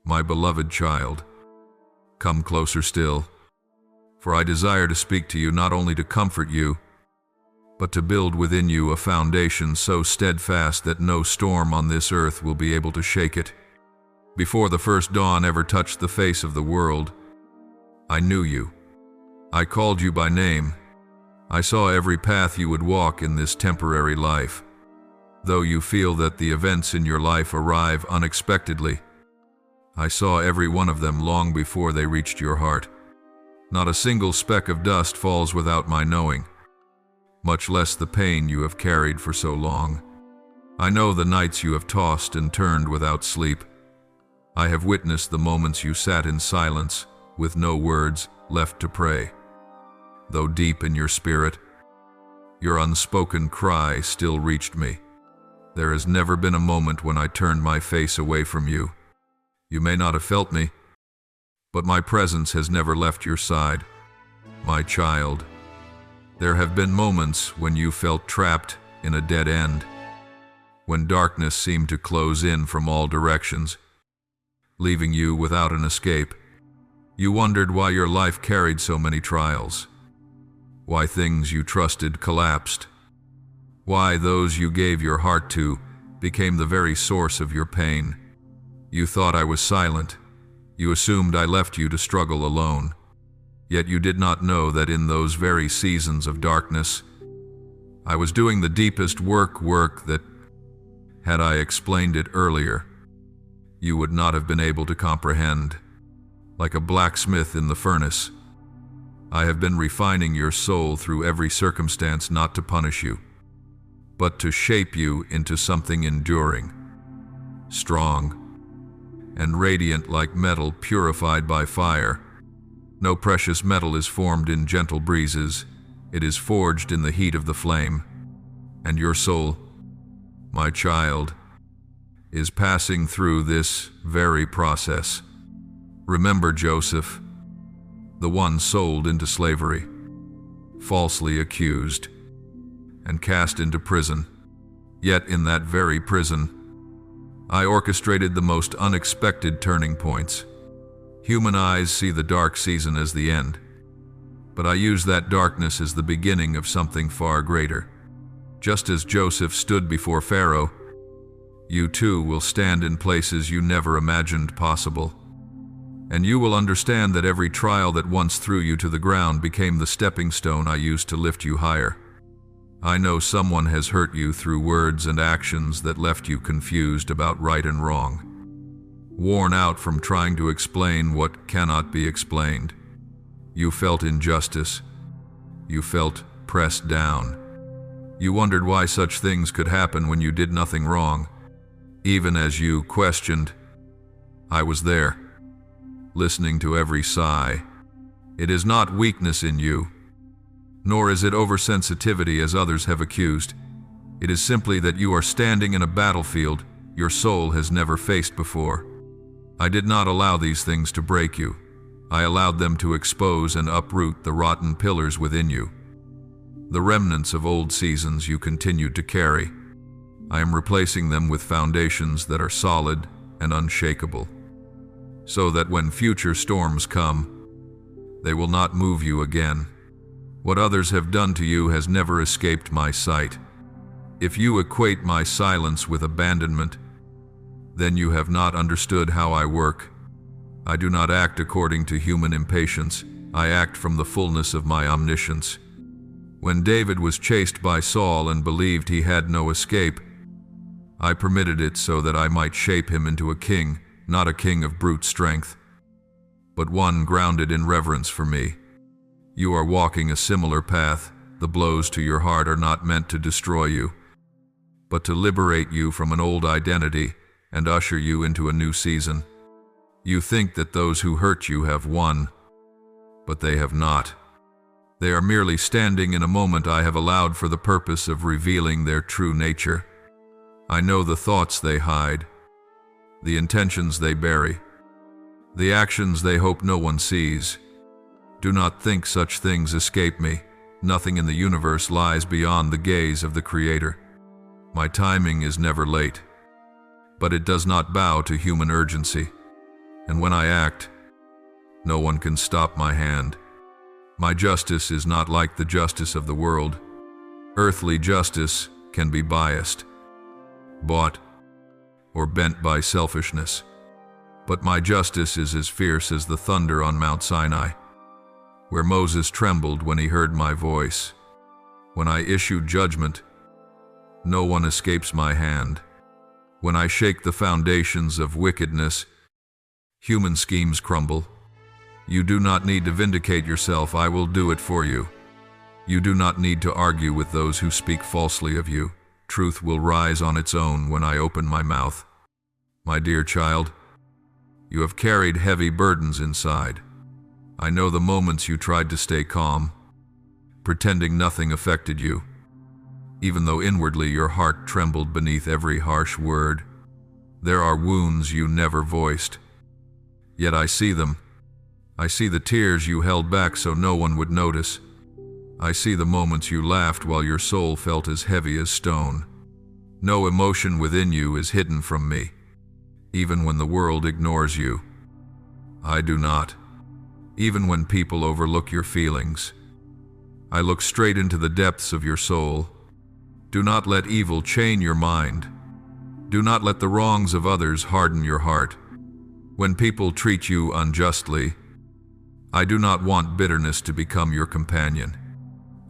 My beloved child, come closer still, for I desire to speak to you not only to comfort you, but to build within you a foundation so steadfast that no storm on this earth will be able to shake it. Before the first dawn ever touched the face of the world, I knew you. I called you by name. I saw every path you would walk in this temporary life. Though you feel that the events in your life arrive unexpectedly, I saw every one of them long before they reached your heart. Not a single speck of dust falls without my knowing, much less the pain you have carried for so long. I know the nights you have tossed and turned without sleep. I have witnessed the moments you sat in silence, with no words left to pray. Though deep in your spirit, your unspoken cry still reached me. There has never been a moment when I turned my face away from you. You may not have felt me, but my presence has never left your side. My child, there have been moments when you felt trapped in a dead end, when darkness seemed to close in from all directions, leaving you without an escape. You wondered why your life carried so many trials, why things you trusted collapsed, why those you gave your heart to became the very source of your pain. You thought I was silent. You assumed I left you to struggle alone. Yet you did not know that in those very seasons of darkness, I was doing the deepest work that, had I explained it earlier, you would not have been able to comprehend. Like a blacksmith in the furnace, I have been refining your soul through every circumstance, not to punish you, but to shape you into something enduring, strong, and radiant like metal purified by fire. No precious metal is formed in gentle breezes. It is forged in the heat of the flame. And your soul, my child, is passing through this very process. Remember Joseph, the one sold into slavery, falsely accused, and cast into prison. Yet in that very prison, I orchestrated the most unexpected turning points. Human eyes see the dark season as the end, but I use that darkness as the beginning of something far greater. Just as Joseph stood before Pharaoh, you too will stand in places you never imagined possible. And you will understand that every trial that once threw you to the ground became the stepping stone I used to lift you higher. I know someone has hurt you through words and actions that left you confused about right and wrong, worn out from trying to explain what cannot be explained. You felt injustice. You felt pressed down. You wondered why such things could happen when you did nothing wrong. Even as you questioned, I was there, listening to every sigh. It is not weakness in you, nor is it oversensitivity as others have accused. It is simply that you are standing in a battlefield your soul has never faced before. I did not allow these things to break you. I allowed them to expose and uproot the rotten pillars within you. The remnants of old seasons you continued to carry. I am replacing them with foundations that are solid and unshakable, so that when future storms come, they will not move you again. What others have done to you has never escaped my sight. If you equate my silence with abandonment, then you have not understood how I work. I do not act according to human impatience. I act from the fullness of my omniscience. When David was chased by Saul and believed he had no escape, I permitted it so that I might shape him into a king, not a king of brute strength, but one grounded in reverence for me. You are walking a similar path. The blows to your heart are not meant to destroy you, but to liberate you from an old identity and usher you into a new season. You think that those who hurt you have won, but they have not. They are merely standing in a moment I have allowed for the purpose of revealing their true nature. I know the thoughts they hide, the intentions they bury, the actions they hope no one sees. Do not think such things escape me. Nothing in the universe lies beyond the gaze of the Creator. My timing is never late, but it does not bow to human urgency. And when I act, no one can stop my hand. My justice is not like the justice of the world. Earthly justice can be biased, bought, or bent by selfishness. But my justice is as fierce as the thunder on Mount Sinai, where Moses trembled when he heard my voice. When I issue judgment, no one escapes my hand. When I shake the foundations of wickedness, human schemes crumble. You do not need to vindicate yourself, I will do it for you. You do not need to argue with those who speak falsely of you. Truth will rise on its own when I open my mouth. My dear child, you have carried heavy burdens inside. I know the moments you tried to stay calm, pretending nothing affected you, even though inwardly your heart trembled beneath every harsh word. There are wounds you never voiced, yet I see them. I see the tears you held back so no one would notice. I see the moments you laughed while your soul felt as heavy as stone. No emotion within you is hidden from me, even when the world ignores you. I do not, even when people overlook your feelings. I look straight into the depths of your soul. Do not let evil chain your mind. Do not let the wrongs of others harden your heart. When people treat you unjustly, I do not want bitterness to become your companion.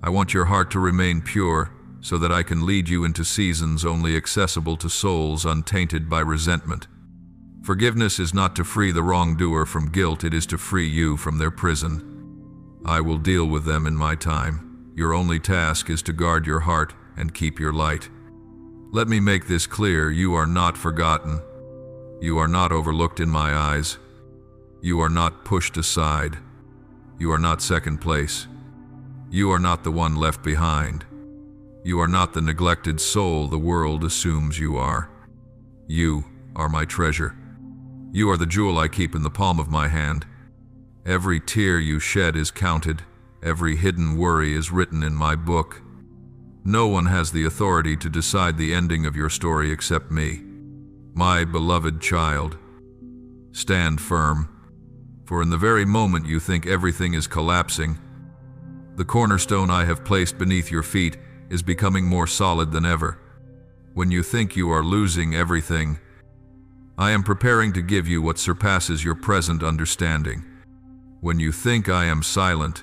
I want your heart to remain pure so that I can lead you into seasons only accessible to souls untainted by resentment. Forgiveness is not to free the wrongdoer from guilt, it is to free you from their prison. I will deal with them in my time. Your only task is to guard your heart and keep your light. Let me make this clear, you are not forgotten. You are not overlooked in my eyes. You are not pushed aside. You are not second place. You are not the one left behind. You are not the neglected soul the world assumes you are. You are my treasure. You are the jewel I keep in the palm of my hand. Every tear you shed is counted. Every hidden worry is written in my book. No one has the authority to decide the ending of your story except me. My beloved child, stand firm, for in the very moment you think everything is collapsing, the cornerstone I have placed beneath your feet is becoming more solid than ever. When you think you are losing everything, I am preparing to give you what surpasses your present understanding. When you think I am silent,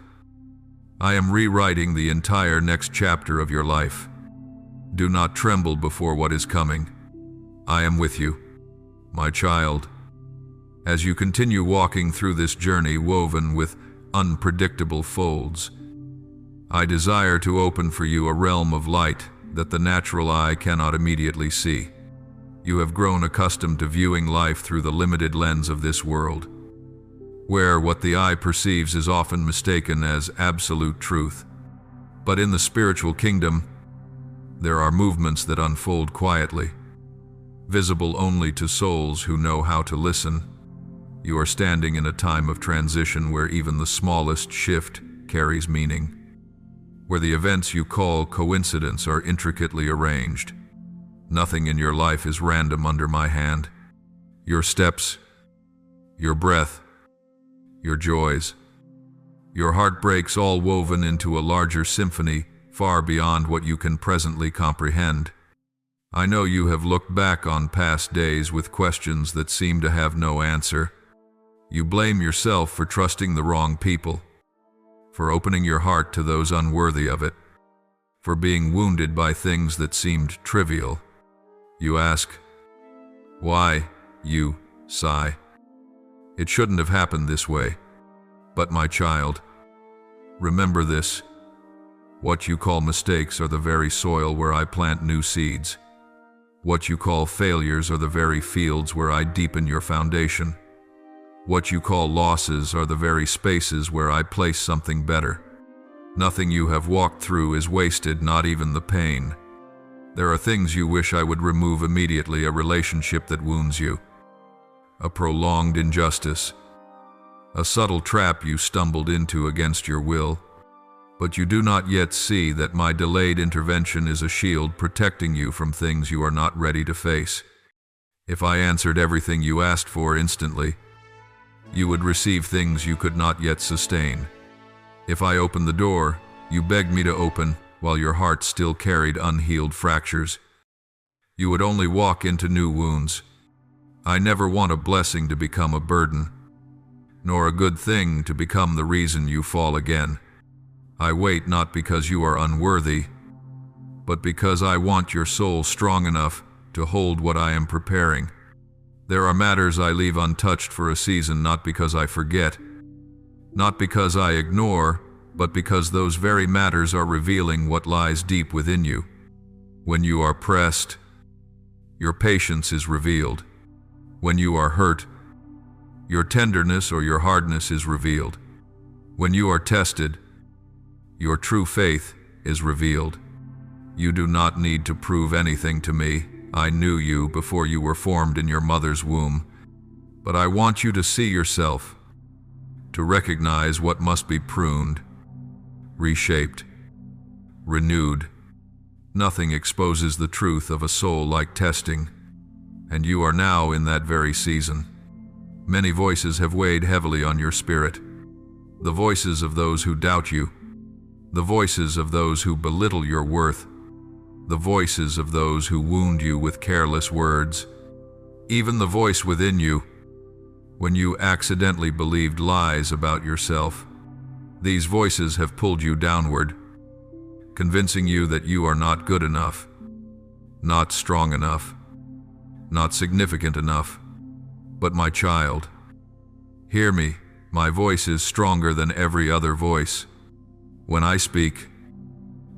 I am rewriting the entire next chapter of your life. Do not tremble before what is coming. I am with you, my child. As you continue walking through this journey woven with unpredictable folds, I desire to open for you a realm of light that the natural eye cannot immediately see. You have grown accustomed to viewing life through the limited lens of this world, where what the eye perceives is often mistaken as absolute truth. But in the spiritual kingdom, there are movements that unfold quietly, visible only to souls who know how to listen. You are standing in a time of transition where even the smallest shift carries meaning, where the events you call coincidence are intricately arranged. Nothing in your life is random under my hand. Your steps, your breath, your joys, your heartbreaks, all woven into a larger symphony far beyond what you can presently comprehend. I know you have looked back on past days with questions that seem to have no answer. You blame yourself for trusting the wrong people, for opening your heart to those unworthy of it, for being wounded by things that seemed trivial. You ask, why? You sigh. It shouldn't have happened this way. But my child, remember this. What you call mistakes are the very soil where I plant new seeds. What you call failures are the very fields where I deepen your foundation. What you call losses are the very spaces where I place something better. Nothing you have walked through is wasted, not even the pain. There are things you wish I would remove immediately, a relationship that wounds you, a prolonged injustice, a subtle trap you stumbled into against your will. But you do not yet see that my delayed intervention is a shield protecting you from things you are not ready to face. If I answered everything you asked for instantly, You would receive things you could not yet sustain. If I opened the door, you begged me to open, while your heart still carried unhealed fractures. You would only walk into new wounds. I never want a blessing to become a burden, nor a good thing to become the reason you fall again. I wait not because you are unworthy, but because I want your soul strong enough to hold what I am preparing. There are matters I leave untouched for a season, not because I forget, not because I ignore, but because those very matters are revealing what lies deep within you. When you are pressed, your patience is revealed. When you are hurt, your tenderness or your hardness is revealed. When you are tested, your true faith is revealed. You do not need to prove anything to me. I knew you before you were formed in your mother's womb. But I want you to see yourself, to recognize what must be pruned, reshaped, renewed. Nothing exposes the truth of a soul like testing, and you are now in that very season. Many voices have weighed heavily on your spirit. The voices of those who doubt you, the voices of those who belittle your worth, the voices of those who wound you with careless words, even the voice within you when you accidentally believed lies about yourself. These voices have pulled you downward, convincing you that you are not good enough, not strong enough, not significant enough. But my child, hear me. My voice is stronger than every other voice. When I speak,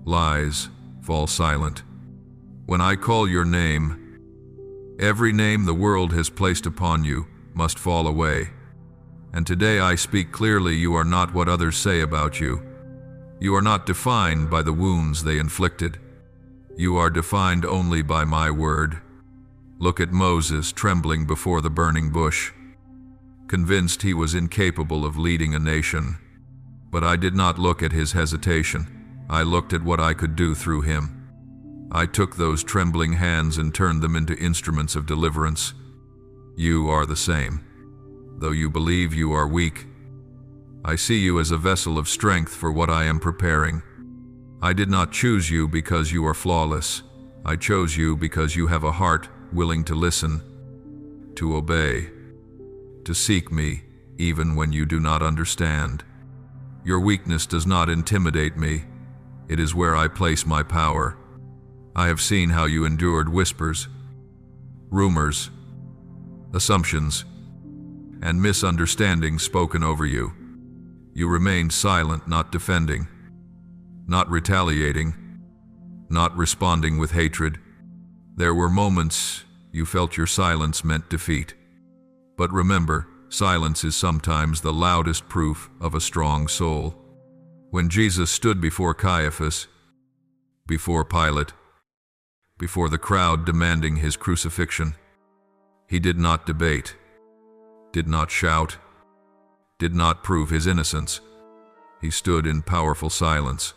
lies fall silent. When I call your name, every name the world has placed upon you must fall away. And today I speak clearly. You are not what others say about you. You are not defined by the wounds they inflicted. You are defined only by my word. Look at Moses trembling before the burning bush, convinced he was incapable of leading a nation. But I did not look at his hesitation. I looked at what I could do through him. I took those trembling hands and turned them into instruments of deliverance. You are the same. Though you believe you are weak, I see you as a vessel of strength for what I am preparing. I did not choose you because you are flawless. I chose you because you have a heart willing to listen, to obey, to seek me even when you do not understand. Your weakness does not intimidate me. It is where I place my power. I have seen how you endured whispers, rumors, assumptions, and misunderstandings spoken over you. You remained silent, not defending, not retaliating, not responding with hatred. There were moments you felt your silence meant defeat. But remember, silence is sometimes the loudest proof of a strong soul. When Jesus stood before Caiaphas, before Pilate, before the crowd demanding his crucifixion, he did not debate, did not shout, did not prove his innocence. He stood in powerful silence,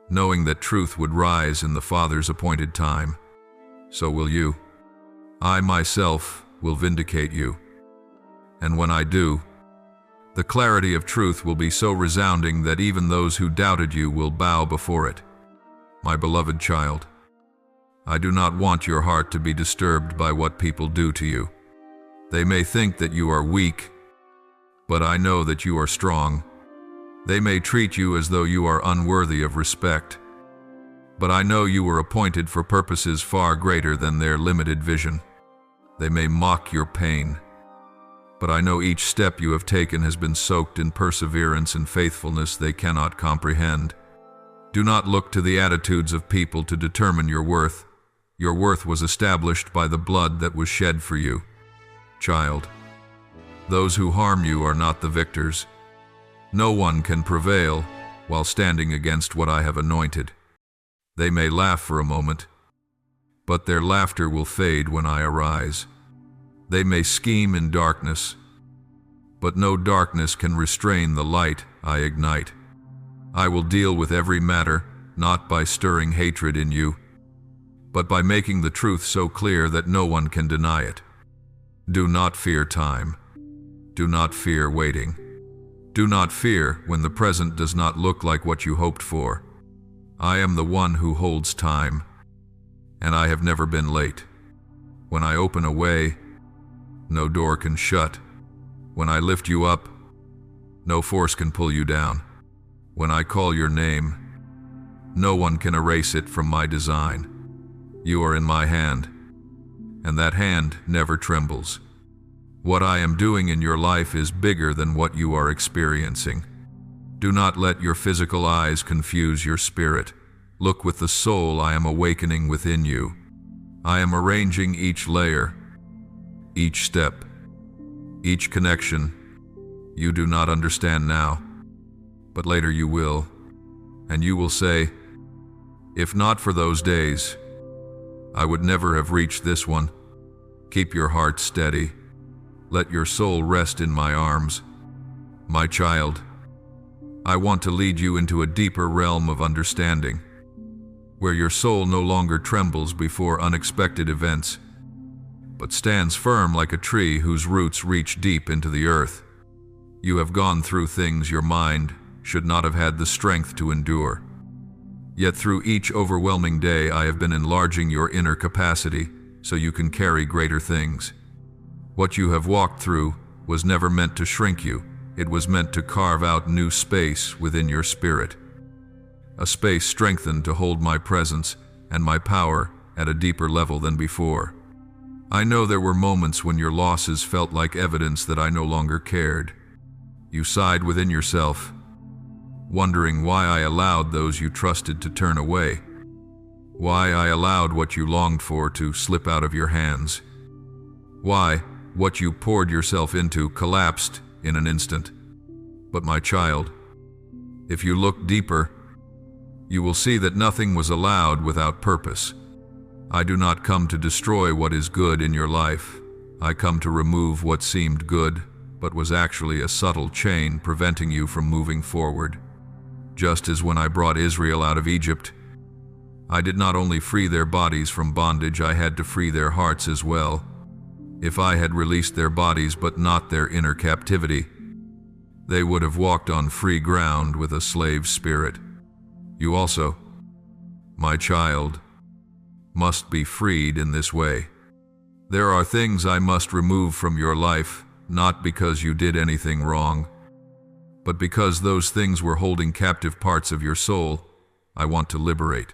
knowing that truth would rise in the Father's appointed time. So will you. I myself will vindicate you. And when I do, the clarity of truth will be so resounding that even those who doubted you will bow before it. My beloved child, I do not want your heart to be disturbed by what people do to you. They may think that you are weak, but I know that you are strong. They may treat you as though you are unworthy of respect, but I know you were appointed for purposes far greater than their limited vision. They may mock your pain, but I know each step you have taken has been soaked in perseverance and faithfulness they cannot comprehend. Do not look to the attitudes of people to determine your worth. Your worth was established by the blood that was shed for you. Child, those who harm you are not the victors. No one can prevail while standing against what I have anointed. They may laugh for a moment, but their laughter will fade when I arise. They may scheme in darkness, but no darkness can restrain the light I ignite. I will deal with every matter, not by stirring hatred in you, but by making the truth so clear that no one can deny it. Do not fear time. Do not fear waiting. Do not fear when the present does not look like what you hoped for. I am the one who holds time, and I have never been late. When I open a way, no door can shut. When I lift you up, no force can pull you down. When I call your name, no one can erase it from my design. You are in my hand, and that hand never trembles. What I am doing in your life is bigger than what you are experiencing. Do not let your physical eyes confuse your spirit. Look with the soul I am awakening within you. I am arranging each layer, each step, each connection. You do not understand now, but later you will, and you will say, if not for those days, I would never have reached this one. Keep your heart steady. Let your soul rest in my arms. My child, I want to lead you into a deeper realm of understanding, where your soul no longer trembles before unexpected events, but stands firm like a tree whose roots reach deep into the earth. You have gone through things your mind should not have had the strength to endure. Yet through each overwhelming day I have been enlarging your inner capacity so you can carry greater things. What you have walked through was never meant to shrink you. It was meant to carve out new space within your spirit. A space strengthened to hold my presence and my power at a deeper level than before. I know there were moments when your losses felt like evidence that I no longer cared. You sighed within yourself, wondering why I allowed those you trusted to turn away, why I allowed what you longed for to slip out of your hands, why what you poured yourself into collapsed in an instant. But my child, if you look deeper, you will see that nothing was allowed without purpose. I do not come to destroy what is good in your life. I come to remove what seemed good, but was actually a subtle chain preventing you from moving forward. Just as when I brought Israel out of Egypt, I did not only free their bodies from bondage, I had to free their hearts as well. If I had released their bodies but not their inner captivity, they would have walked on free ground with a slave spirit. You also, my child, must be freed in this way. There are things I must remove from your life, not because you did anything wrong, but because those things were holding captive parts of your soul I want to liberate.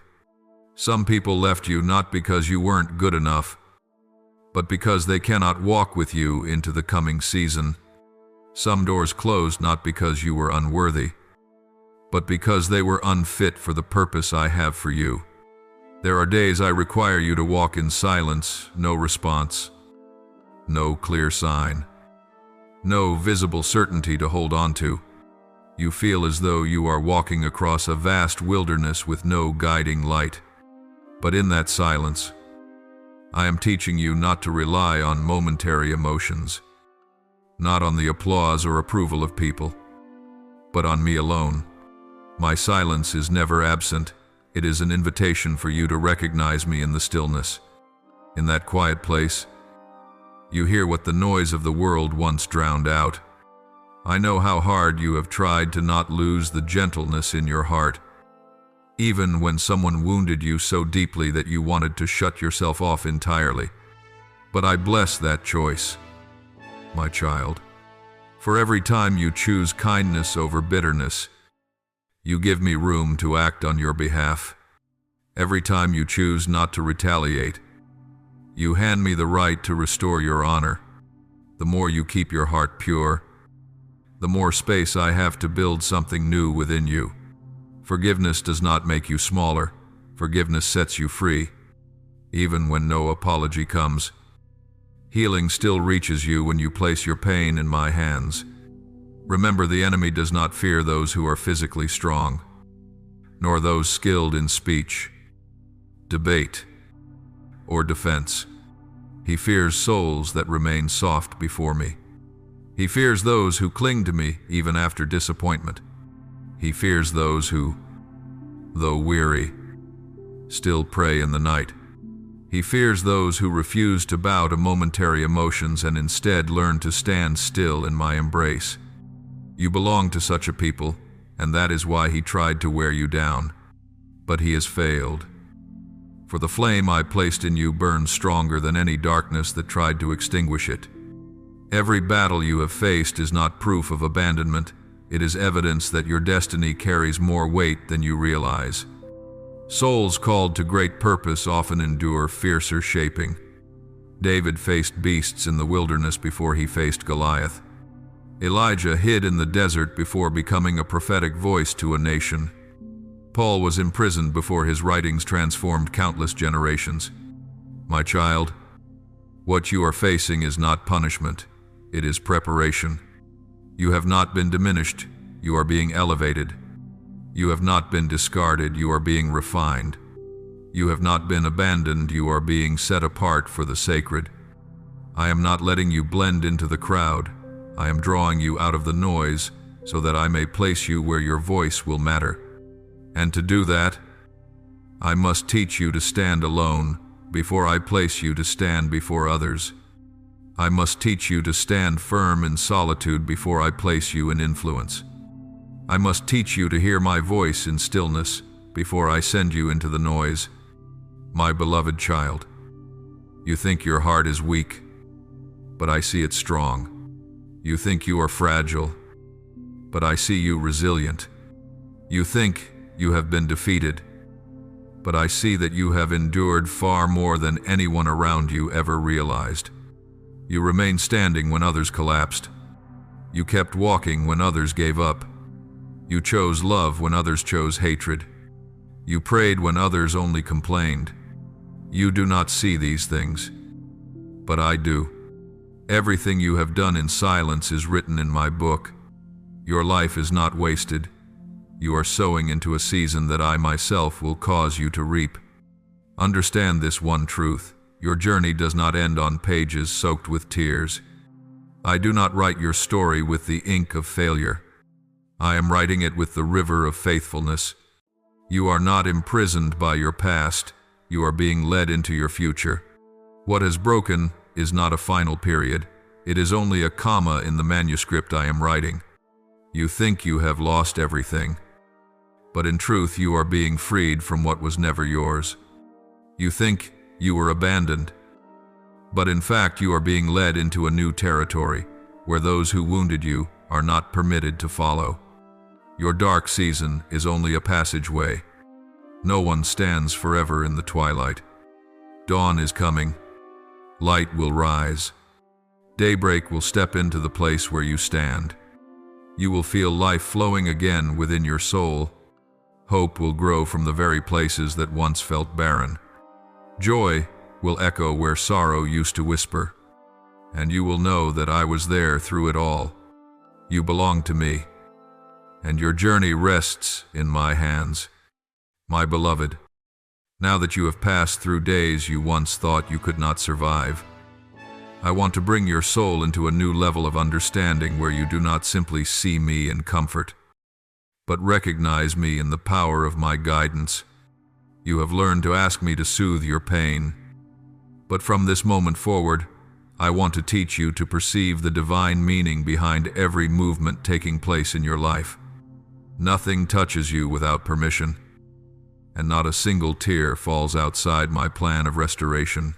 Some people left you not because you weren't good enough, but because they cannot walk with you into the coming season. Some doors closed not because you were unworthy, but because they were unfit for the purpose I have for you. There are days I require you to walk in silence, no response, no clear sign, no visible certainty to hold on to. You feel as though you are walking across a vast wilderness with no guiding light. But in that silence, I am teaching you not to rely on momentary emotions, not on the applause or approval of people, but on me alone. My silence is never absent. It is an invitation for you to recognize me in the stillness. In that quiet place, you hear what the noise of the world once drowned out. I know how hard you have tried to not lose the gentleness in your heart, even when someone wounded you so deeply that you wanted to shut yourself off entirely. But I bless that choice, my child. For every time you choose kindness over bitterness, you give me room to act on your behalf. Every time you choose not to retaliate, you hand me the right to restore your honor. The more you keep your heart pure, the more space I have to build something new within you. Forgiveness does not make you smaller. Forgiveness sets you free. Even when no apology comes, healing still reaches you when you place your pain in my hands. Remember, the enemy does not fear those who are physically strong, nor those skilled in speech, debate, or defense. He fears souls that remain soft before me. He fears those who cling to me even after disappointment. He fears those who, though weary, still pray in the night. He fears those who refuse to bow to momentary emotions and instead learn to stand still in my embrace. You belong to such a people, and that is why he tried to wear you down. But he has failed. For the flame I placed in you burns stronger than any darkness that tried to extinguish it. Every battle you have faced is not proof of abandonment. It is evidence that your destiny carries more weight than you realize. Souls called to great purpose often endure fiercer shaping. David faced beasts in the wilderness before he faced Goliath. Elijah hid in the desert before becoming a prophetic voice to a nation. Paul was imprisoned before his writings transformed countless generations. My child, what you are facing is not punishment, it is preparation. You have not been diminished, you are being elevated. You have not been discarded, you are being refined. You have not been abandoned, you are being set apart for the sacred. I am not letting you blend into the crowd. I am drawing you out of the noise so that I may place you where your voice will matter. And to do that, I must teach you to stand alone before I place you to stand before others. I must teach you to stand firm in solitude before I place you in influence. I must teach you to hear my voice in stillness before I send you into the noise. My beloved child, you think your heart is weak, but I see it strong. You think you are fragile, but I see you resilient. You think you have been defeated, but I see that you have endured far more than anyone around you ever realized. You remained standing when others collapsed. You kept walking when others gave up. You chose love when others chose hatred. You prayed when others only complained. You do not see these things, but I do. Everything you have done in silence is written in my book. Your life is not wasted. You are sowing into a season that I myself will cause you to reap. Understand this one truth. Your journey does not end on pages soaked with tears. I do not write your story with the ink of failure. I am writing it with the river of faithfulness. You are not imprisoned by your past. You are being led into your future. What has broken is not a final period. It is only a comma in the manuscript I am writing. You think you have lost everything, but in truth you are being freed from what was never yours. You think you were abandoned, but in fact you are being led into a new territory where those who wounded you are not permitted to follow. Your dark season is only a passageway. No one stands forever in the twilight. Dawn is coming. Light will rise. Daybreak will step into the place where you stand. You will feel life flowing again within your soul. Hope will grow from the very places that once felt barren. Joy will echo where sorrow used to whisper. And you will know that I was there through it all. You belong to me, and your journey rests in my hands. My beloved, now that you have passed through days you once thought you could not survive, I want to bring your soul into a new level of understanding where you do not simply see me in comfort, but recognize me in the power of my guidance. You have learned to ask me to soothe your pain, but from this moment forward, I want to teach you to perceive the divine meaning behind every movement taking place in your life. Nothing touches you without permission, and not a single tear falls outside my plan of restoration.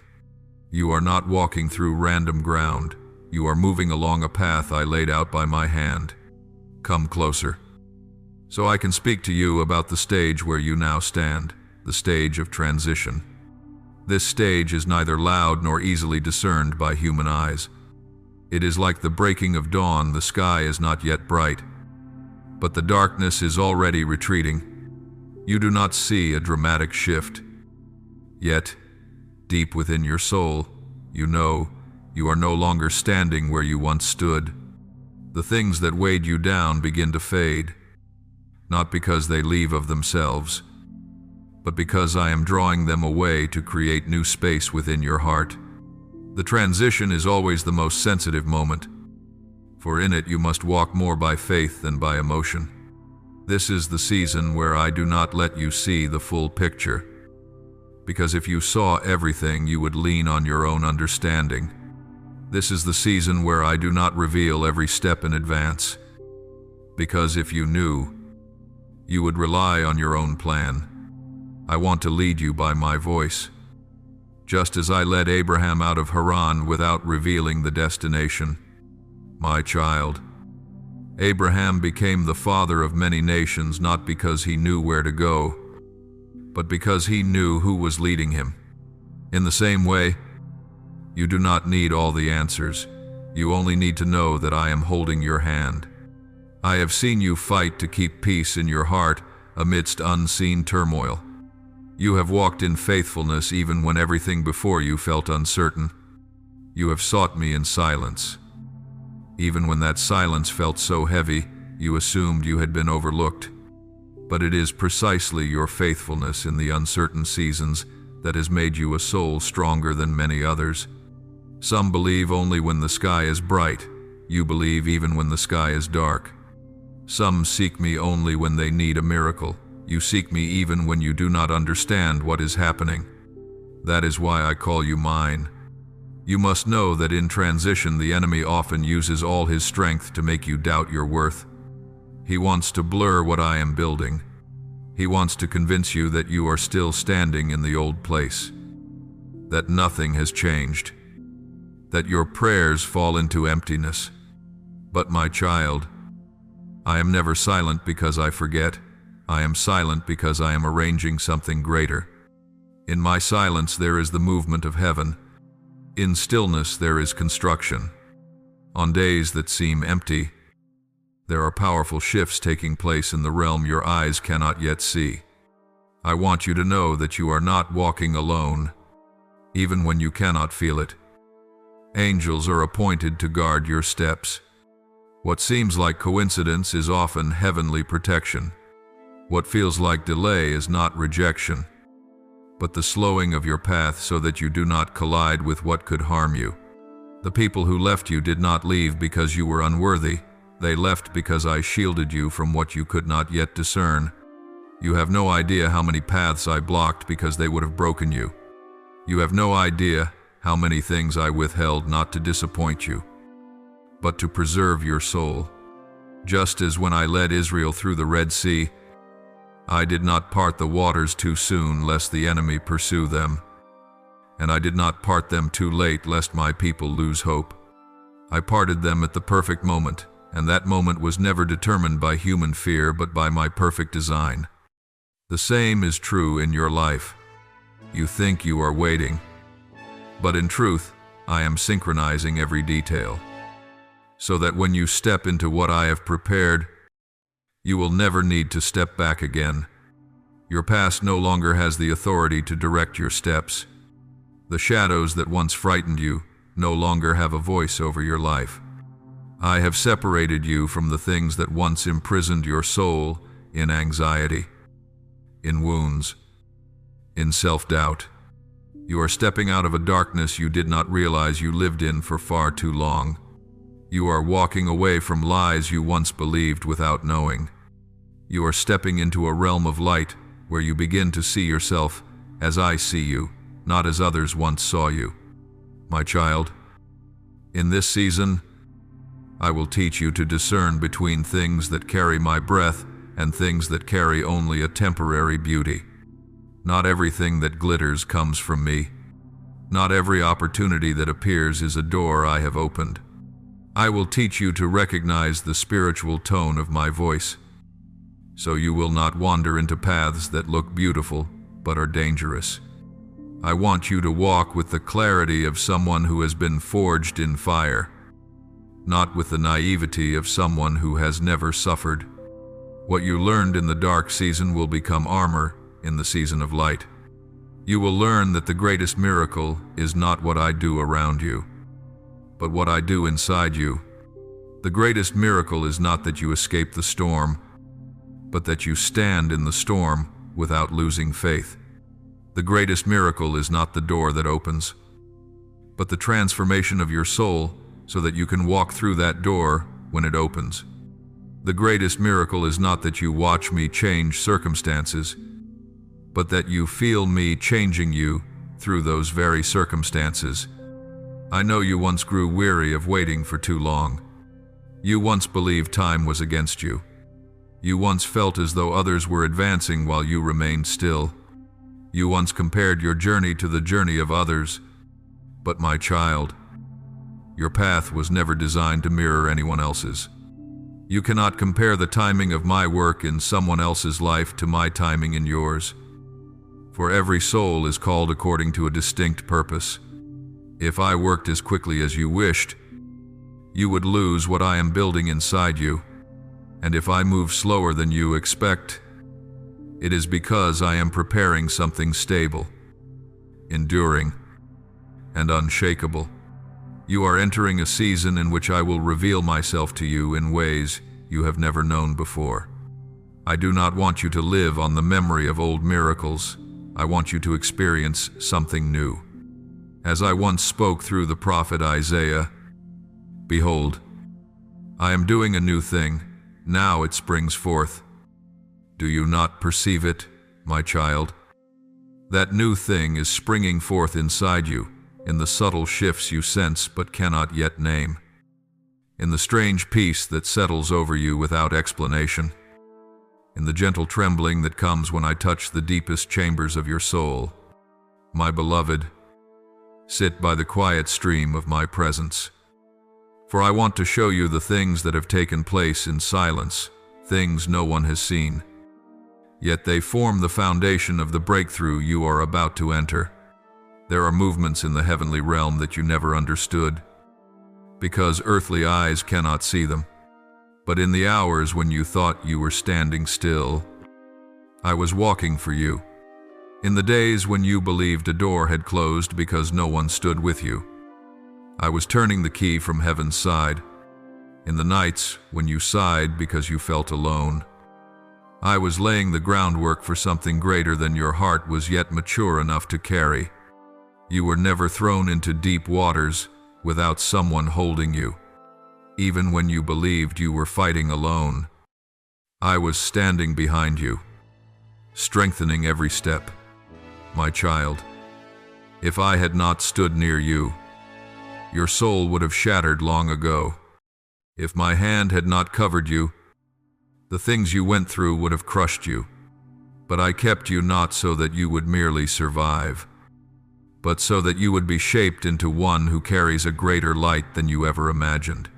You are not walking through random ground. You are moving along a path I laid out by my hand. Come closer, so I can speak to you about the stage where you now stand, the stage of transition. This stage is neither loud nor easily discerned by human eyes. It is like the breaking of dawn. The sky is not yet bright, but the darkness is already retreating. You do not see a dramatic shift. Yet, deep within your soul, you know you are no longer standing where you once stood. The things that weighed you down begin to fade, not because they leave of themselves, but because I am drawing them away to create new space within your heart. The transition is always the most sensitive moment, for in it you must walk more by faith than by emotion. This is the season where I do not let you see the full picture. because if you saw everything, you would lean on your own understanding. This is the season where I do not reveal every step in advance, because if you knew, you would rely on your own plan. I want to lead you by my voice, just as I led Abraham out of Haran without revealing the destination. My child, Abraham became the father of many nations not because he knew where to go, but because he knew who was leading him. In the same way, you do not need all the answers. You only need to know that I am holding your hand. I have seen you fight to keep peace in your heart amidst unseen turmoil. You have walked in faithfulness even when everything before you felt uncertain. You have sought me in silence. Even when that silence felt so heavy, you assumed you had been overlooked. But it is precisely your faithfulness in the uncertain seasons that has made you a soul stronger than many others. Some believe only when the sky is bright. You believe even when the sky is dark. Some seek me only when they need a miracle. You seek me even when you do not understand what is happening. That is why I call you mine. You must know that in transition the enemy often uses all his strength to make you doubt your worth. He wants to blur what I am building. He wants to convince you that you are still standing in the old place, that nothing has changed, that your prayers fall into emptiness. But my child, I am never silent because I forget. I am silent because I am arranging something greater. In my silence there is the movement of heaven. In stillness there is construction. On days that seem empty, there are powerful shifts taking place in the realm your eyes cannot yet see. I want you to know that you are not walking alone, even when you cannot feel it. Angels are appointed to guard your steps. What seems like coincidence is often heavenly protection. What feels like delay is not rejection, but the slowing of your path so that you do not collide with what could harm you. The people who left you did not leave because you were unworthy. They left because I shielded you from what you could not yet discern. You have no idea how many paths I blocked because they would have broken you. You have no idea how many things I withheld not to disappoint you, but to preserve your soul. Just as when I led Israel through the Red Sea, I did not part the waters too soon lest the enemy pursue them, and I did not part them too late lest my people lose hope. I parted them at the perfect moment, and that moment was never determined by human fear but by my perfect design. The same is true in your life. You think you are waiting, but in truth, I am synchronizing every detail, so that when you step into what I have prepared, you will never need to step back again. Your past no longer has the authority to direct your steps. The shadows that once frightened you no longer have a voice over your life. I have separated you from the things that once imprisoned your soul in anxiety, in wounds, in self-doubt. You are stepping out of a darkness you did not realize you lived in for far too long. You are walking away from lies you once believed without knowing. You are stepping into a realm of light where you begin to see yourself as I see you, not as others once saw you. My child, in this season, I will teach you to discern between things that carry my breath and things that carry only a temporary beauty. Not everything that glitters comes from me. Not every opportunity that appears is a door I have opened. I will teach you to recognize the spiritual tone of my voice, so you will not wander into paths that look beautiful but are dangerous. I want you to walk with the clarity of someone who has been forged in fire, not with the naivety of someone who has never suffered. What you learned in the dark season will become armor in the season of light. You will learn that the greatest miracle is not what I do around you, but what I do inside you. The greatest miracle is not that you escape the storm, but that you stand in the storm without losing faith. The greatest miracle is not the door that opens, but the transformation of your soul so that you can walk through that door when it opens. The greatest miracle is not that you watch me change circumstances, but that you feel me changing you through those very circumstances. I know you once grew weary of waiting for too long. You once believed time was against you. You once felt as though others were advancing while you remained still. You once compared your journey to the journey of others. But my child, your path was never designed to mirror anyone else's. You cannot compare the timing of my work in someone else's life to my timing in yours. For every soul is called according to a distinct purpose. If I worked as quickly as you wished, you would lose what I am building inside you. And if I move slower than you expect, it is because I am preparing something stable, enduring, and unshakable. You are entering a season in which I will reveal myself to you in ways you have never known before. I do not want you to live on the memory of old miracles. I want you to experience something new. As I once spoke through the prophet Isaiah, behold, I am doing a new thing. Now it springs forth. Do you not perceive it, my child? That new thing is springing forth inside you, in the subtle shifts you sense but cannot yet name, in the strange peace that settles over you without explanation, in the gentle trembling that comes when I touch the deepest chambers of your soul. My beloved, sit by the quiet stream of my presence. For I want to show you the things that have taken place in silence, things no one has seen. Yet they form the foundation of the breakthrough you are about to enter. There are movements in the heavenly realm that you never understood, because earthly eyes cannot see them. But in the hours when you thought you were standing still, I was walking for you. In the days when you believed a door had closed because no one stood with you, I was turning the key from heaven's side. In the nights when you sighed because you felt alone, I was laying the groundwork for something greater than your heart was yet mature enough to carry. You were never thrown into deep waters without someone holding you. Even when you believed you were fighting alone, I was standing behind you, strengthening every step. My child, if I had not stood near you, your soul would have shattered long ago. If my hand had not covered you, the things you went through would have crushed you. But I kept you not so that you would merely survive, but so that you would be shaped into one who carries a greater light than you ever imagined.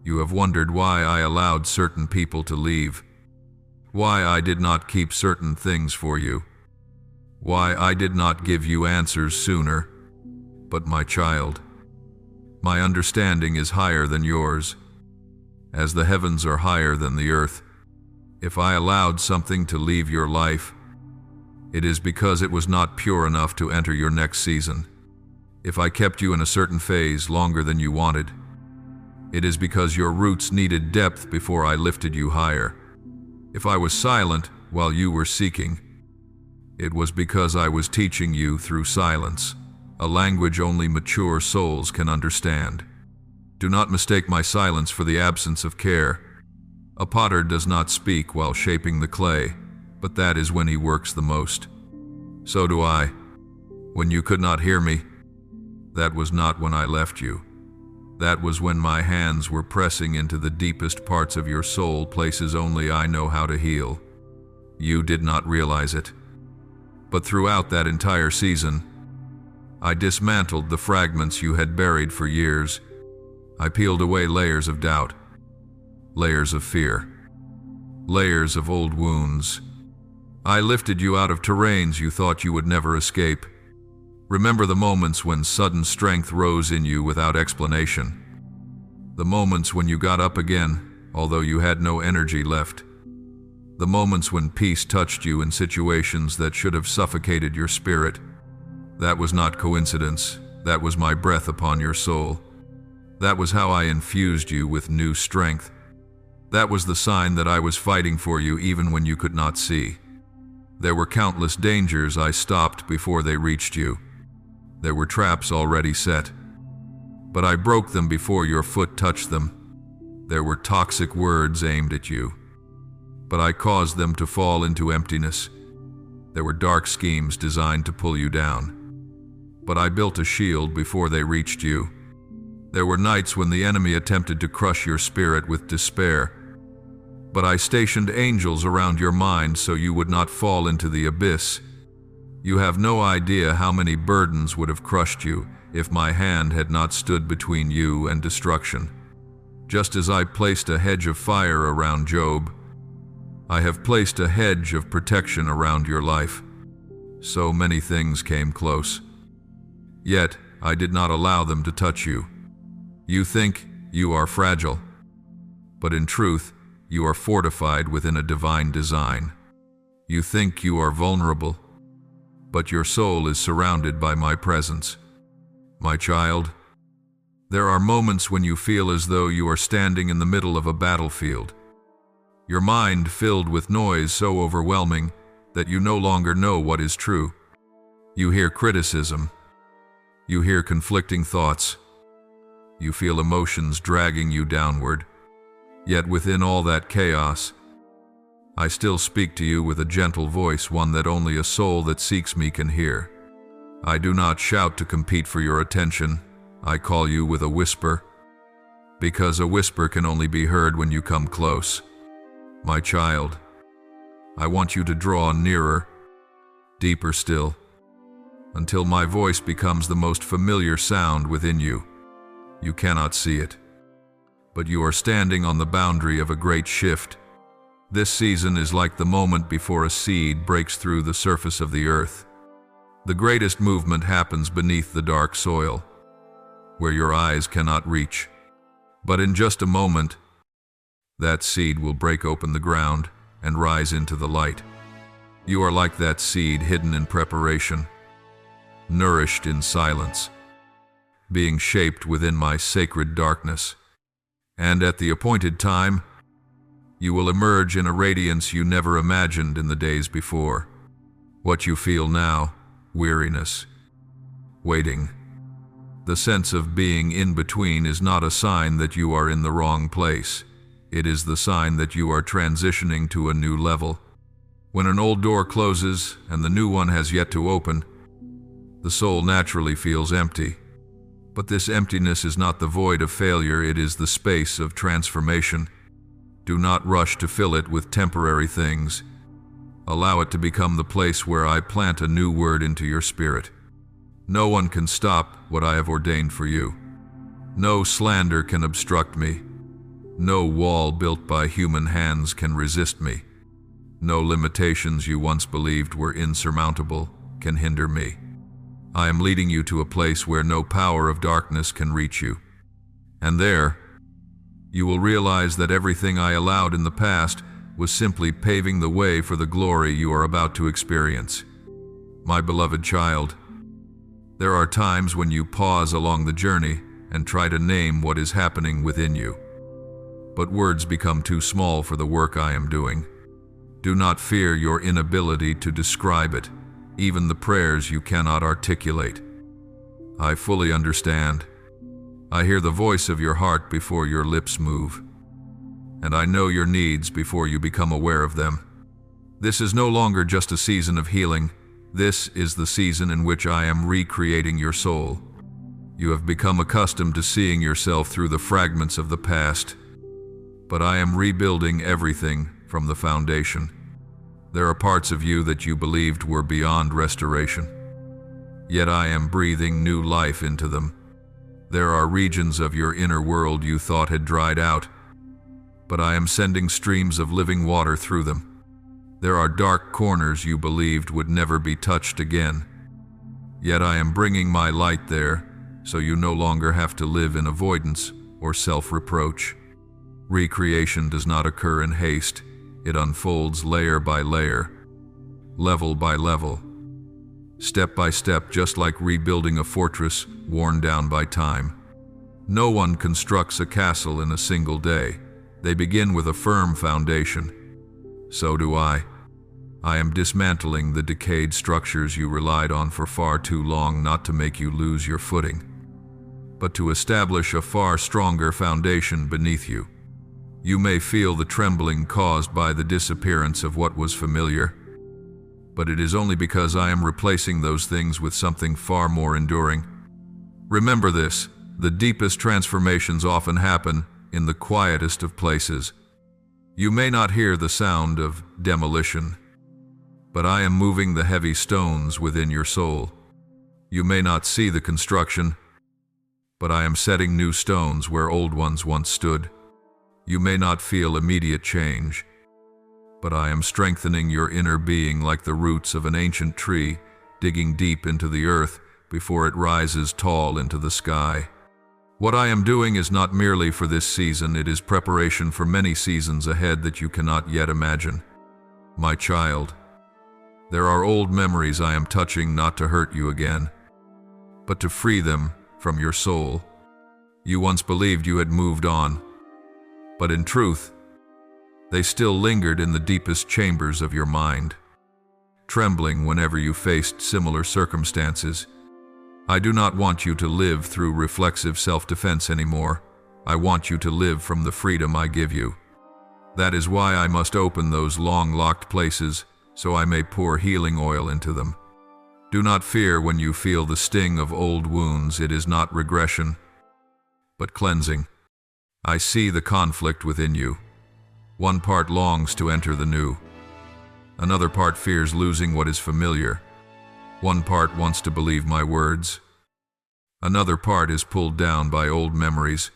You have wondered why I allowed certain people to leave, why I did not keep certain things for you, why I did not give you answers sooner. But my child, my understanding is higher than yours, as the heavens are higher than the earth. If I allowed something to leave your life, it is because it was not pure enough to enter your next season. If I kept you in a certain phase longer than you wanted, it is because your roots needed depth before I lifted you higher. If I was silent while you were seeking, it was because I was teaching you through silence, a language only mature souls can understand. Do not mistake my silence for the absence of care. A potter does not speak while shaping the clay, but that is when he works the most. So do I. When you could not hear me, that was not when I left you. That was when my hands were pressing into the deepest parts of your soul, places only I know how to heal. You did not realize it. But throughout that entire season, I dismantled the fragments you had buried for years. I peeled away layers of doubt, layers of fear, layers of old wounds. I lifted you out of terrains you thought you would never escape. Remember the moments when sudden strength rose in you without explanation. The moments when you got up again, although you had no energy left. The moments when peace touched you in situations that should have suffocated your spirit. That was not coincidence. That was my breath upon your soul. That was how I infused you with new strength. That was the sign that I was fighting for you even when you could not see. There were countless dangers I stopped before they reached you. There were traps already set, but I broke them before your foot touched them. There were toxic words aimed at you, but I caused them to fall into emptiness. There were dark schemes designed to pull you down. But I built a shield before they reached you. There were nights when the enemy attempted to crush your spirit with despair. But I stationed angels around your mind so you would not fall into the abyss. You have no idea how many burdens would have crushed you if my hand had not stood between you and destruction. Just as I placed a hedge of fire around Job, I have placed a hedge of protection around your life. So many things came close. Yet I did not allow them to touch you. You think you are fragile, but in truth, you are fortified within a divine design. You think you are vulnerable, but your soul is surrounded by my presence. My child, there are moments when you feel as though you are standing in the middle of a battlefield. Your mind filled with noise so overwhelming that you no longer know what is true. You hear criticism. You hear conflicting thoughts. You feel emotions dragging you downward. Yet within all that chaos, I still speak to you with a gentle voice, one that only a soul that seeks me can hear. I do not shout to compete for your attention. I call you with a whisper, because a whisper can only be heard when you come close. My child, I want you to draw nearer, deeper still, until my voice becomes the most familiar sound within you. You cannot see it, but you are standing on the boundary of a great shift. This season is like the moment before a seed breaks through the surface of the earth. The greatest movement happens beneath the dark soil, where your eyes cannot reach. But in just a moment, that seed will break open the ground and rise into the light. You are like that seed hidden in preparation, nourished in silence, being shaped within my sacred darkness. And at the appointed time, you will emerge in a radiance you never imagined in the days before. What you feel now, weariness, waiting, the sense of being in between, is not a sign that you are in the wrong place. It is the sign that you are transitioning to a new level. When an old door closes and the new one has yet to open, the soul naturally feels empty. But this emptiness is not the void of failure, it is the space of transformation. Do not rush to fill it with temporary things. Allow it to become the place where I plant a new word into your spirit. No one can stop what I have ordained for you. No slander can obstruct me. No wall built by human hands can resist me. No limitations you once believed were insurmountable can hinder me. I am leading you to a place where no power of darkness can reach you. And there, you will realize that everything I allowed in the past was simply paving the way for the glory you are about to experience. My beloved child, there are times when you pause along the journey and try to name what is happening within you. But words become too small for the work I am doing. Do not fear your inability to describe it, even the prayers you cannot articulate. I fully understand. I hear the voice of your heart before your lips move, and I know your needs before you become aware of them. This is no longer just a season of healing. This is the season in which I am recreating your soul. You have become accustomed to seeing yourself through the fragments of the past, but I am rebuilding everything from the foundation. There are parts of you that you believed were beyond restoration, yet I am breathing new life into them. There are regions of your inner world you thought had dried out, but I am sending streams of living water through them. There are dark corners you believed would never be touched again, yet I am bringing my light there so you no longer have to live in avoidance or self-reproach. Recreation does not occur in haste. It unfolds layer by layer, level by level, step by step, just like rebuilding a fortress worn down by time. No one constructs a castle in a single day. They begin with a firm foundation. So do I. I am dismantling the decayed structures you relied on for far too long, not to make you lose your footing, but to establish a far stronger foundation beneath you. You may feel the trembling caused by the disappearance of what was familiar, but it is only because I am replacing those things with something far more enduring. Remember this, the deepest transformations often happen in the quietest of places. You may not hear the sound of demolition, but I am moving the heavy stones within your soul. You may not see the construction, but I am setting new stones where old ones once stood. You may not feel immediate change, but I am strengthening your inner being like the roots of an ancient tree, digging deep into the earth before it rises tall into the sky. What I am doing is not merely for this season, it is preparation for many seasons ahead that you cannot yet imagine. My child, there are old memories I am touching not to hurt you again, but to free them from your soul. You once believed you had moved on, but in truth, they still lingered in the deepest chambers of your mind, trembling whenever you faced similar circumstances. I do not want you to live through reflexive self-defense anymore. I want you to live from the freedom I give you. That is why I must open those long-locked places so I may pour healing oil into them. Do not fear when you feel the sting of old wounds. It is not regression, but cleansing. I see the conflict within you. One part longs to enter the new. Another part fears losing what is familiar. One part wants to believe my words. Another part is pulled down by old memories.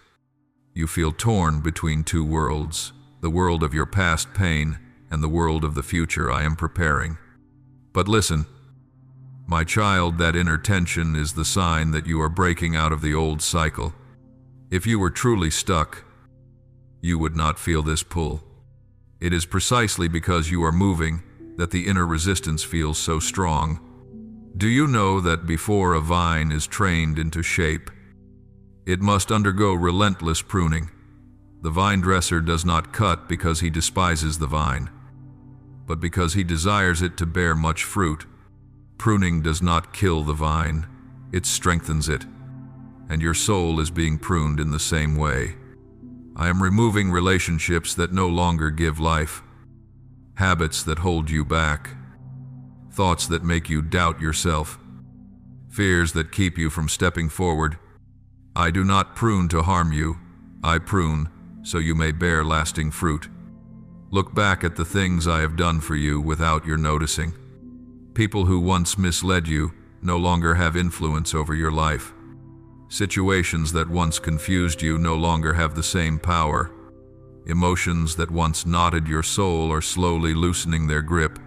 You feel torn between two worlds, the world of your past pain and the world of the future I am preparing. But listen, my child, that inner tension is the sign that you are breaking out of the old cycle. If you were truly stuck, you would not feel this pull. It is precisely because you are moving that the inner resistance feels so strong. Do you know that before a vine is trained into shape, it must undergo relentless pruning? The vine dresser does not cut because he despises the vine, but because he desires it to bear much fruit. Pruning does not kill the vine, it strengthens it, and your soul is being pruned in the same way. I am removing relationships that no longer give life, habits that hold you back, thoughts that make you doubt yourself, fears that keep you from stepping forward. I do not prune to harm you, I prune so you may bear lasting fruit. Look back at the things I have done for you without your noticing. People who once misled you no longer have influence over your life. Situations that once confused you no longer have the same power. Emotions that once knotted your soul are slowly loosening their grip.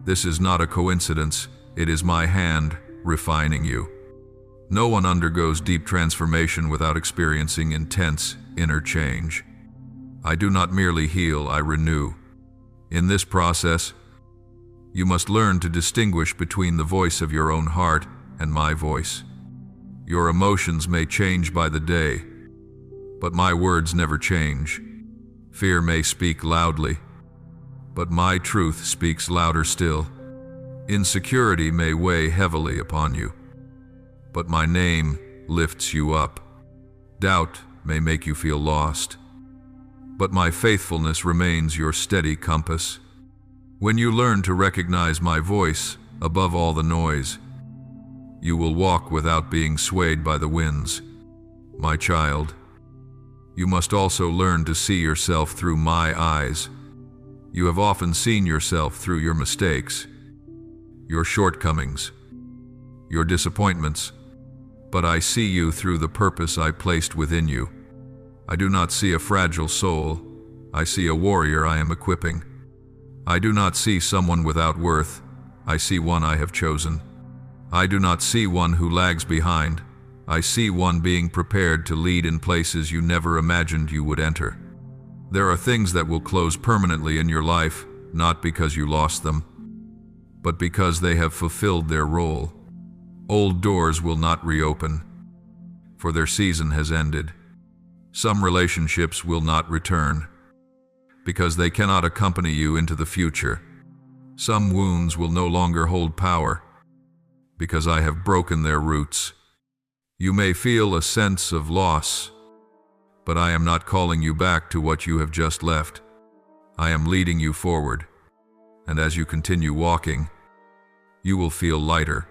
This is not a coincidence, it is my hand refining you. No one undergoes deep transformation without experiencing intense inner change. I do not merely heal, I renew. In this process, you must learn to distinguish between the voice of your own heart and my voice. Your emotions may change by the day, but my words never change. Fear may speak loudly, but my truth speaks louder still. Insecurity may weigh heavily upon you, but my name lifts you up. Doubt may make you feel lost, but my faithfulness remains your steady compass. When you learn to recognize my voice above all the noise, you will walk without being swayed by the winds. My child, you must also learn to see yourself through my eyes. You have often seen yourself through your mistakes, your shortcomings, your disappointments, but I see you through the purpose I placed within you. I do not see a fragile soul, I see a warrior I am equipping. I do not see someone without worth, I see one I have chosen. I do not see one who lags behind, I see one being prepared to lead in places you never imagined you would enter. There are things that will close permanently in your life, not because you lost them, but because they have fulfilled their role. Old doors will not reopen, for their season has ended. Some relationships will not return, because they cannot accompany you into the future. Some wounds will no longer hold power, because I have broken their roots. You may feel a sense of loss, but I am not calling you back to what you have just left. I am leading you forward, and as you continue walking, You will feel lighter,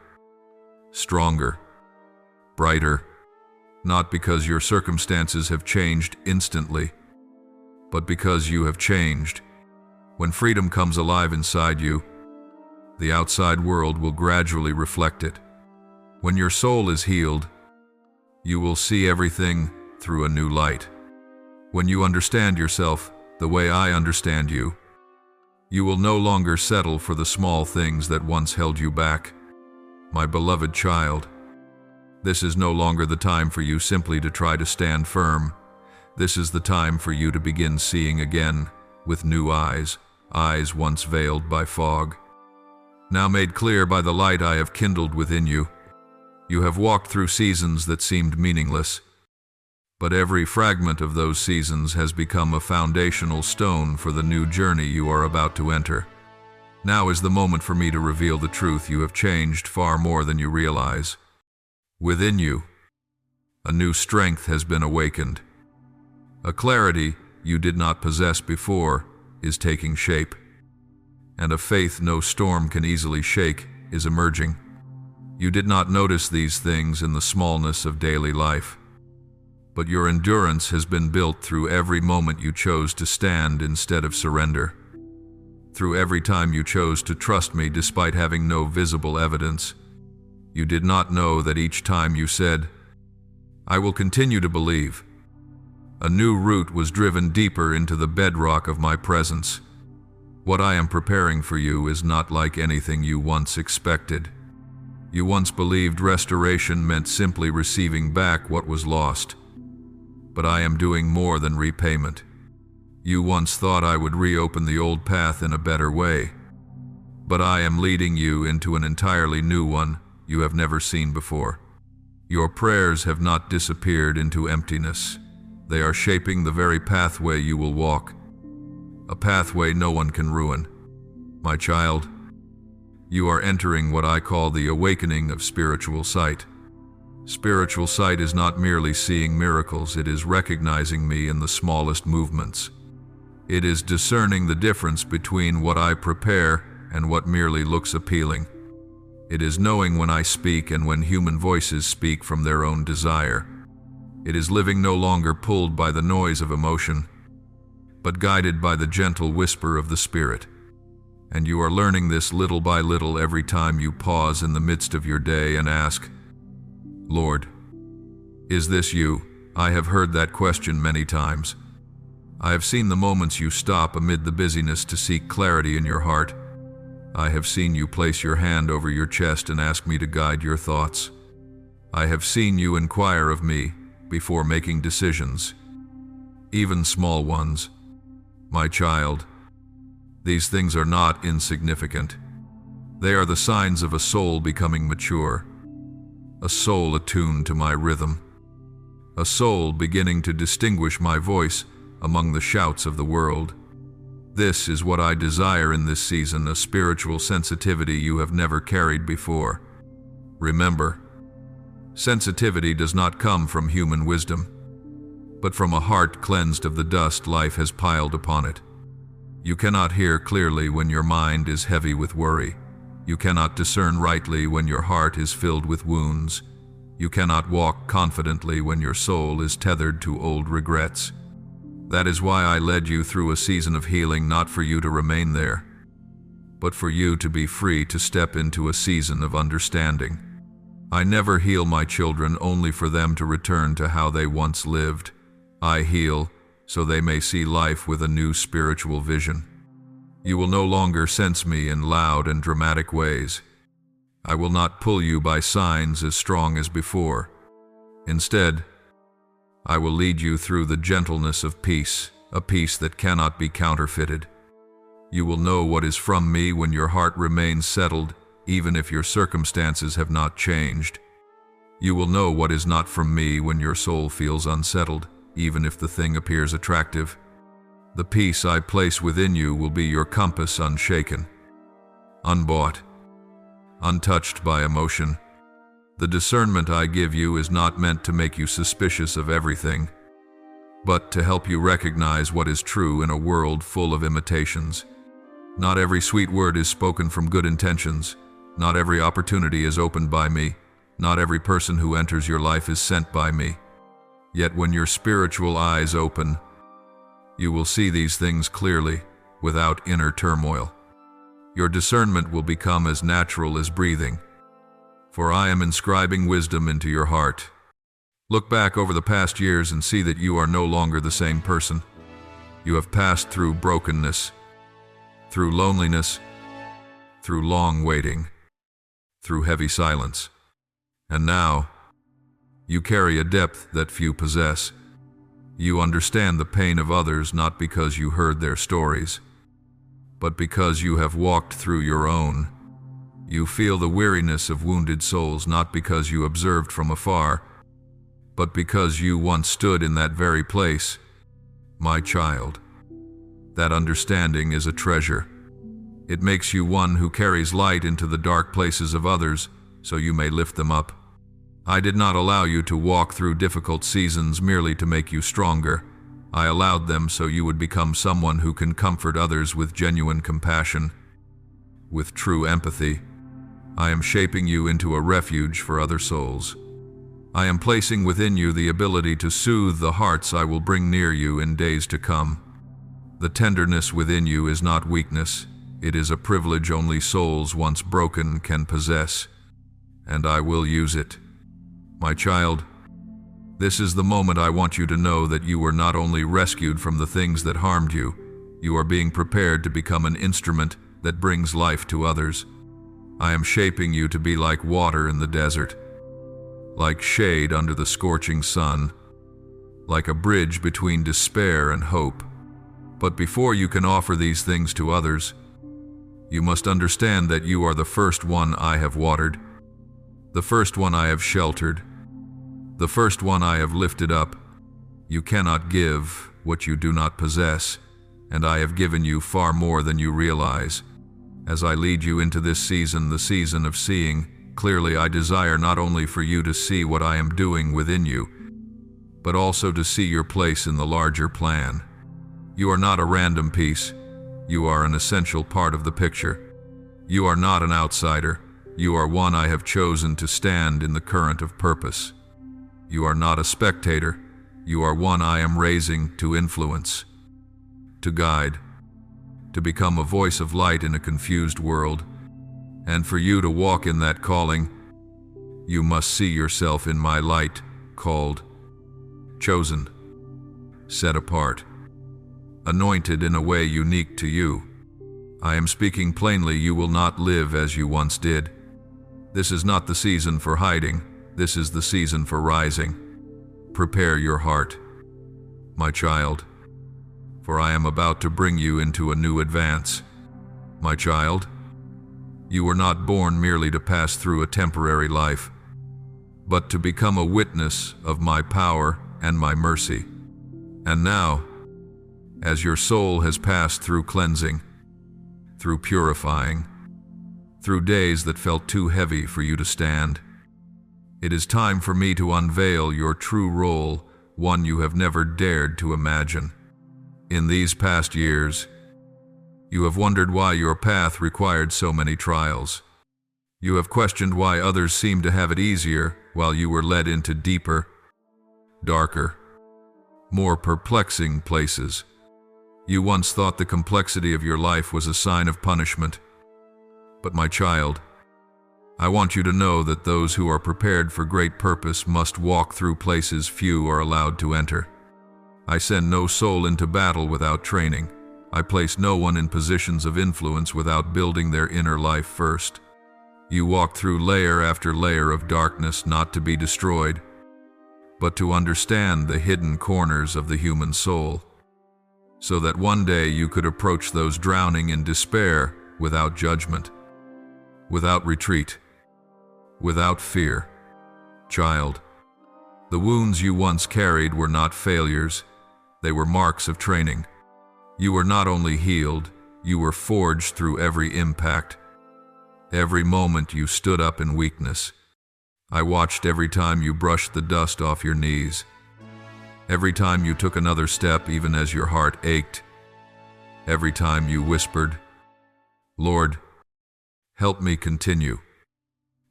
stronger, brighter, not because your circumstances have changed instantly, but because you have changed. When freedom comes alive inside you, the outside world will gradually reflect it. When your soul is healed, you will see everything through a new light. When you understand yourself the way I understand you, you will no longer settle for the small things that once held you back. My beloved child, this is no longer the time for you simply to try to stand firm. This is the time for you to begin seeing again with new eyes, eyes once veiled by fog, now made clear by the light I have kindled within you. You have walked through seasons that seemed meaningless, but every fragment of those seasons has become a foundational stone for the new journey you are about to enter. Now is the moment for me to reveal the truth. You have changed far more than you realize. Within you, a new strength has been awakened. A clarity you did not possess before is taking shape, and a faith no storm can easily shake is emerging. You did not notice these things in the smallness of daily life, but your endurance has been built through every moment you chose to stand instead of surrender, through every time you chose to trust me despite having no visible evidence. You did not know that each time you said, "I will continue to believe," a new root was driven deeper into the bedrock of my presence. What I am preparing for you is not like anything you once expected. You once believed restoration meant simply receiving back what was lost. But I am doing more than repayment. You once thought I would reopen the old path in a better way. But I am leading you into an entirely new one you have never seen before. Your prayers have not disappeared into emptiness. They are shaping the very pathway you will walk, a pathway no one can ruin. My child, you are entering what I call the awakening of spiritual sight. Spiritual sight is not merely seeing miracles, it is recognizing me in the smallest movements. It is discerning the difference between what I prepare and what merely looks appealing. It is knowing when I speak and when human voices speak from their own desire. It is living no longer pulled by the noise of emotion, but guided by the gentle whisper of the Spirit. And you are learning this little by little every time you pause in the midst of your day and ask, "Lord, is this you?" I have heard that question many times. I have seen the moments you stop amid the busyness to seek clarity in your heart. I have seen you place your hand over your chest and ask me to guide your thoughts. I have seen you inquire of me before making decisions, even small ones. My child, these things are not insignificant. They are the signs of a soul becoming mature, a soul attuned to my rhythm, a soul beginning to distinguish my voice among the shouts of the world. This is what I desire in this season, a spiritual sensitivity you have never carried before. Remember, sensitivity does not come from human wisdom, but from a heart cleansed of the dust life has piled upon it. You cannot hear clearly when your mind is heavy with worry. You cannot discern rightly when your heart is filled with wounds. You cannot walk confidently when your soul is tethered to old regrets. That is why I led you through a season of healing, not for you to remain there, but for you to be free to step into a season of understanding. I never heal my children only for them to return to how they once lived. I heal so they may see life with a new spiritual vision. You will no longer sense me in loud and dramatic ways. I will not pull you by signs as strong as before. Instead, I will lead you through the gentleness of peace, a peace that cannot be counterfeited. You will know what is from me when your heart remains settled, even if your circumstances have not changed. You will know what is not from me when your soul feels unsettled, even if the thing appears attractive. The peace I place within you will be your compass, unshaken, unbought, untouched by emotion. The discernment I give you is not meant to make you suspicious of everything, but to help you recognize what is true in a world full of imitations. Not every sweet word is spoken from good intentions. Not every opportunity is opened by me. Not every person who enters your life is sent by me. Yet when your spiritual eyes open, you will see these things clearly, without inner turmoil. Your discernment will become as natural as breathing, for I am inscribing wisdom into your heart. Look back over the past years and see that you are no longer the same person. You have passed through brokenness, through loneliness, through long waiting, through heavy silence. And now, you carry a depth that few possess. You understand the pain of others not because you heard their stories, but because you have walked through your own. You feel the weariness of wounded souls not because you observed from afar, but because you once stood in that very place. My child, that understanding is a treasure. It makes you one who carries light into the dark places of others, so you may lift them up. I did not allow you to walk through difficult seasons merely to make you stronger. I allowed them so you would become someone who can comfort others with genuine compassion, with true empathy. I am shaping you into a refuge for other souls. I am placing within you the ability to soothe the hearts I will bring near you in days to come. The tenderness within you is not weakness. It is a privilege only souls once broken can possess, and I will use it. My child, this is the moment I want you to know that you were not only rescued from the things that harmed you, you are being prepared to become an instrument that brings life to others. I am shaping you to be like water in the desert, like shade under the scorching sun, like a bridge between despair and hope. But before you can offer these things to others, you must understand that you are the first one I have watered, the first one I have sheltered, the first one I have lifted up. You cannot give what you do not possess, and I have given you far more than you realize. As I lead you into this season, the season of seeing, clearly I desire not only for you to see what I am doing within you, but also to see your place in the larger plan. You are not a random piece. You are an essential part of the picture. You are not an outsider. You are one I have chosen to stand in the current of purpose. You are not a spectator. You are one I am raising to influence, to guide, to become a voice of light in a confused world. And for you to walk in that calling, you must see yourself in my light, called, chosen, set apart, anointed in a way unique to you. I am speaking plainly. You will not live as you once did. This is not the season for hiding. This is the season for rising. Prepare your heart, my child, for I am about to bring you into a new advance. My child, you were not born merely to pass through a temporary life, but to become a witness of my power and my mercy. And now, as your soul has passed through cleansing, through purifying, through days that felt too heavy for you to stand, it is time for me to unveil your true role, one you have never dared to imagine. In these past years, you have wondered why your path required so many trials. You have questioned why others seemed to have it easier while you were led into deeper, darker, more perplexing places. You once thought the complexity of your life was a sign of punishment. But my child, I want you to know that those who are prepared for great purpose must walk through places few are allowed to enter. I send no soul into battle without training. I place no one in positions of influence without building their inner life first. You walk through layer after layer of darkness not to be destroyed, but to understand the hidden corners of the human soul, so that one day you could approach those drowning in despair without judgment, without retreat, without fear. Child, the wounds you once carried were not failures, they were marks of training. You were not only healed, you were forged through every impact. Every moment you stood up in weakness. I watched every time you brushed the dust off your knees. Every time you took another step even as your heart ached. Every time you whispered, Lord, Help me continue.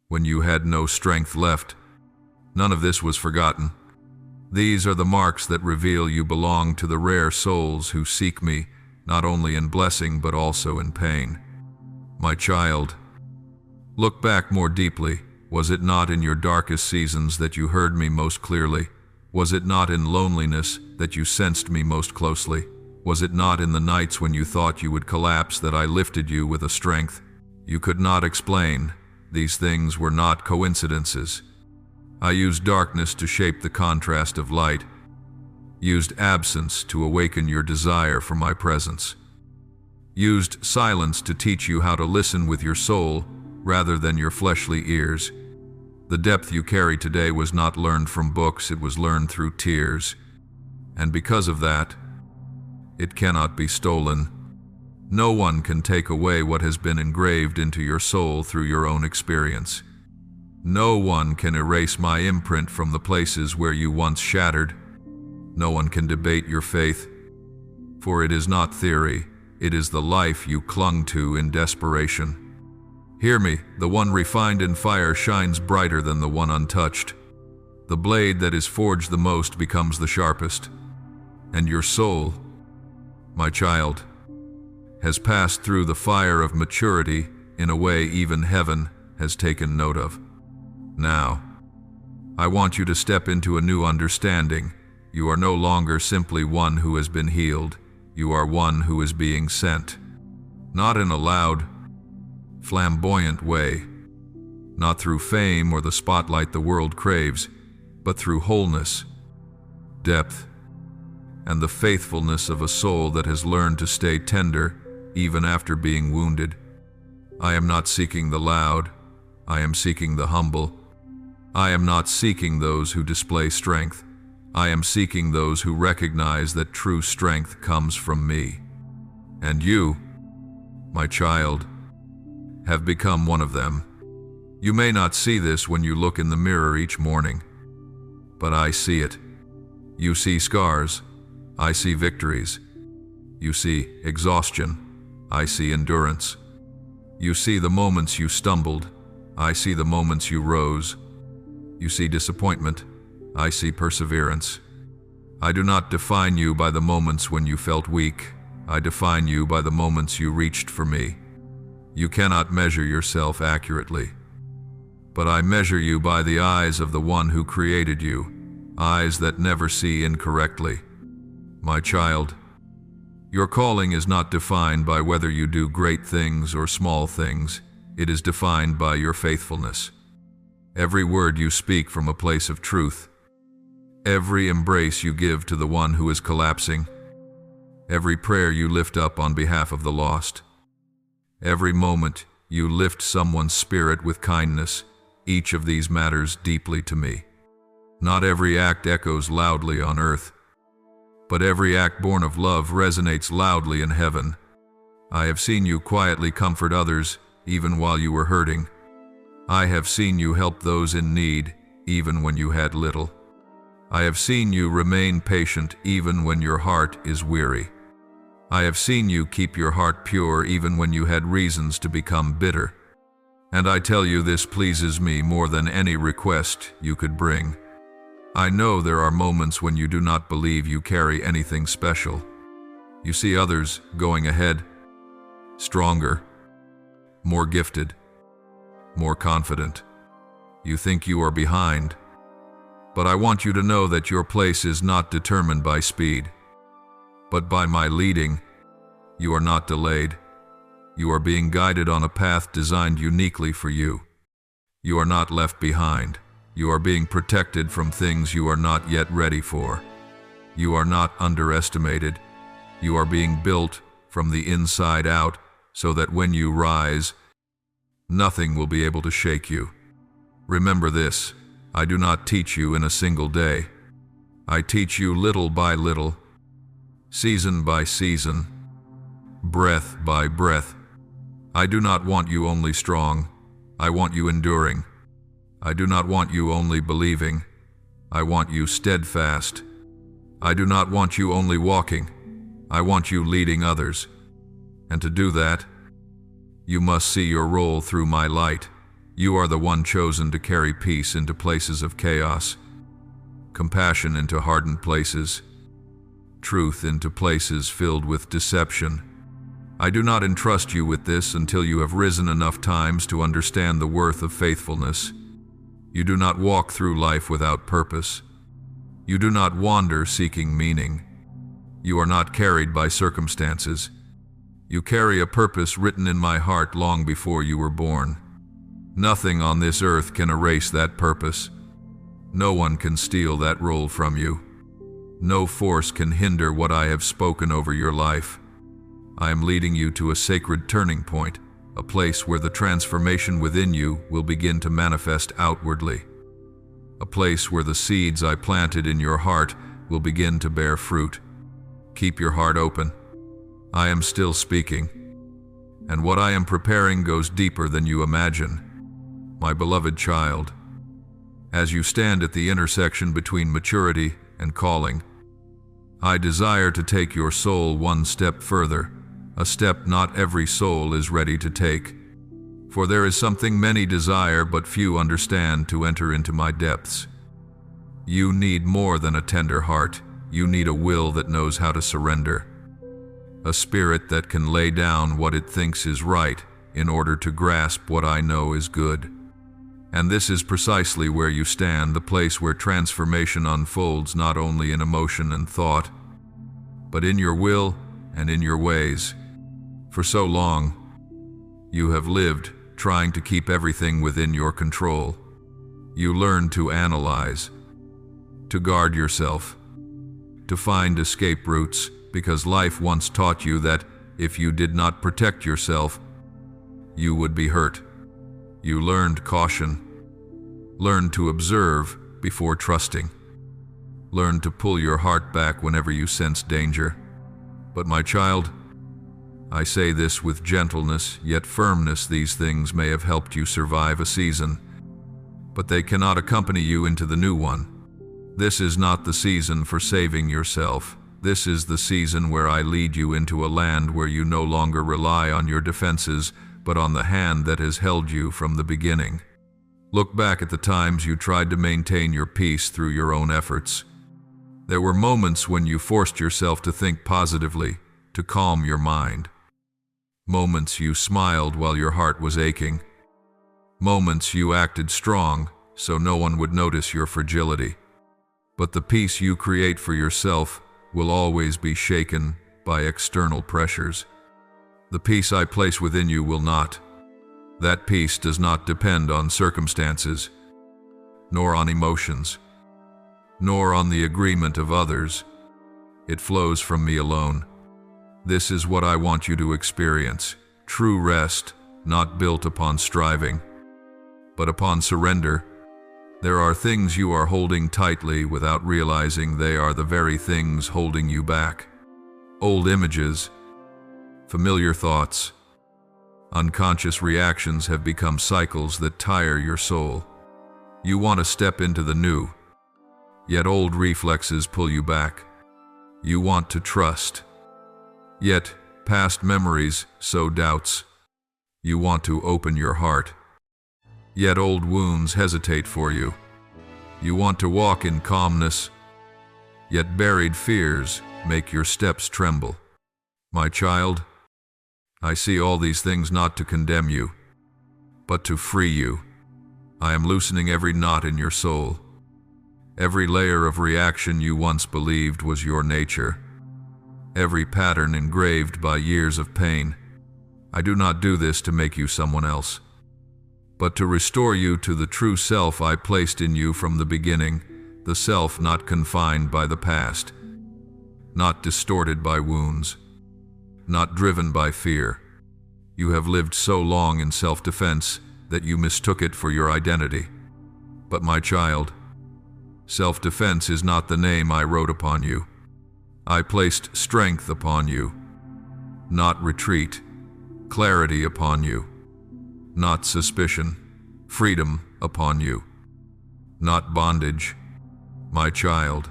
When you had no strength left, none of this was forgotten. These are the marks that reveal you belong to the rare souls who seek me, not only in blessing but also in pain. My child, look back more deeply. Was it not in your darkest seasons that you heard me most clearly? Was it not in loneliness that you sensed me most closely? Was it not in the nights when you thought you would collapse that I lifted you with a strength you could not explain? These things were not coincidences. I used darkness to shape the contrast of light, used absence to awaken your desire for my presence, used silence to teach you how to listen with your soul rather than your fleshly ears. The depth you carry today was not learned from books, it was learned through tears. And because of that, it cannot be stolen. No one can take away what has been engraved into your soul through your own experience. No one can erase my imprint from the places where you once shattered. No one can debate your faith, for it is not theory, it is the life you clung to in desperation. Hear me, the one refined in fire shines brighter than the one untouched. The blade that is forged the most becomes the sharpest. And your soul, my child, has passed through the fire of maturity in a way even heaven has taken note of. Now, I want you to step into a new understanding. You are no longer simply one who has been healed. You are one who is being sent. Not in a loud, flamboyant way, not through fame or the spotlight the world craves, but through wholeness, depth, and the faithfulness of a soul that has learned to stay tender even after being wounded. I am not seeking the loud, I am seeking the humble. I am not seeking those who display strength. I am seeking those who recognize that true strength comes from me. And you, my child, have become one of them. You may not see this when you look in the mirror each morning, but I see it. You see scars, I see victories. You see exhaustion, I see endurance. You see the moments you stumbled, I see the moments you rose. You see disappointment, I see perseverance. I do not define you by the moments when you felt weak. I define you by the moments you reached for me. You cannot measure yourself accurately, but I measure you by the eyes of the one who created you, eyes that never see incorrectly. My child, your calling is not defined by whether you do great things or small things. It is defined by your faithfulness. Every word you speak from a place of truth, every embrace you give to the one who is collapsing, every prayer you lift up on behalf of the lost, every moment you lift someone's spirit with kindness, each of these matters deeply to me. Not every act echoes loudly on earth, but every act born of love resonates loudly in heaven. I have seen you quietly comfort others, even while you were hurting. I have seen you help those in need, even when you had little. I have seen you remain patient even when your heart is weary. I have seen you keep your heart pure even when you had reasons to become bitter. And I tell you, this pleases me more than any request you could bring. I know there are moments when you do not believe you carry anything special. You see others going ahead, stronger, more gifted, more confident. You think you are behind, but I want you to know that your place is not determined by speed, but by my leading. You are not delayed. You are being guided on a path designed uniquely for you. You are not left behind. You are being protected from things you are not yet ready for. You are not underestimated. You are being built from the inside out so that when you rise, nothing will be able to shake you. Remember this, I do not teach you in a single day. I teach you little by little, season by season, breath by breath. I do not want you only strong, I want you enduring. I do not want you only believing, I want you steadfast. I do not want you only walking, I want you leading others. And to do that, You must see your role through my light. You are the one chosen to carry peace into places of chaos, compassion into hardened places, truth into places filled with deception. I do not entrust you with this until you have risen enough times to understand the worth of faithfulness. You do not walk through life without purpose. You do not wander seeking meaning. You are not carried by circumstances. You carry a purpose written in my heart long before you were born. Nothing on this earth can erase that purpose. No one can steal that role from you. No force can hinder what I have spoken over your life. I am leading you to a sacred turning point, a place where the transformation within you will begin to manifest outwardly. A place where the seeds I planted in your heart will begin to bear fruit. Keep your heart open. I am still speaking, and what I am preparing goes deeper than you imagine. My beloved child, as you stand at the intersection between maturity and calling, I desire to take your soul one step further, a step not every soul is ready to take. For there is something many desire but few understand to enter into my depths. You need more than a tender heart. You need a will that knows how to surrender. A spirit that can lay down what it thinks is right in order to grasp what I know is good. And this is precisely where you stand, the place where transformation unfolds not only in emotion and thought, but in your will and in your ways. For so long, you have lived trying to keep everything within your control. You learn to analyze, to guard yourself, to find escape routes, because life once taught you that if you did not protect yourself, you would be hurt. You learned caution, learned to observe before trusting, learned to pull your heart back whenever you sense danger. But my child, I say this with gentleness, yet firmness. These things may have helped you survive a season, but they cannot accompany you into the new one. This is not the season for saving yourself. This is the season where I lead you into a land where you no longer rely on your defenses, but on the hand that has held you from the beginning. Look back at the times you tried to maintain your peace through your own efforts. There were moments when you forced yourself to think positively, to calm your mind. Moments you smiled while your heart was aching. Moments you acted strong so no one would notice your fragility. But the peace you create for yourself will always be shaken by external pressures. The peace I place within you will not. That peace does not depend on circumstances, nor on emotions, nor on the agreement of others. It flows from me alone. This is what I want you to experience: true rest, not built upon striving, but upon surrender. There are things you are holding tightly without realizing they are the very things holding you back. Old images, familiar thoughts, unconscious reactions have become cycles that tire your soul. You want to step into the new, yet old reflexes pull you back. You want to trust, yet past memories sow doubts. You want to open your heart, yet old wounds hesitate for you. You want to walk in calmness, yet buried fears make your steps tremble. My child, I see all these things not to condemn you, but to free you. I am loosening every knot in your soul. Every layer of reaction you once believed was your nature. Every pattern engraved by years of pain. I do not do this to make you someone else, but to restore you to the true self I placed in you from the beginning, the self not confined by the past, not distorted by wounds, not driven by fear. You have lived so long in self-defense that you mistook it for your identity. But my child, self-defense is not the name I wrote upon you. I placed strength upon you, not retreat, clarity upon you, not suspicion, freedom upon you, not bondage. My child,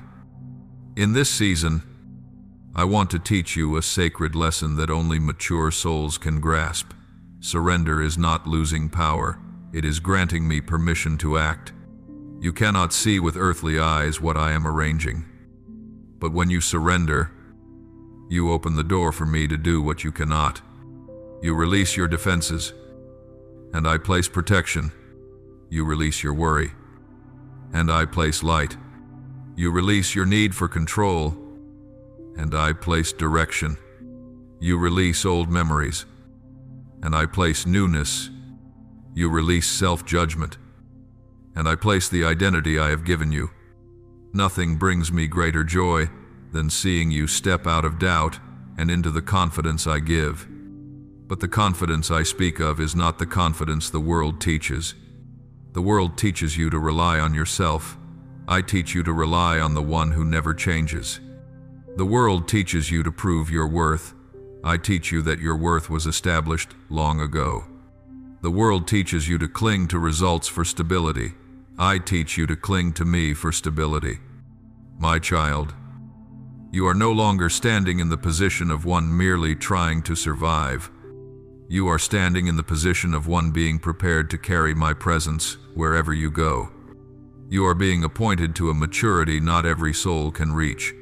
in this season, I want to teach you a sacred lesson that only mature souls can grasp. Surrender is not losing power. It is granting me permission to act. You cannot see with earthly eyes what I am arranging. But when you surrender, you open the door for me to do what you cannot. You release your defenses, and I place protection. You release your worry, and I place light. You release your need for control, and I place direction. You release old memories, and I place newness. You release self-judgment, and I place the identity I have given you. Nothing brings me greater joy than seeing you step out of doubt and into the confidence I give. But the confidence I speak of is not the confidence the world teaches. The world teaches you to rely on yourself. I teach you to rely on the one who never changes. The world teaches you to prove your worth. I teach you that your worth was established long ago. The world teaches you to cling to results for stability. I teach you to cling to me for stability. My child, you are no longer standing in the position of one merely trying to survive. You are standing in the position of one being prepared to carry my presence wherever you go. You are being appointed to a maturity not every soul can reach.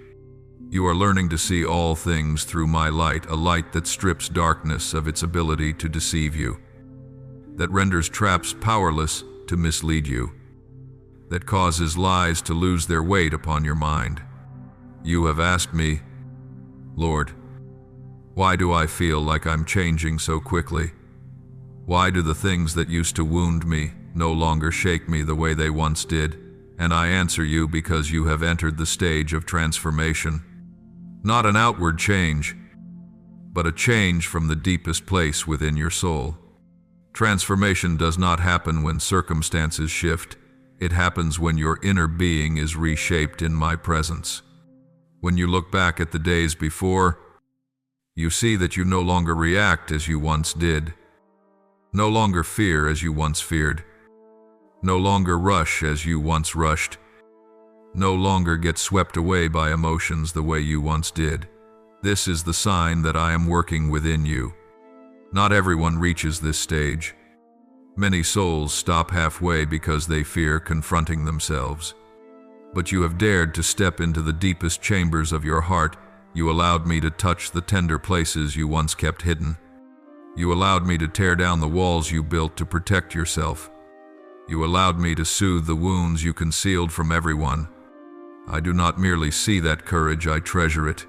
You are learning to see all things through my light, a light that strips darkness of its ability to deceive you, that renders traps powerless to mislead you, that causes lies to lose their weight upon your mind. You have asked me, Lord, why do I feel like I'm changing so quickly? Why do the things that used to wound me no longer shake me the way they once did? And I answer you, because you have entered the stage of transformation. Not an outward change, but a change from the deepest place within your soul. Transformation does not happen when circumstances shift. It happens when your inner being is reshaped in my presence. When you look back at the days before, you see that you no longer react as you once did, no longer fear as you once feared, no longer rush as you once rushed, no longer get swept away by emotions the way you once did. This is the sign that I am working within you. Not everyone reaches this stage. Many souls stop halfway because they fear confronting themselves. But you have dared to step into the deepest chambers of your heart. You allowed me to touch the tender places you once kept hidden. You allowed me to tear down the walls you built to protect yourself. You allowed me to soothe the wounds you concealed from everyone. I do not merely see that courage, I treasure it.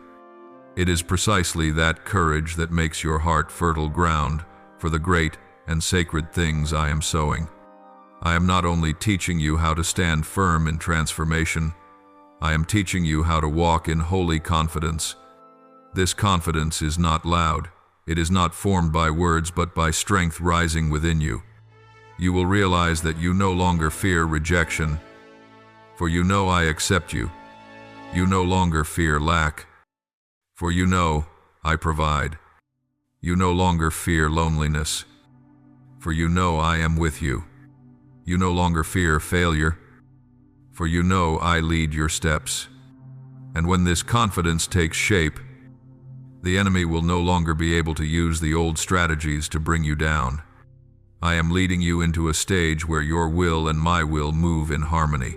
It is precisely that courage that makes your heart fertile ground for the great and sacred things I am sowing. I am not only teaching you how to stand firm in transformation, I am teaching you how to walk in holy confidence. This confidence is not loud. It is not formed by words, but by strength rising within you. You will realize that you no longer fear rejection, for you know I accept you. You no longer fear lack, for you know I provide. You no longer fear loneliness, for you know I am with you. You no longer fear failure, for you know I lead your steps. And when this confidence takes shape, the enemy will no longer be able to use the old strategies to bring you down. I am leading you into a stage where your will and my will move in harmony.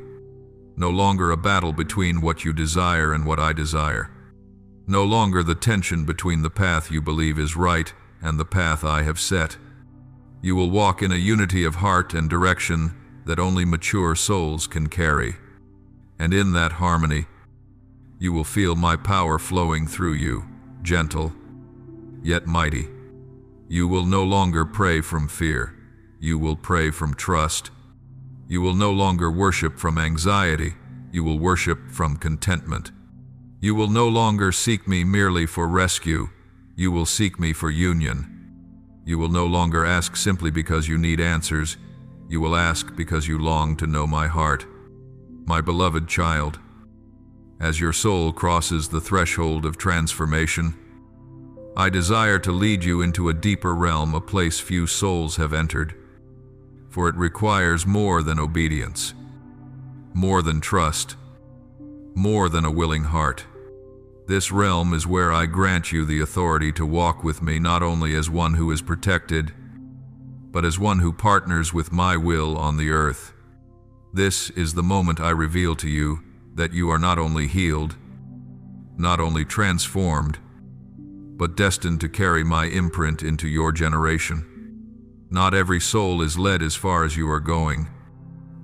No longer a battle between what you desire and what I desire. No longer the tension between the path you believe is right and the path I have set. You will walk in a unity of heart and direction that only mature souls can carry. And in that harmony, you will feel my power flowing through you, gentle, yet mighty. You will no longer pray from fear. You will pray from trust. You will no longer worship from anxiety. You will worship from contentment. You will no longer seek me merely for rescue. You will seek me for union. You will no longer ask simply because you need answers. You will ask because you long to know my heart. My beloved child, as your soul crosses the threshold of transformation, I desire to lead you into a deeper realm, a place few souls have entered. For it requires more than obedience, more than trust, more than a willing heart. This realm is where I grant you the authority to walk with me not only as one who is protected, but as one who partners with my will on the earth. This is the moment I reveal to you that you are not only healed, not only transformed, but destined to carry my imprint into your generation. Not every soul is led as far as you are going.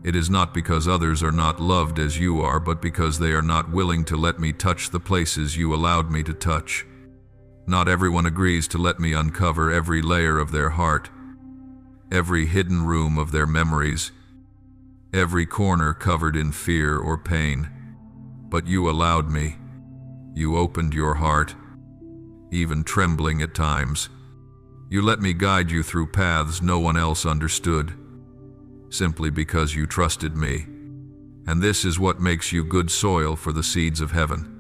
It is not because others are not loved as you are, but because they are not willing to let me touch the places you allowed me to touch. Not everyone agrees to let me uncover every layer of their heart, every hidden room of their memories, every corner covered in fear or pain. But you allowed me. You opened your heart, even trembling at times. You let me guide you through paths no one else understood, simply because you trusted me. And this is what makes you good soil for the seeds of heaven.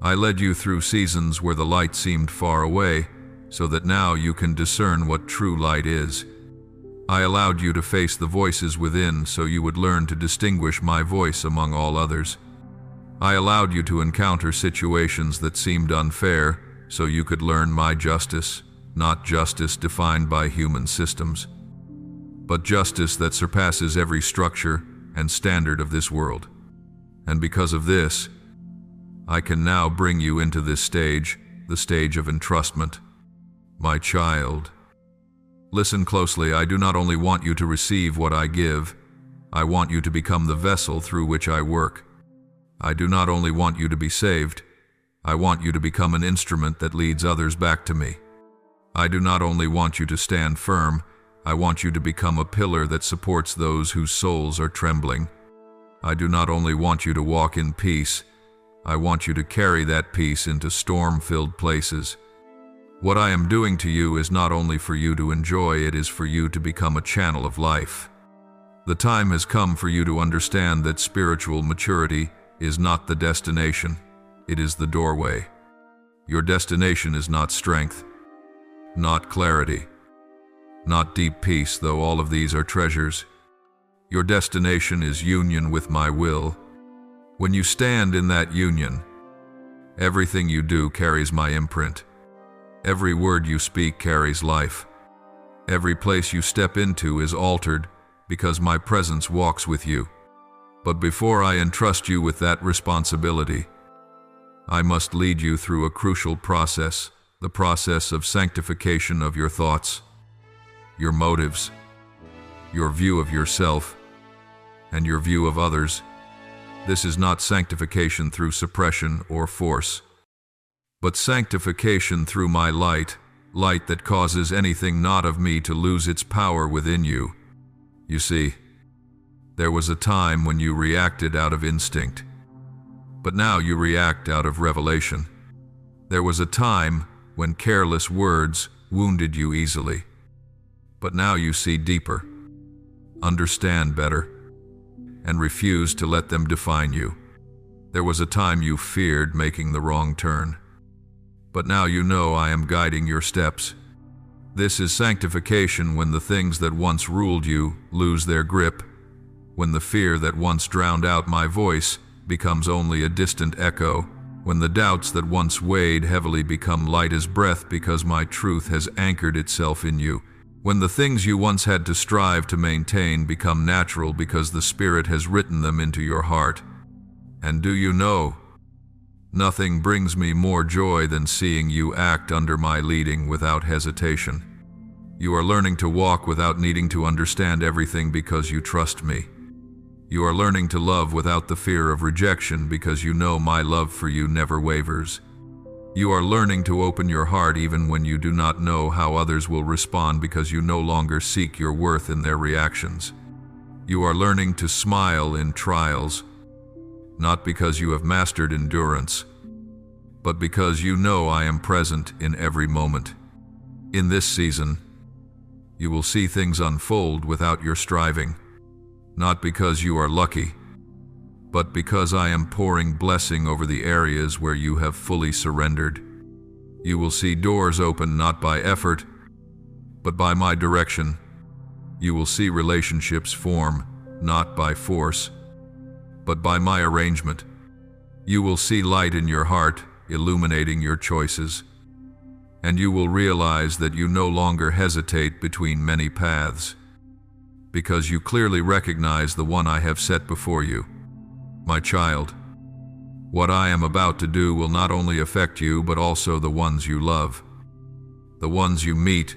I led you through seasons where the light seemed far away, so that now you can discern what true light is. I allowed you to face the voices within so you would learn to distinguish my voice among all others. I allowed you to encounter situations that seemed unfair so you could learn my justice, not justice defined by human systems, but justice that surpasses every structure and standard of this world. And because of this, I can now bring you into this stage, the stage of entrustment. My child, listen closely. I do not only want you to receive what I give, I want you to become the vessel through which I work. I do not only want you to be saved, I want you to become an instrument that leads others back to me. I do not only want you to stand firm, I want you to become a pillar that supports those whose souls are trembling. I do not only want you to walk in peace, I want you to carry that peace into storm-filled places. What I am doing to you is not only for you to enjoy, it is for you to become a channel of life. The time has come for you to understand that spiritual maturity is not the destination, it is the doorway. Your destination is not strength, not clarity, not deep peace, though all of these are treasures. Your destination is union with my will. When you stand in that union, everything you do carries my imprint. Every word you speak carries life. Every place you step into is altered because my presence walks with you. But before I entrust you with that responsibility, I must lead you through a crucial process, the process of sanctification of your thoughts, your motives, your view of yourself, and your view of others. This is not sanctification through suppression or force, but sanctification through my light, light that causes anything not of me to lose its power within you. You see, there was a time when you reacted out of instinct, but now you react out of revelation. There was a time when careless words wounded you easily, but now you see deeper, understand better, and refuse to let them define you. There was a time you feared making the wrong turn, but now you know I am guiding your steps. This is sanctification, when the things that once ruled you lose their grip, when the fear that once drowned out my voice becomes only a distant echo, when the doubts that once weighed heavily become light as breath because my truth has anchored itself in you, when the things you once had to strive to maintain become natural because the Spirit has written them into your heart. And do you know, nothing brings me more joy than seeing you act under my leading without hesitation. You are learning to walk without needing to understand everything because you trust me. You are learning to love without the fear of rejection because you know my love for you never wavers. You are learning to open your heart even when you do not know how others will respond because you no longer seek your worth in their reactions. You are learning to smile in trials, not because you have mastered endurance, but because you know I am present in every moment. In this season, you will see things unfold without your striving, not because you are lucky, but because I am pouring blessing over the areas where you have fully surrendered. You will see doors open not by effort, but by my direction. You will see relationships form not by force, but by my arrangement. You will see light in your heart illuminating your choices, and you will realize that you no longer hesitate between many paths, because you clearly recognize the one I have set before you. My child, what I am about to do will not only affect you, but also the ones you love, the ones you meet,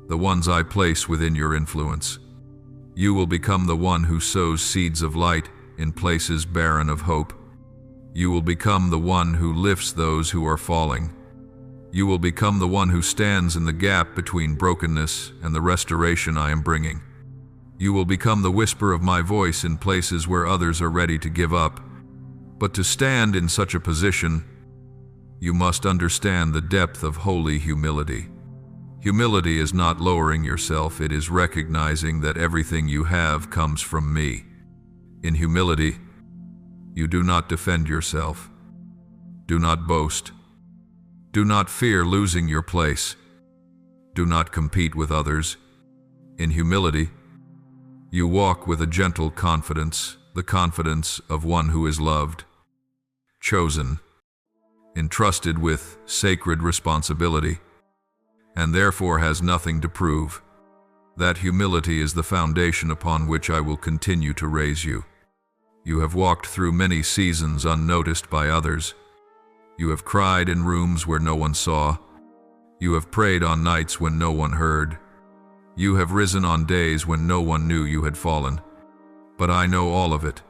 the ones I place within your influence. You will become the one who sows seeds of light in places barren of hope. You will become the one who lifts those who are falling. You will become the one who stands in the gap between brokenness and the restoration I am bringing. You will become the whisper of my voice in places where others are ready to give up. But to stand in such a position, you must understand the depth of holy humility. Humility is not lowering yourself, it is recognizing that everything you have comes from me. In humility, you do not defend yourself. Do not boast. Do not fear losing your place. Do not compete with others. In humility, you walk with a gentle confidence, the confidence of one who is loved, chosen, entrusted with sacred responsibility, and therefore has nothing to prove. That humility is the foundation upon which I will continue to raise you. You have walked through many seasons unnoticed by others. You have cried in rooms where no one saw. You have prayed on nights when no one heard. You have risen on days when no one knew you had fallen. But I know all of it.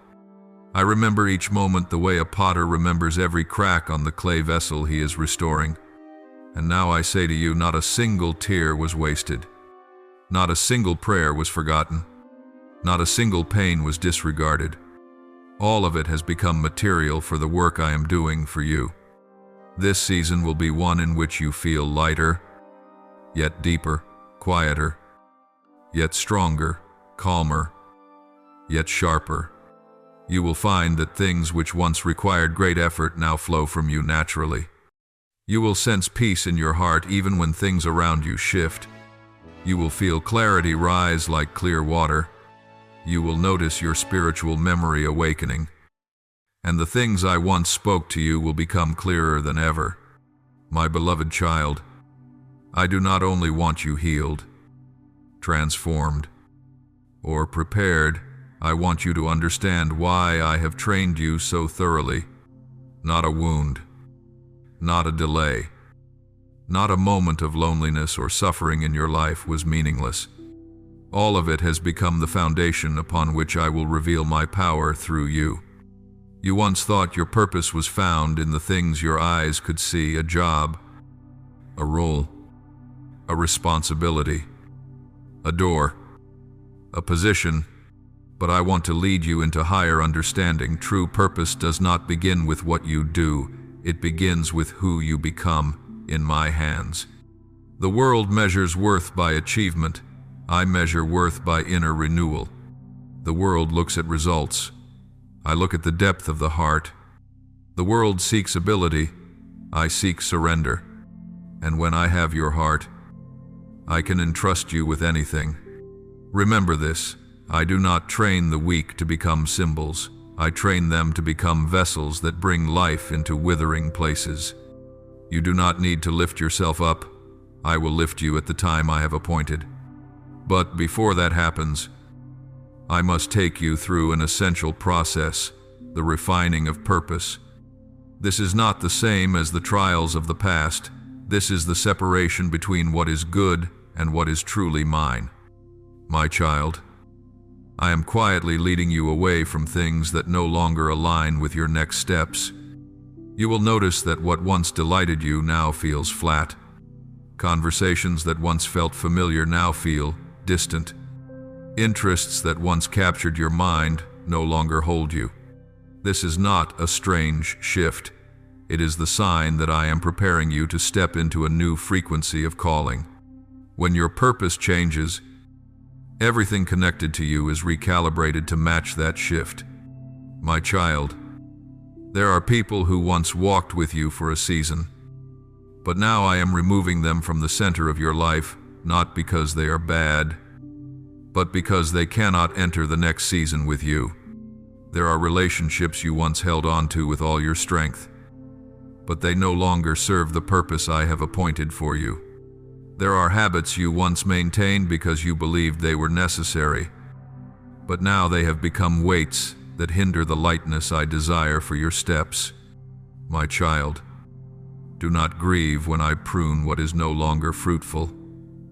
I remember each moment the way a potter remembers every crack on the clay vessel he is restoring. And now I say to you, not a single tear was wasted. Not a single prayer was forgotten. Not a single pain was disregarded. All of it has become material for the work I am doing for you. This season will be one in which you feel lighter, yet deeper, quieter, yet stronger, calmer, yet sharper. You will find that things which once required great effort now flow from you naturally. You will sense peace in your heart even when things around you shift. You will feel clarity rise like clear water. You will notice your spiritual memory awakening. And the things I once spoke to you will become clearer than ever. My beloved child, I do not only want you healed, transformed, or prepared. I want you to understand why I have trained you so thoroughly. Not a wound, not a delay, not a moment of loneliness or suffering in your life was meaningless. All of it has become the foundation upon which I will reveal my power through you. You once thought your purpose was found in the things your eyes could see: a job, a role, a responsibility, a door, a position. But I want to lead you into higher understanding. True purpose does not begin with what you do, it begins with who you become in my hands. The world measures worth by achievement. I measure worth by inner renewal. The world looks at results. I look at the depth of the heart. The world seeks ability. I seek surrender. And when I have your heart, I can entrust you with anything. Remember this. I do not train the weak to become symbols. I train them to become vessels that bring life into withering places. You do not need to lift yourself up. I will lift you at the time I have appointed. But before that happens, I must take you through an essential process, the refining of purpose. This is not the same as the trials of the past. This is the separation between what is good and what is truly mine. My child, I am quietly leading you away from things that no longer align with your next steps. You will notice that what once delighted you now feels flat. Conversations that once felt familiar now feel distant. Interests that once captured your mind no longer hold you. This is not a strange shift. It is the sign that I am preparing you to step into a new frequency of calling. When your purpose changes, everything connected to you is recalibrated to match that shift. My child, there are people who once walked with you for a season, but now I am removing them from the center of your life, not because they are bad, but because they cannot enter the next season with you. There are relationships you once held on to with all your strength. but they no longer serve the purpose I have appointed for you. There are habits you once maintained because you believed they were necessary, but now they have become weights that hinder the lightness I desire for your steps. My child, do not grieve when I prune what is no longer fruitful.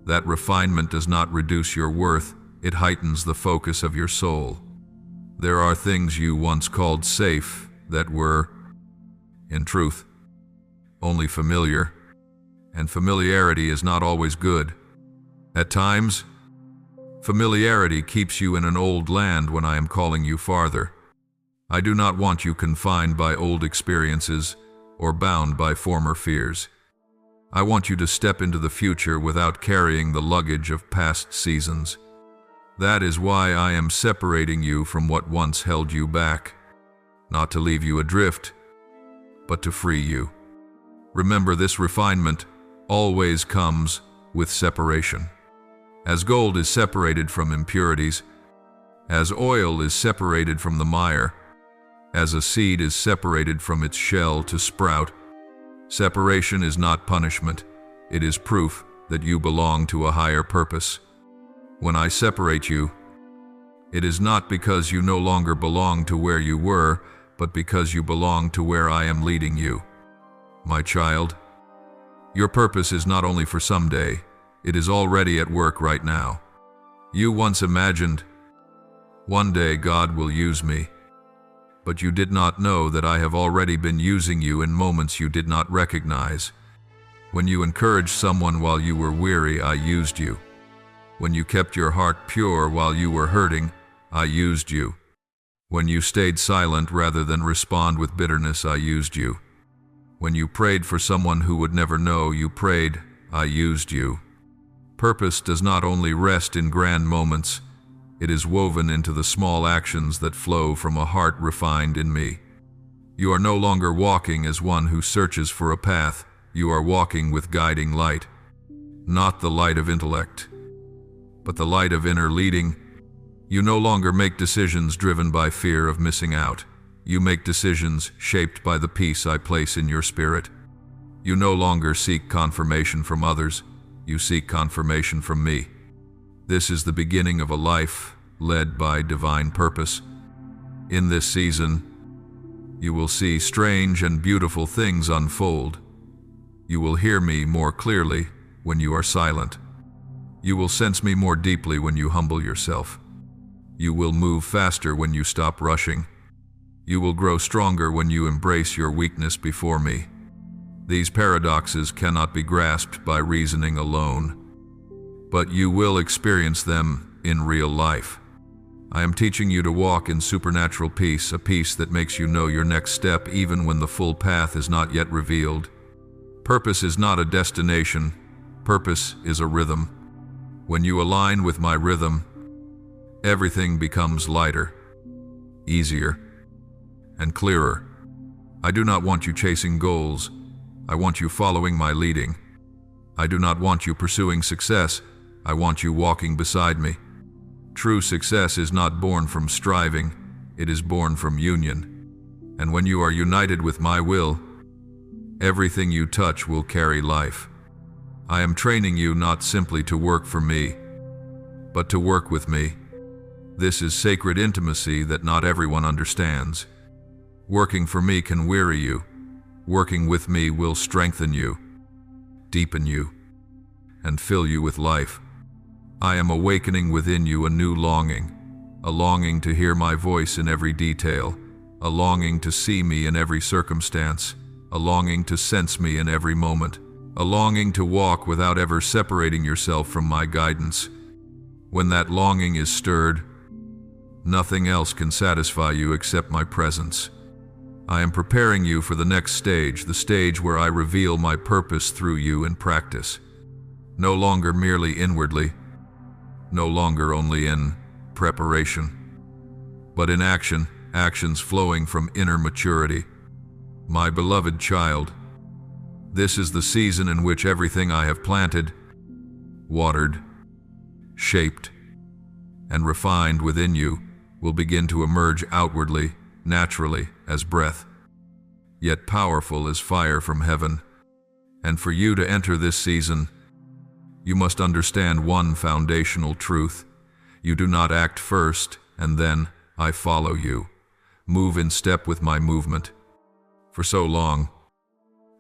That refinement does not reduce your worth, it heightens the focus of your soul. There are things you once called safe that were, in truth, only familiar, and familiarity is not always good. At times, familiarity keeps you in an old land when I am calling you farther. I do not want you confined by old experiences or bound by former fears. I want you to step into the future without carrying the luggage of past seasons. That is why I am separating you from what once held you back, not to leave you adrift, but to free you. Remember, this refinement always comes with separation. As gold is separated from impurities, as oil is separated from the mire, as a seed is separated from its shell to sprout, separation is not punishment, it is proof that you belong to a higher purpose. When I separate you, it is not because you no longer belong to where you were, but because you belong to where I am leading you. My child, your purpose is not only for someday, it is already at work right now. You once imagined, one day God will use me, but you did not know that I have already been using you in moments you did not recognize. When you encouraged someone while you were weary, I used you. When you kept your heart pure while you were hurting, I used you. When you stayed silent rather than respond with bitterness, I used you. When you prayed for someone who would never know you prayed, I used you. Purpose does not only rest in grand moments, it is woven into the small actions that flow from a heart refined in me. You are no longer walking as one who searches for a path, you are walking with guiding light. Not the light of intellect, but the light of inner leading. You no longer make decisions driven by fear of missing out. You make decisions shaped by the peace I place in your spirit. You no longer seek confirmation from others, you seek confirmation from me. This is the beginning of a life led by divine purpose. In this season, you will see strange and beautiful things unfold. You will hear me more clearly when you are silent. You will sense me more deeply when you humble yourself. You will move faster when you stop rushing. You will grow stronger when you embrace your weakness before me. These paradoxes cannot be grasped by reasoning alone, but you will experience them in real life. I am teaching you to walk in supernatural peace, a peace that makes you know your next step even when the full path is not yet revealed. Purpose is not a destination, purpose is a rhythm. When you align with my rhythm, everything becomes lighter, easier, and clearer. I do not want you chasing goals, I want you following my leading. I do not want you pursuing success, I want you walking beside me. True success is not born from striving, it is born from union. And when you are united with my will, everything you touch will carry life. I am training you not simply to work for me, but to work with me. This is sacred intimacy that not everyone understands. Working for me can weary you. Working with me will strengthen you, deepen you, and fill you with life. I am awakening within you a new longing, a longing to hear my voice in every detail, a longing to see me in every circumstance, a longing to sense me in every moment, a longing to walk without ever separating yourself from my guidance. When that longing is stirred, nothing else can satisfy you except my presence. I am preparing you for the next stage, the stage where I reveal my purpose through you in practice. No longer merely inwardly, no longer only in preparation, but in action, actions flowing from inner maturity. My beloved child, this is the season in which everything I have planted, watered, shaped, and refined within you will begin to emerge outwardly, naturally, as breath. yet powerful as fire from heaven. And for you to enter this season, you must understand one foundational truth. You do not act first, and then I follow you. Move in step with my movement. For so long,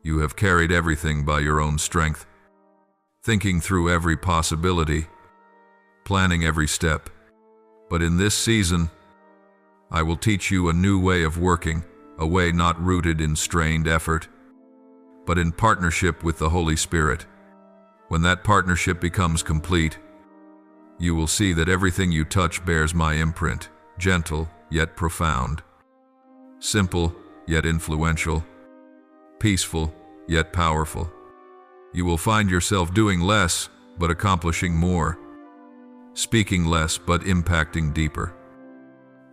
you have carried everything by your own strength, thinking through every possibility, planning every step. But in this season, I will teach you a new way of working, a way not rooted in strained effort, but in partnership with the Holy Spirit. When that partnership becomes complete, you will see that everything you touch bears my imprint, gentle yet profound, simple yet influential, peaceful yet powerful. You will find yourself doing less but accomplishing more, speaking less but impacting deeper,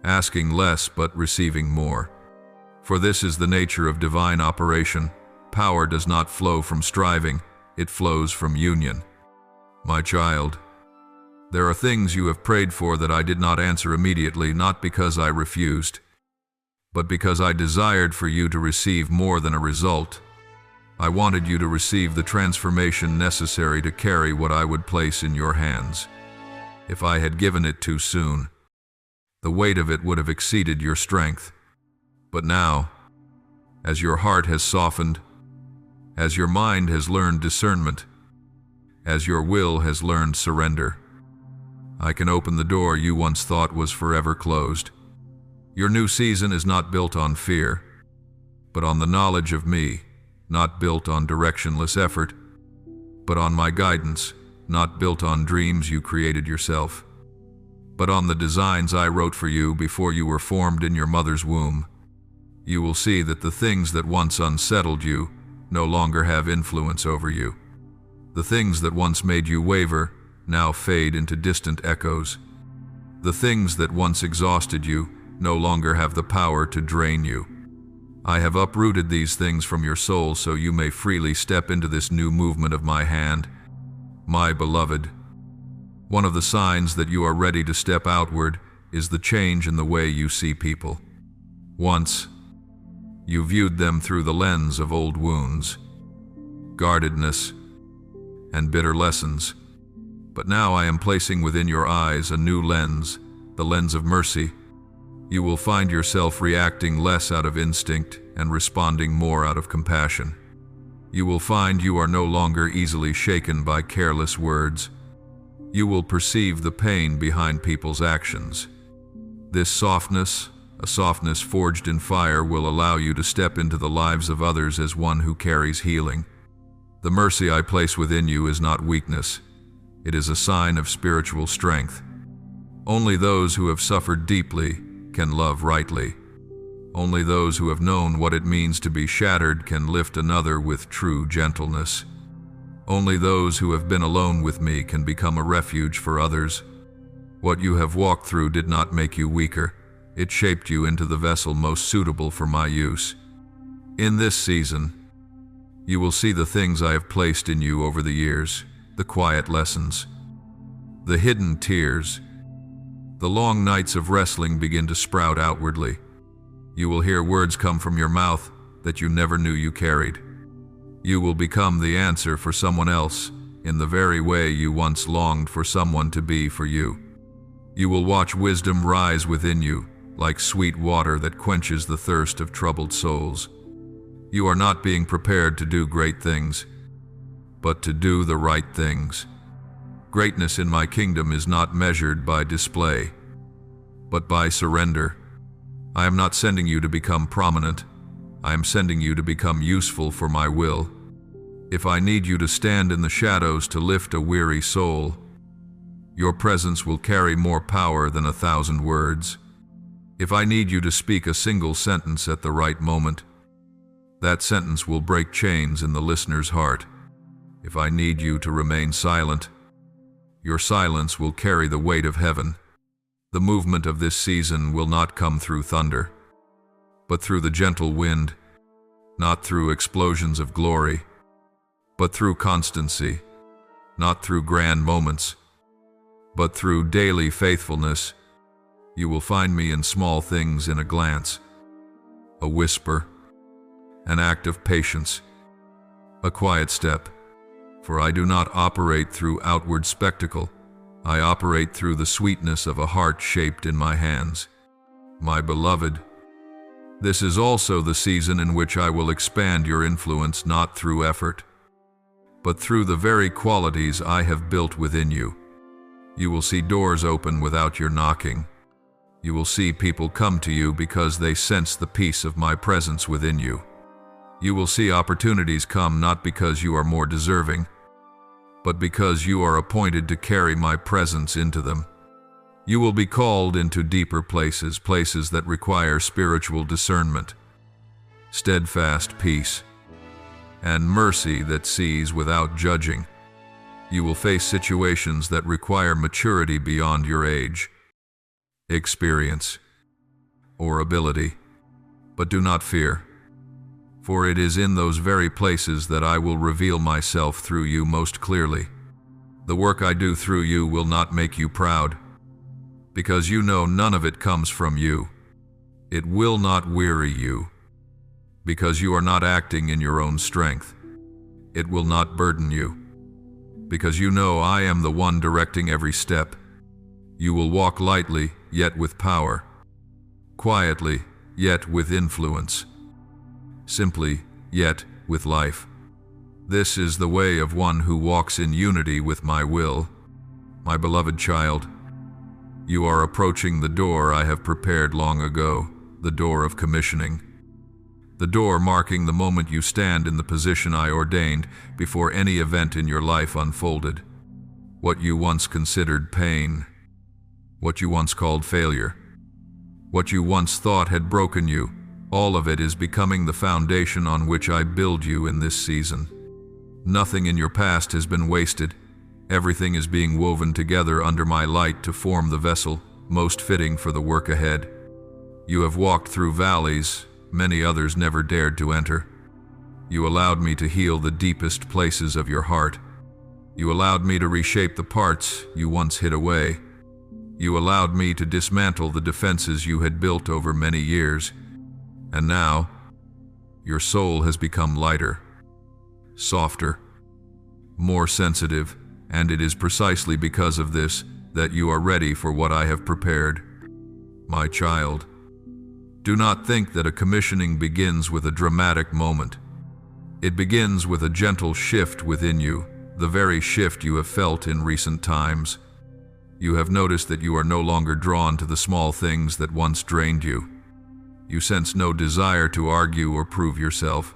asking less but receiving more. For this is the nature of divine operation. Power does not flow from striving, it flows from union. My child, there are things you have prayed for that I did not answer immediately, not because I refused, but because I desired for you to receive more than a result. I wanted you to receive the transformation necessary to carry what I would place in your hands. If I had given it too soon, the weight of it would have exceeded your strength. But now, as your heart has softened, as your mind has learned discernment, as your will has learned surrender, I can open the door you once thought was forever closed. Your new season is not built on fear, but on the knowledge of me, not built on directionless effort, but on my guidance, not built on dreams you created yourself, but on the designs I wrote for you before you were formed in your mother's womb. You will see that the things that once unsettled you no longer have influence over you. The things that once made you waver now fade into distant echoes. The things that once exhausted you no longer have the power to drain you. I have uprooted these things from your soul so you may freely step into this new movement of my hand. My beloved, one of the signs that you are ready to step outward is the change in the way you see people. Once, you viewed them through the lens of old wounds, guardedness, and bitter lessons. But now I am placing within your eyes a new lens, the lens of mercy. You will find yourself reacting less out of instinct and responding more out of compassion. You will find you are no longer easily shaken by careless words. You will perceive the pain behind people's actions. This softness, a softness forged in fire, will allow you to step into the lives of others as one who carries healing. The mercy I place within you is not weakness. It is a sign of spiritual strength. Only those who have suffered deeply can love rightly. Only those who have known what it means to be shattered can lift another with true gentleness. Only those who have been alone with me can become a refuge for others. What you have walked through did not make you weaker. It shaped you into the vessel most suitable for my use. In this season, you will see the things I have placed in you over the years, the quiet lessons, the hidden tears. The long nights of wrestling begin to sprout outwardly. You will hear words come from your mouth that you never knew you carried. You will become the answer for someone else in the very way you once longed for someone to be for you. You will watch wisdom rise within you like sweet water that quenches the thirst of troubled souls. You are not being prepared to do great things, but to do the right things. Greatness in my kingdom is not measured by display, but by surrender. I am not sending you to become prominent. I am sending you to become useful for my will. If I need you to stand in the shadows to lift a weary soul, your presence will carry more power than 1,000 words. If I need you to speak a single sentence at the right moment, that sentence will break chains in the listener's heart. If I need you to remain silent, your silence will carry the weight of heaven. The movement of this season will not come through thunder, but through the gentle wind, not through explosions of glory, but through constancy, not through grand moments, but through daily faithfulness. You will find me in small things in a glance, a whisper, an act of patience, a quiet step. For I do not operate through outward spectacle. I operate through the sweetness of a heart shaped in my hands. My beloved, this is also the season in which I will expand your influence not through effort, but through the very qualities I have built within you. You will see doors open without your knocking. You will see people come to you because they sense the peace of my presence within you. You will see opportunities come not because you are more deserving, but because you are appointed to carry my presence into them. You will be called into deeper places, places that require spiritual discernment, steadfast peace, and mercy that sees without judging. You will face situations that require maturity beyond your age, experience, or ability. But do not fear, for it is in those very places that I will reveal myself through you most clearly. The work I do through you will not make you proud, because you know none of it comes from you. It will not weary you, because you are not acting in your own strength. It will not burden you, because you know I am the one directing every step. You will walk lightly, yet with power, quietly, yet with influence, simply, yet with life. This is the way of one who walks in unity with my will. My beloved child, you are approaching the door I have prepared long ago, the door of commissioning. The door marking the moment you stand in the position I ordained before any event in your life unfolded. What you once considered pain, what you once called failure, what you once thought had broken you, all of it is becoming the foundation on which I build you in this season. Nothing in your past has been wasted. Everything is being woven together under my light to form the vessel most fitting for the work ahead. You have walked through valleys many others never dared to enter. You allowed me to heal the deepest places of your heart. You allowed me to reshape the parts you once hid away. You allowed me to dismantle the defenses you had built over many years. And now, your soul has become lighter, softer, more sensitive, and it is precisely because of this that you are ready for what I have prepared. My child, do not think that a commissioning begins with a dramatic moment. It begins with a gentle shift within you, the very shift you have felt in recent times. You have noticed that you are no longer drawn to the small things that once drained you. You sense no desire to argue or prove yourself.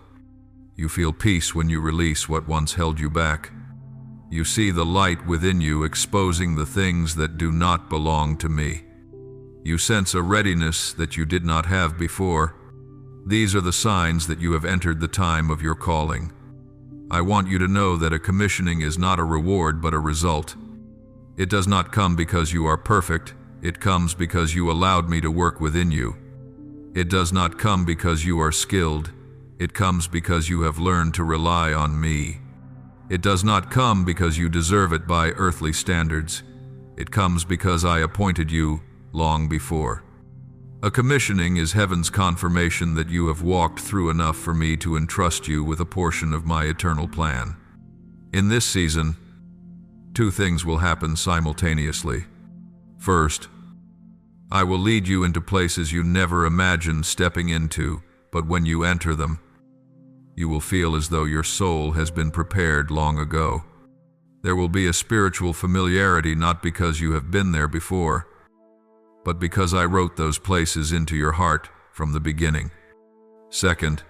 You feel peace when you release what once held you back. You see the light within you exposing the things that do not belong to me. You sense a readiness that you did not have before. These are the signs that you have entered the time of your calling. I want you to know that a commissioning is not a reward but a result. It does not come because you are perfect. It comes because you allowed me to work within you. It does not come because you are skilled. It comes because you have learned to rely on me. It does not come because you deserve it by earthly standards. It comes because I appointed you long before. A commissioning is heaven's confirmation that you have walked through enough for me to entrust you with a portion of my eternal plan. In this season, two things will happen simultaneously. First, I will lead you into places you never imagined stepping into, but when you enter them, you will feel as though your soul has been prepared long ago. There will be a spiritual familiarity not because you have been there before, but because I wrote those places into your heart from the beginning. Second,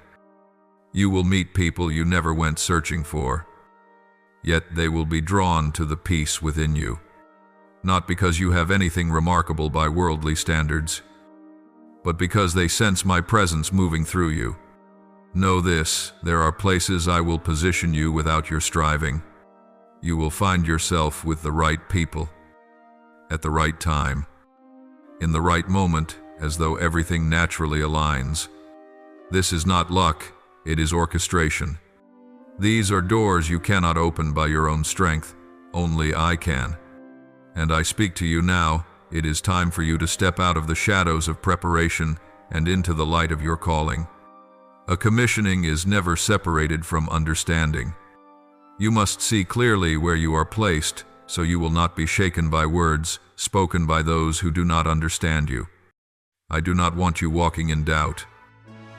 you will meet people you never went searching for, yet they will be drawn to the peace within you. Not because you have anything remarkable by worldly standards, but because they sense my presence moving through you. Know this, there are places I will position you without your striving. You will find yourself with the right people, at the right time, in the right moment, as though everything naturally aligns. This is not luck, it is orchestration. These are doors you cannot open by your own strength, only I can. And I speak to you now, it is time for you to step out of the shadows of preparation and into the light of your calling. A commissioning is never separated from understanding. You must see clearly where you are placed, so you will not be shaken by words spoken by those who do not understand you. I do not want you walking in doubt.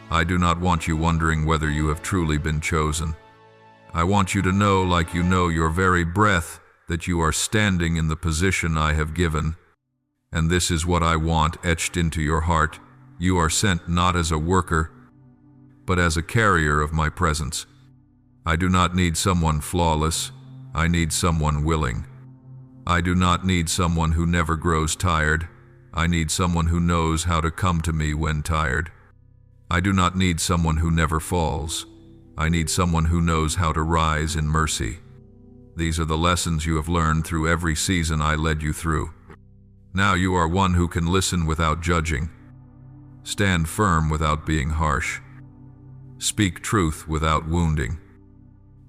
I do not want you wondering whether you have truly been chosen. I want you to know, like you know your very breath, that you are standing in the position I have given. And this is what I want etched into your heart. You are sent not as a worker, but as a carrier of my presence. I do not need someone flawless. I need someone willing. I do not need someone who never grows tired. I need someone who knows how to come to me when tired. I do not need someone who never falls. I need someone who knows how to rise in mercy. These are the lessons you have learned through every season I led you through. Now you are one who can listen without judging, stand firm without being harsh, speak truth without wounding,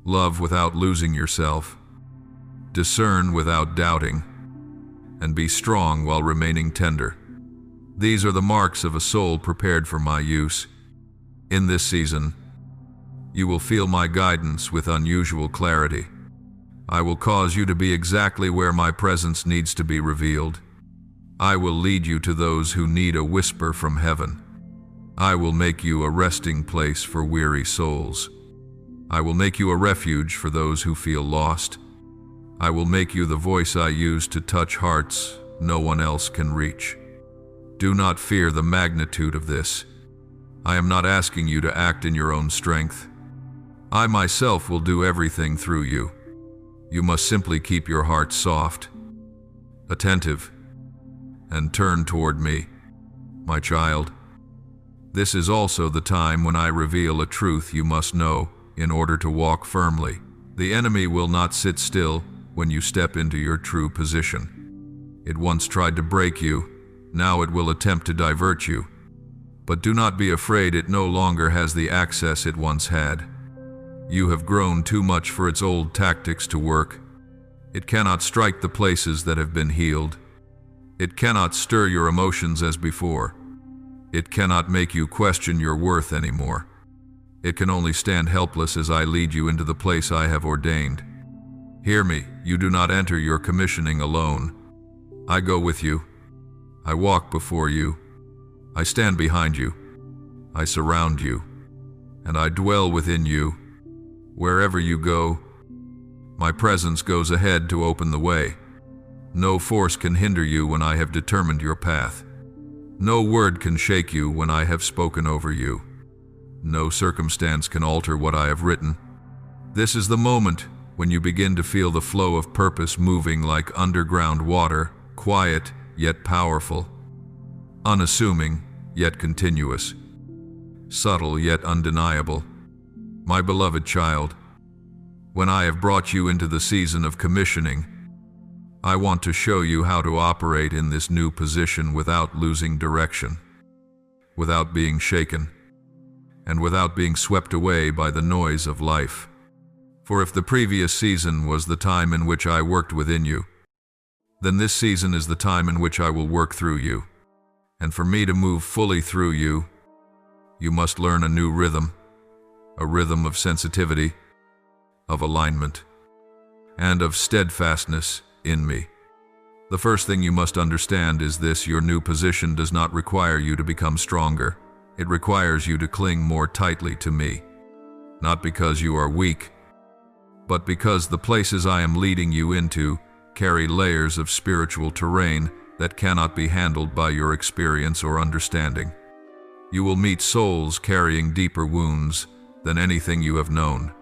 love without losing yourself, discern without doubting, and be strong while remaining tender. These are the marks of a soul prepared for my use. In this season, you will feel my guidance with unusual clarity. I will cause you to be exactly where my presence needs to be revealed. I will lead you to those who need a whisper from heaven. I will make you a resting place for weary souls. I will make you a refuge for those who feel lost. I will make you the voice I use to touch hearts no one else can reach. Do not fear the magnitude of this. I am not asking you to act in your own strength. I myself will do everything through you. You must simply keep your heart soft, attentive, and turn toward me, my child. This is also the time when I reveal a truth you must know in order to walk firmly. The enemy will not sit still when you step into your true position. It once tried to break you, now it will attempt to divert you. But do not be afraid, it no longer has the access it once had. You have grown too much for its old tactics to work. It cannot strike the places that have been healed. It cannot stir your emotions as before. It cannot make you question your worth anymore. It can only stand helpless as I lead you into the place I have ordained. Hear me, you do not enter your commissioning alone. I go with you. I walk before you. I stand behind you. I surround you. And I dwell within you. Wherever you go, my presence goes ahead to open the way. No force can hinder you when I have determined your path. No word can shake you when I have spoken over you. No circumstance can alter what I have written. This is the moment when you begin to feel the flow of purpose moving like underground water, quiet yet powerful, unassuming yet continuous, subtle yet undeniable. My beloved child, when I have brought you into the season of commissioning, I want to show you how to operate in this new position without losing direction, without being shaken, and without being swept away by the noise of life. For if the previous season was the time in which I worked within you, then this season is the time in which I will work through you. And for me to move fully through you, you must learn a new rhythm, a rhythm of sensitivity, of alignment, and of steadfastness in me. The first thing you must understand is this: your new position does not require you to become stronger. It requires you to cling more tightly to me. Not because you are weak, but because the places I am leading you into carry layers of spiritual terrain that cannot be handled by your experience or understanding. You will meet souls carrying deeper wounds than anything you have known.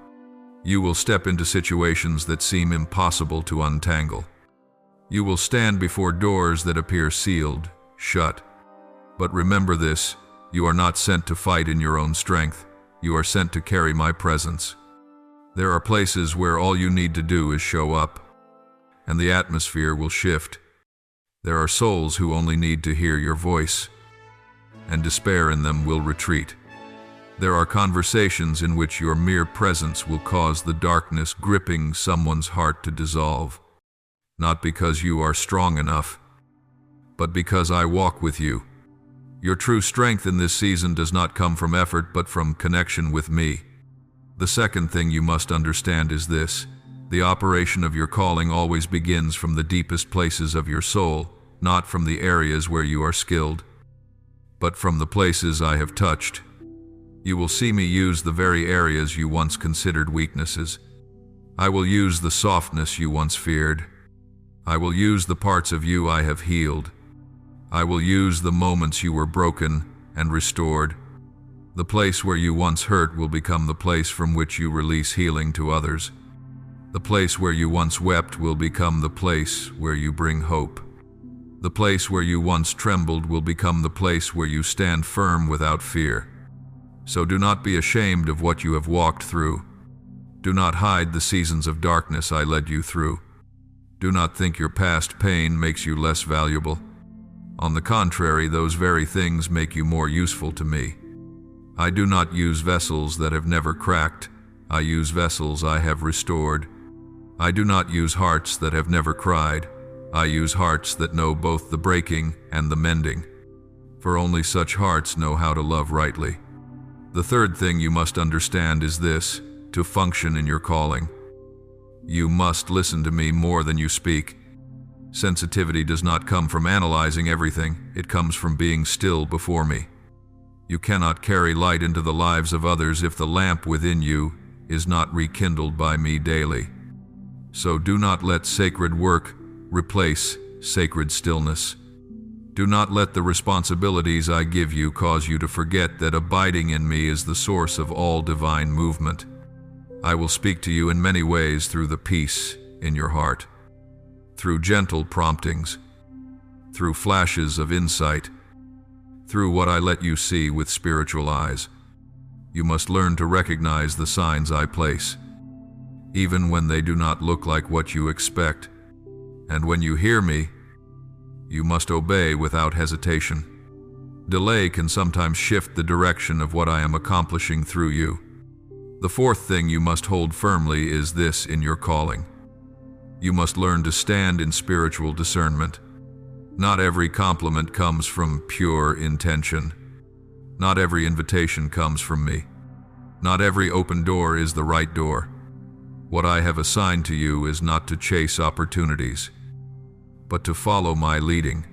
You will step into situations that seem impossible to untangle. You will stand before doors that appear sealed, shut. But remember this: you are not sent to fight in your own strength. You are sent to carry my presence. There are places where all you need to do is show up, and the atmosphere will shift. There are souls who only need to hear your voice, and despair in them will retreat. There are conversations in which your mere presence will cause the darkness gripping someone's heart to dissolve. Not because you are strong enough, but because I walk with you. Your true strength in this season does not come from effort, but from connection with me. The second thing you must understand is this: the operation of your calling always begins from the deepest places of your soul, not from the areas where you are skilled, but from the places I have touched. You will see me use the very areas you once considered weaknesses. I will use the softness you once feared. I will use the parts of you I have healed. I will use the moments you were broken and restored. The place where you once hurt will become the place from which you release healing to others. The place where you once wept will become the place where you bring hope. The place where you once trembled will become the place where you stand firm without fear. So do not be ashamed of what you have walked through. Do not hide the seasons of darkness I led you through. Do not think your past pain makes you less valuable. On the contrary, those very things make you more useful to me. I do not use vessels that have never cracked. I use vessels I have restored. I do not use hearts that have never cried. I use hearts that know both the breaking and the mending. For only such hearts know how to love rightly. The third thing you must understand is this: to function in your calling, you must listen to me more than you speak. Sensitivity does not come from analyzing everything, it comes from being still before me. You cannot carry light into the lives of others if the lamp within you is not rekindled by me daily. So do not let sacred work replace sacred stillness. Do not let the responsibilities I give you cause you to forget that abiding in me is the source of all divine movement. I will speak to you in many ways through the peace in your heart, through gentle promptings, through flashes of insight, through what I let you see with spiritual eyes. You must learn to recognize the signs I place, even when they do not look like what you expect. And when you hear me, you must obey without hesitation. Delay can sometimes shift the direction of what I am accomplishing through you. The fourth thing you must hold firmly is this in your calling: you must learn to stand in spiritual discernment. Not every compliment comes from pure intention. Not every invitation comes from me. Not every open door is the right door. What I have assigned to you is not to chase opportunities, but to follow my leading.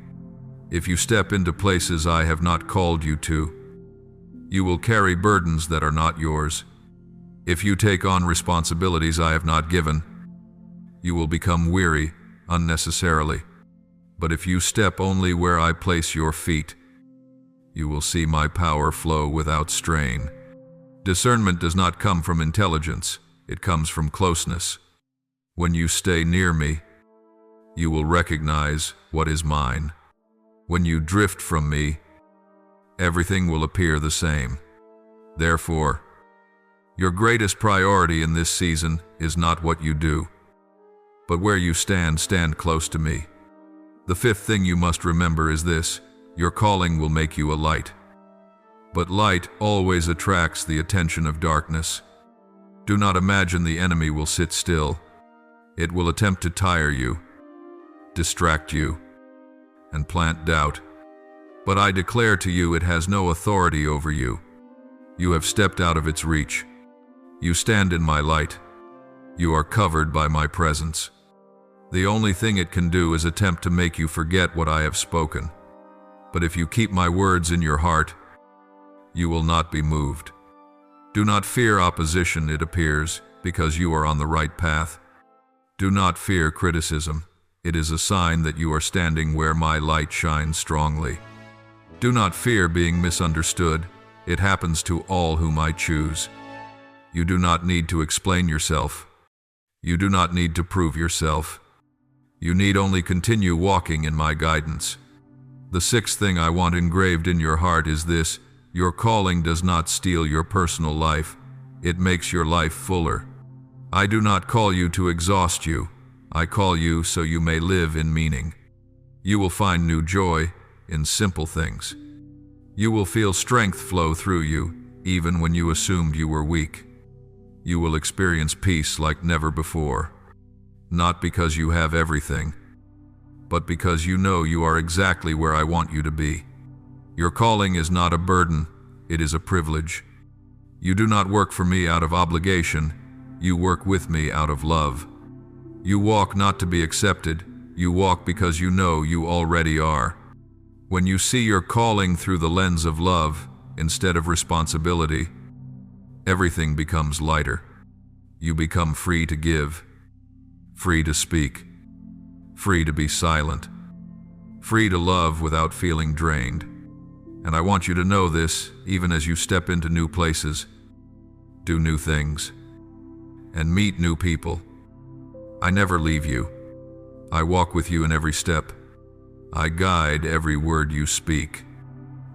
If you step into places I have not called you to, you will carry burdens that are not yours. If you take on responsibilities I have not given, you will become weary unnecessarily. But if you step only where I place your feet, you will see my power flow without strain. Discernment does not come from intelligence, it comes from closeness. When you stay near me, you will recognize what is mine. When you drift from me, everything will appear the same. Therefore, your greatest priority in this season is not what you do, but where you stand close to me. The fifth thing you must remember is this: your calling will make you a light. But light always attracts the attention of darkness. Do not imagine the enemy will sit still. It will attempt to tire you, distract you, and plant doubt. But I declare to you it has no authority over you. You have stepped out of its reach. You stand in my light. You are covered by my presence. The only thing it can do is attempt to make you forget what I have spoken. But if you keep my words in your heart, you will not be moved. Do not fear opposition, it appears, because you are on the right path. Do not fear criticism. It is a sign that you are standing where my light shines strongly. Do not fear being misunderstood. It happens to all whom I choose. You do not need to explain yourself. You do not need to prove yourself. You need only continue walking in my guidance. The sixth thing I want engraved in your heart is this: your calling does not steal your personal life. It makes your life fuller. I do not call you to exhaust you. I call you so you may live in meaning. You will find new joy in simple things. You will feel strength flow through you, even when you assumed you were weak. You will experience peace like never before. Not because you have everything, but because you know you are exactly where I want you to be. Your calling is not a burden, it is a privilege. You do not work for me out of obligation, you work with me out of love. You walk not to be accepted, you walk because you know you already are. When you see your calling through the lens of love instead of responsibility, everything becomes lighter. You become free to give, free to speak, free to be silent, free to love without feeling drained. And I want you to know this even as you step into new places, do new things, and meet new people. I never leave you. I walk with you in every step. I guide every word you speak.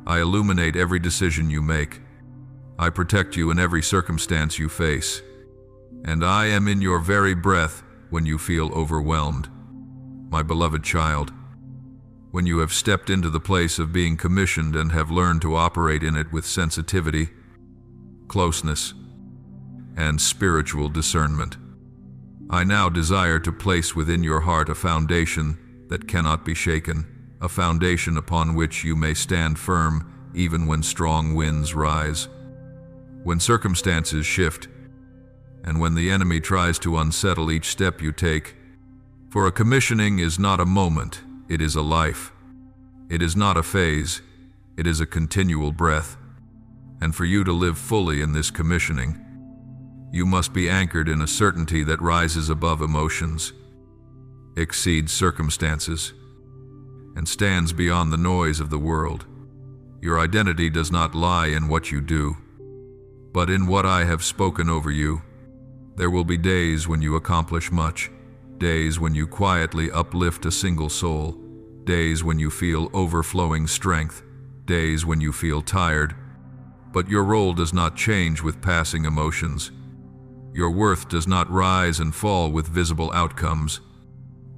I illuminate every decision you make. I protect you in every circumstance you face. And I am in your very breath when you feel overwhelmed. My beloved child, when you have stepped into the place of being commissioned and have learned to operate in it with sensitivity, closeness, and spiritual discernment, I now desire to place within your heart a foundation that cannot be shaken, a foundation upon which you may stand firm even when strong winds rise, when circumstances shift, and when the enemy tries to unsettle each step you take. For a commissioning is not a moment, it is a life. It is not a phase, it is a continual breath. And for you to live fully in this commissioning, you must be anchored in a certainty that rises above emotions, exceeds circumstances, and stands beyond the noise of the world. Your identity does not lie in what you do, but in what I have spoken over you. There will be days when you accomplish much, days when you quietly uplift a single soul, days when you feel overflowing strength, days when you feel tired. But your role does not change with passing emotions. Your worth does not rise and fall with visible outcomes.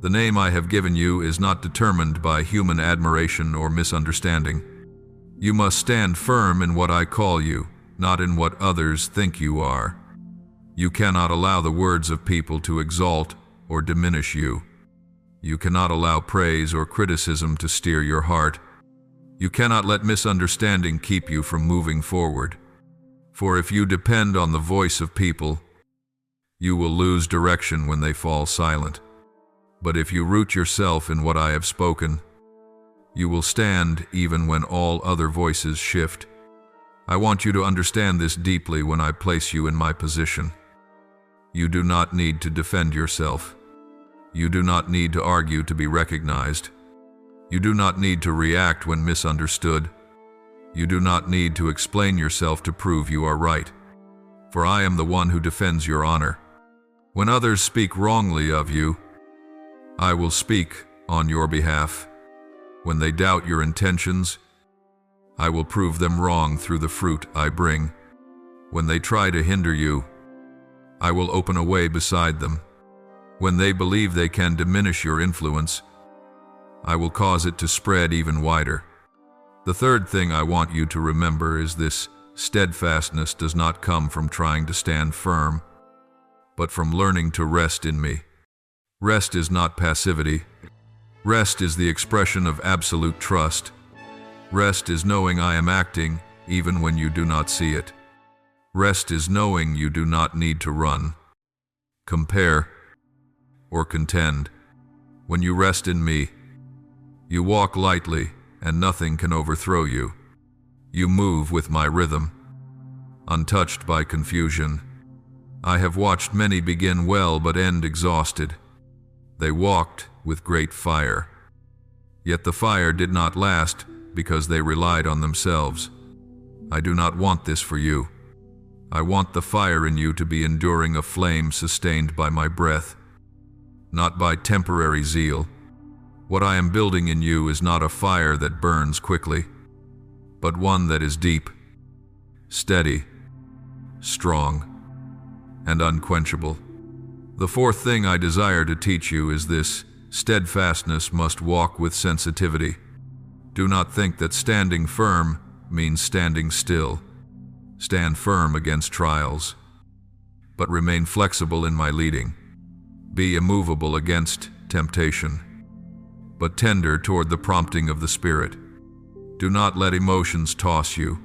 The name I have given you is not determined by human admiration or misunderstanding. You must stand firm in what I call you, not in what others think you are. You cannot allow the words of people to exalt or diminish you. You cannot allow praise or criticism to steer your heart. You cannot let misunderstanding keep you from moving forward. For if you depend on the voice of people, you will lose direction when they fall silent. But if you root yourself in what I have spoken, you will stand even when all other voices shift. I want you to understand this deeply when I place you in my position. You do not need to defend yourself. You do not need to argue to be recognized. You do not need to react when misunderstood. You do not need to explain yourself to prove you are right. For I am the one who defends your honor. When others speak wrongly of you, I will speak on your behalf. When they doubt your intentions, I will prove them wrong through the fruit I bring. When they try to hinder you, I will open a way beside them. When they believe they can diminish your influence, I will cause it to spread even wider. The third thing I want you to remember is this: steadfastness does not come from trying to stand firm, but from learning to rest in me. Rest is not passivity. Rest is the expression of absolute trust. Rest is knowing I am acting even when you do not see it. Rest is knowing you do not need to run, compare, or contend. When you rest in me, you walk lightly and nothing can overthrow you. You move with my rhythm, untouched by confusion. I have watched many begin well but end exhausted. They walked with great fire, yet the fire did not last because they relied on themselves. I do not want this for you. I want the fire in you to be enduring, a flame sustained by my breath, not by temporary zeal. What I am building in you is not a fire that burns quickly, but one that is deep, steady, strong, and unquenchable. The fourth thing I desire to teach you is this: steadfastness must walk with sensitivity. Do not think that standing firm means standing still. Stand firm against trials, but remain flexible in my leading. Be immovable against temptation, but tender toward the prompting of the Spirit. Do not let emotions toss you.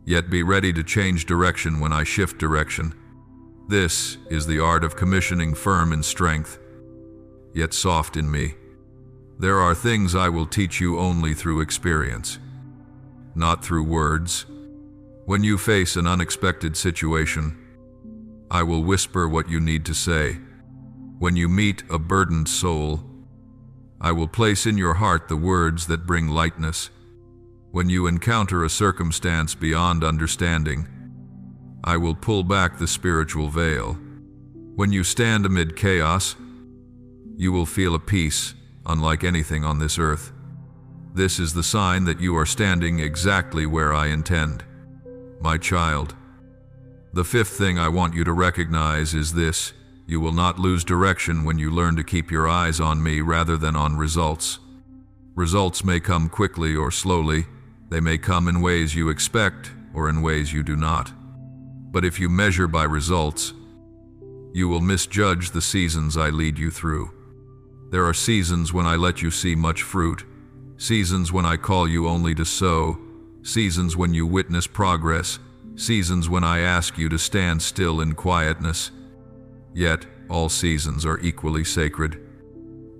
Yet be ready to change direction when I shift direction. This is the art of commissioning firm in strength, yet soft in me. There are things I will teach you only through experience, not through words. When you face an unexpected situation, I will whisper what you need to say. When you meet a burdened soul, I will place in your heart the words that bring lightness. When you encounter a circumstance beyond understanding, I will pull back the spiritual veil. When you stand amid chaos, you will feel a peace unlike anything on this earth. This is the sign that you are standing exactly where I intend. My child, the fifth thing I want you to recognize is this: you will not lose direction when you learn to keep your eyes on me rather than on results. Results may come quickly or slowly. They may come in ways you expect or in ways you do not. But if you measure by results, you will misjudge the seasons I lead you through. There are seasons when I let you see much fruit, seasons when I call you only to sow, seasons when you witness progress, seasons when I ask you to stand still in quietness. Yet, all seasons are equally sacred.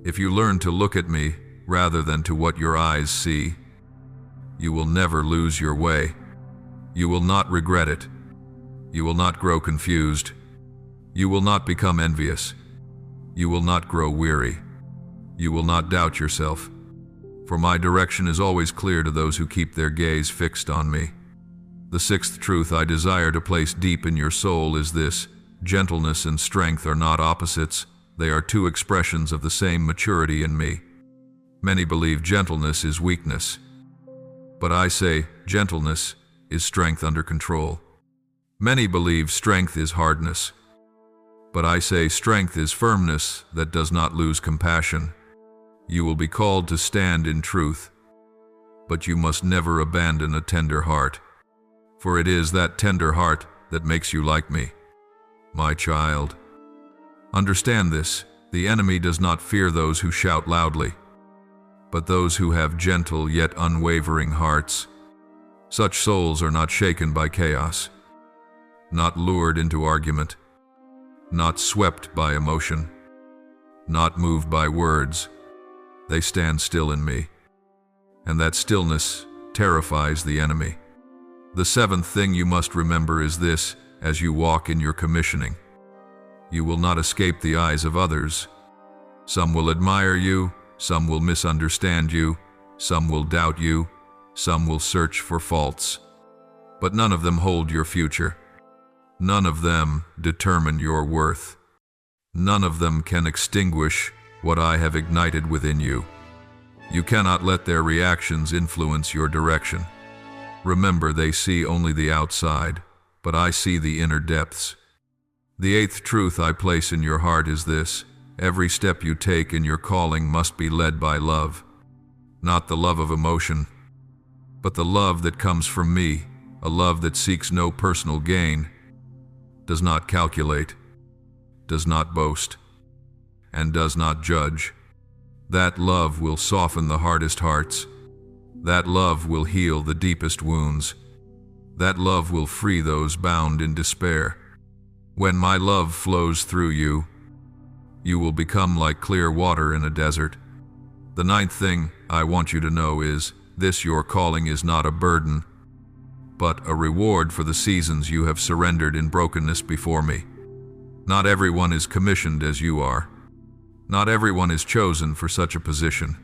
If you learn to look at me rather than to what your eyes see, you will never lose your way. You will not regret it. You will not grow confused. You will not become envious. You will not grow weary. You will not doubt yourself. For my direction is always clear to those who keep their gaze fixed on me. The sixth truth I desire to place deep in your soul is this: gentleness and strength are not opposites. They are two expressions of the same maturity in me. Many believe gentleness is weakness, but I say gentleness is strength under control. Many believe strength is hardness, but I say strength is firmness that does not lose compassion. You will be called to stand in truth, but you must never abandon a tender heart, for it is that tender heart that makes you like me. My child, understand this: the enemy does not fear those who shout loudly, but those who have gentle yet unwavering hearts. Such souls are not shaken by chaos, not lured into argument, not swept by emotion, not moved by words. They stand still in me, and that stillness terrifies the enemy. The seventh thing you must remember is this: as you walk in your commissioning, you will not escape the eyes of others. Some will admire you, some will misunderstand you, some will doubt you, some will search for faults. But none of them hold your future. None of them determine your worth. None of them can extinguish what I have ignited within you. You cannot let their reactions influence your direction. Remember, they see only the outside, but I see the inner depths. The eighth truth I place in your heart is this: every step you take in your calling must be led by love. Not the love of emotion, but the love that comes from me, a love that seeks no personal gain, does not calculate, does not boast, and does not judge. That love will soften the hardest hearts. That love will heal the deepest wounds. That love will free those bound in despair. When my love flows through you, you will become like clear water in a desert. The ninth thing I want you to know is this: your calling is not a burden, but a reward for the seasons you have surrendered in brokenness before me. Not everyone is commissioned as you are. Not everyone is chosen for such a position.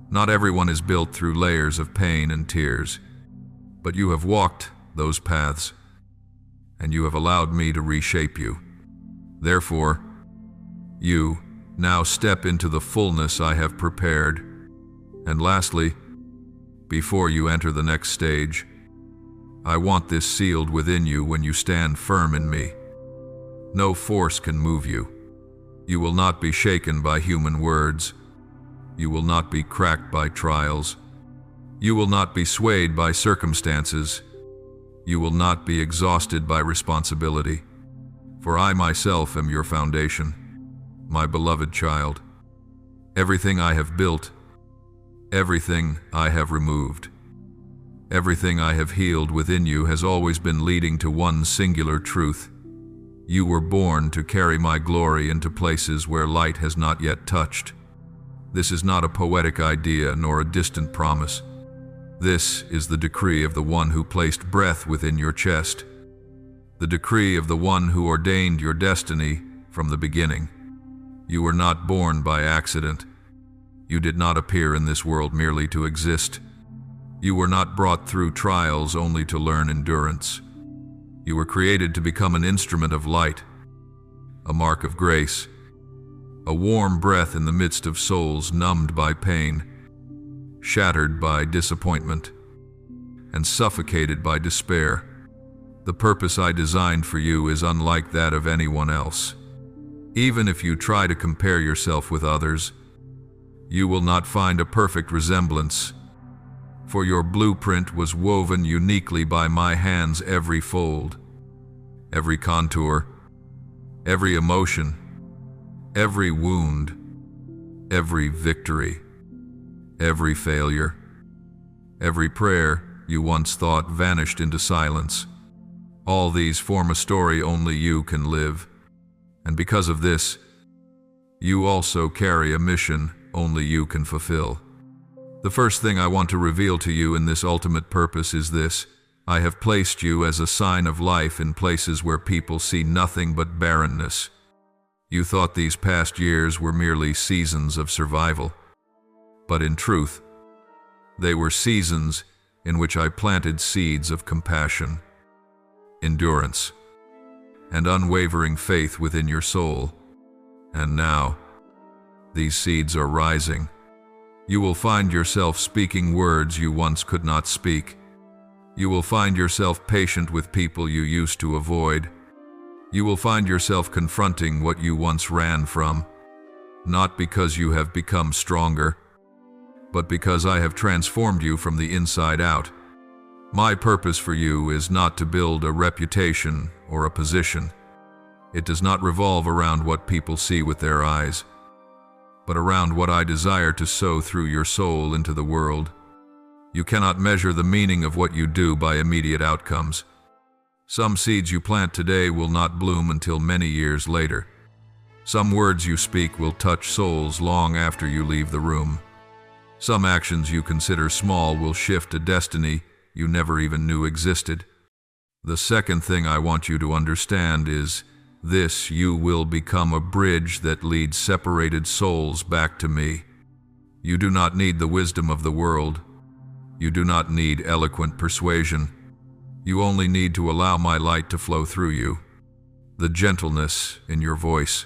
Not everyone is built through layers of pain and tears. But you have walked those paths, and you have allowed me to reshape you. Therefore, you now step into the fullness I have prepared. And lastly, before you enter the next stage, I want this sealed within you when you stand firm in me. No force can move you. You will not be shaken by human words. You will not be cracked by trials. You will not be swayed by circumstances. You will not be exhausted by responsibility. For I myself am your foundation, my beloved child. Everything I have built, everything I have removed, Everything I have healed within you has always been leading to one singular truth. You were born to carry my glory into places where light has not yet touched. This is not a poetic idea nor a distant promise. This is the decree of the one who placed breath within your chest, the decree of the one who ordained your destiny from the beginning. You were not born by accident. You did not appear in this world merely to exist. You were not brought through trials only to learn endurance. You were created to become an instrument of light, a mark of grace, a warm breath in the midst of souls numbed by pain, shattered by disappointment, and suffocated by despair. The purpose I designed for you is unlike that of anyone else. Even if you try to compare yourself with others, you will not find a perfect resemblance, for your blueprint was woven uniquely by my hands, every fold, every contour, every emotion, every wound, every victory, every failure, every prayer you once thought vanished into silence. All these form a story only you can live, and because of this, you also carry a mission only you can fulfill. The first thing I want to reveal to you in this ultimate purpose is this: I have placed you as a sign of life in places where people see nothing but barrenness. You thought these past years were merely seasons of survival, but in truth, they were seasons in which I planted seeds of compassion, endurance, and unwavering faith within your soul. And now, these seeds are rising. You will find yourself speaking words you once could not speak. You will find yourself patient with people you used to avoid. You will find yourself confronting what you once ran from, not because you have become stronger, but because I have transformed you from the inside out. My purpose for you is not to build a reputation or a position. It does not revolve around what people see with their eyes, but around what I desire to sow through your soul into the world. You cannot measure the meaning of what you do by immediate outcomes. Some seeds you plant today will not bloom until many years later. Some words you speak will touch souls long after you leave the room. Some actions you consider small will shift a destiny you never even knew existed. The second thing I want you to understand is this: you will become a bridge that leads separated souls back to me. You do not need the wisdom of the world. You do not need eloquent persuasion. You only need to allow my light to flow through you. The gentleness in your voice,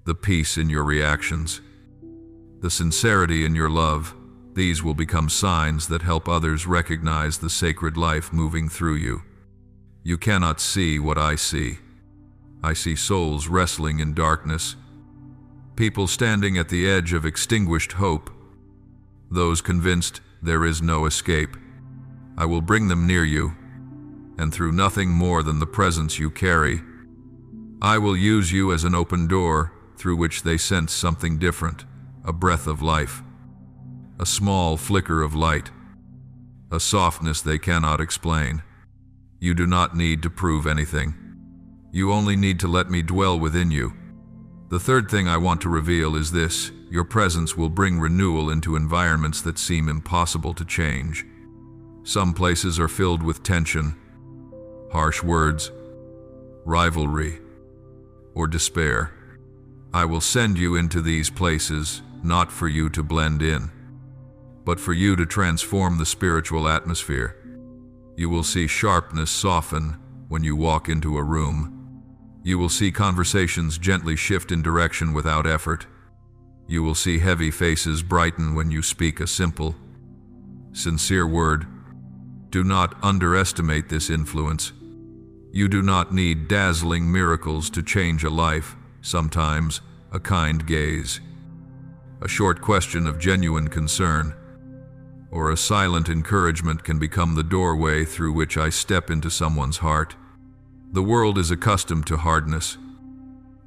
the peace in your reactions, the sincerity in your love, these will become signs that help others recognize the sacred life moving through you. You cannot see what I see. I see souls wrestling in darkness, people standing at the edge of extinguished hope, those convinced there is no escape. I will bring them near you, and through nothing more than the presence you carry, I will use you as an open door through which they sense something different, a breath of life, a small flicker of light, a softness they cannot explain. You do not need to prove anything. You only need to let me dwell within you. The third thing I want to reveal is this: your presence will bring renewal into environments that seem impossible to change. Some places are filled with tension, harsh words, rivalry, or despair. I will send you into these places not for you to blend in, but for you to transform the spiritual atmosphere. You will see sharpness soften when you walk into a room. You will see conversations gently shift in direction without effort. You will see heavy faces brighten when you speak a simple, sincere word. Do not underestimate this influence. You do not need dazzling miracles to change a life. Sometimes a kind gaze, a short question of genuine concern, or a silent encouragement can become the doorway through which I step into someone's heart. The world is accustomed to hardness,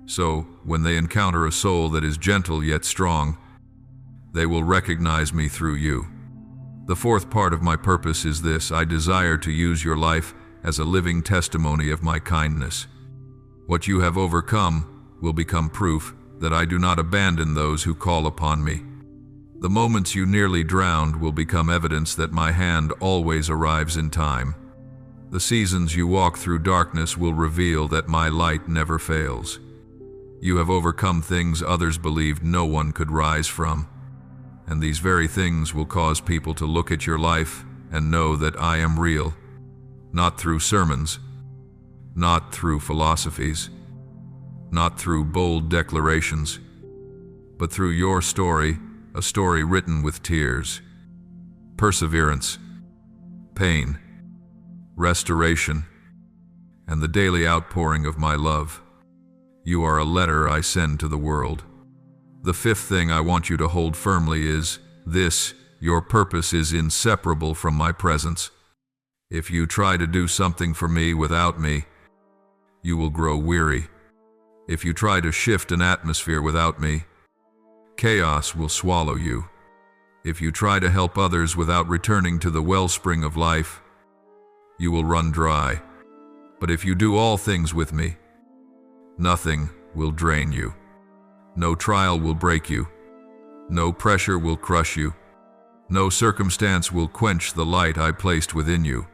so when they encounter a soul that is gentle yet strong, they will recognize me through you. The fourth part of my purpose is this: I desire to use your life as a living testimony of my kindness. What you have overcome will become proof that I do not abandon those who call upon me. The moments you nearly drowned will become evidence that my hand always arrives in time. The seasons you walk through darkness will reveal that my light never fails. You have overcome things others believed no one could rise from, and these very things will cause people to look at your life and know that I am real, not through sermons, not through philosophies, not through bold declarations, but through your story, a story written with tears, perseverance, pain, restoration, and the daily outpouring of my love. You are a letter I send to the world. The fifth thing I want you to hold firmly is this: your purpose is inseparable from my presence. If you try to do something for me without me, you will grow weary. If you try to shift an atmosphere without me, chaos will swallow you. If you try to help others without returning to the wellspring of life, you will run dry. But if you do all things with me, nothing will drain you. No trial will break you. No pressure will crush you. No circumstance will quench the light I placed within you.